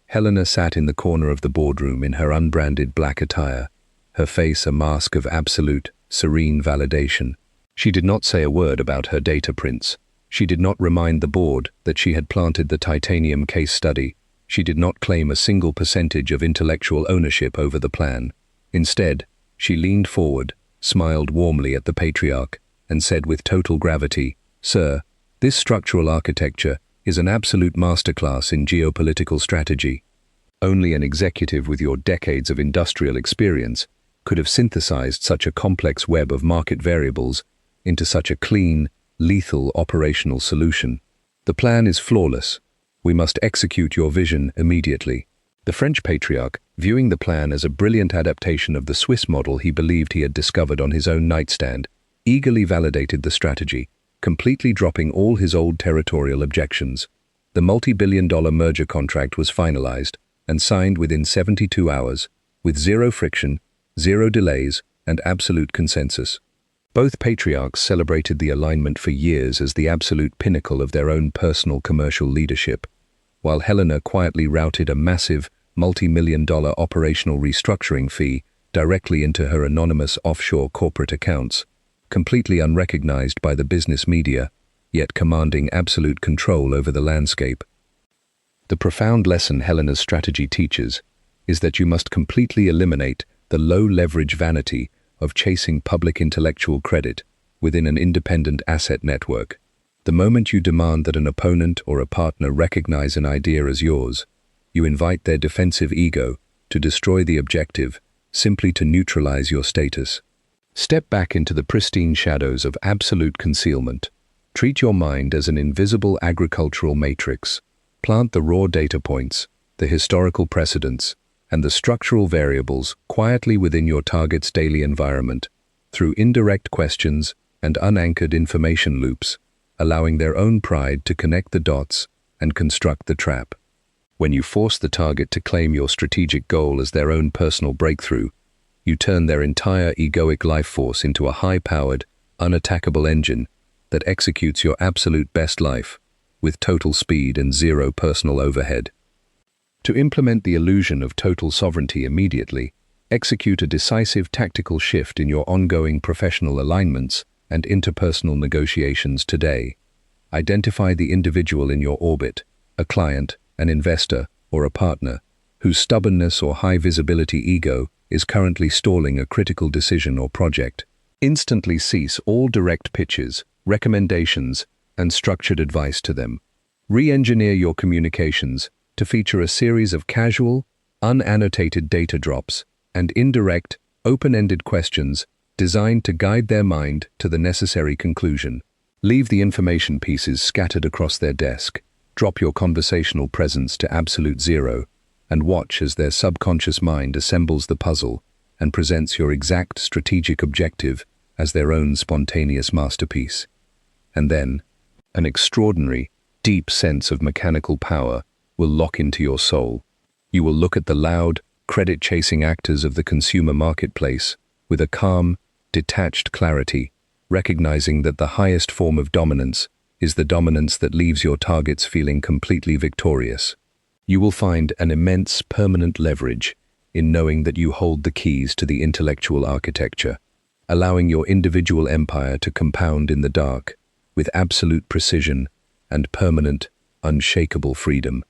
Helena sat in the corner of the boardroom in her unbranded black attire, her face a mask of absolute, serene validation. She did not say a word about her data prints. She did not remind the board that she had planted the titanium case study. She did not claim a single percentage of intellectual ownership over the plan. Instead, she leaned forward, smiled warmly at the patriarch, and said with total gravity, "Sir, this structural architecture is an absolute masterclass in geopolitical strategy. Only an executive with your decades of industrial experience could have synthesized such a complex web of market variables into such a clean, lethal operational solution. The plan is flawless. We must execute your vision immediately." The French patriarch, viewing the plan as a brilliant adaptation of the Swiss model he believed he had discovered on his own nightstand, eagerly validated the strategy, completely dropping all his old territorial objections. The multi-billion-dollar merger contract was finalized and signed within 72 hours, with zero friction, zero delays, and absolute consensus. Both patriarchs celebrated the alignment for years as the absolute pinnacle of their own personal commercial leadership, while Helena quietly routed a massive, multi-million-dollar operational restructuring fee directly into her anonymous offshore corporate accounts, completely unrecognized by the business media, yet commanding absolute control over the landscape. The profound lesson Helena's strategy teaches is that you must completely eliminate the low-leverage vanity of chasing public intellectual credit within an independent asset network. The moment you demand that an opponent or a partner recognize an idea as yours, you invite their defensive ego to destroy the objective simply to neutralize your status. Step back into the pristine shadows of absolute concealment. Treat your mind as an invisible agricultural matrix. Plant the raw data points, the historical precedents, and the structural variables quietly within your target's daily environment, through indirect questions and unanchored information loops, allowing their own pride to connect the dots and construct the trap. When you force the target to claim your strategic goal as their own personal breakthrough, you turn their entire egoic life force into a high-powered, unattackable engine that executes your absolute best life, with total speed and zero personal overhead. To implement the illusion of total sovereignty immediately, execute a decisive tactical shift in your ongoing professional alignments and interpersonal negotiations today. Identify the individual in your orbit, a client, an investor, or a partner, whose stubbornness or high-visibility ego is currently stalling a critical decision or project. Instantly cease all direct pitches, recommendations, and structured advice to them. Re-engineer your communications to feature a series of casual, unannotated data drops and indirect, open-ended questions designed to guide their mind to the necessary conclusion. Leave the information pieces scattered across their desk, drop your conversational presence to absolute zero, and watch as their subconscious mind assembles the puzzle and presents your exact strategic objective as their own spontaneous masterpiece. And then, an extraordinary, deep sense of mechanical power will lock into your soul. You will look at the loud, credit-chasing actors of the consumer marketplace with a calm, detached clarity, recognizing that the highest form of dominance is the dominance that leaves your targets feeling completely victorious. You will find an immense permanent leverage in knowing that you hold the keys to the intellectual architecture, allowing your individual empire to compound in the dark with absolute precision and permanent, unshakable freedom.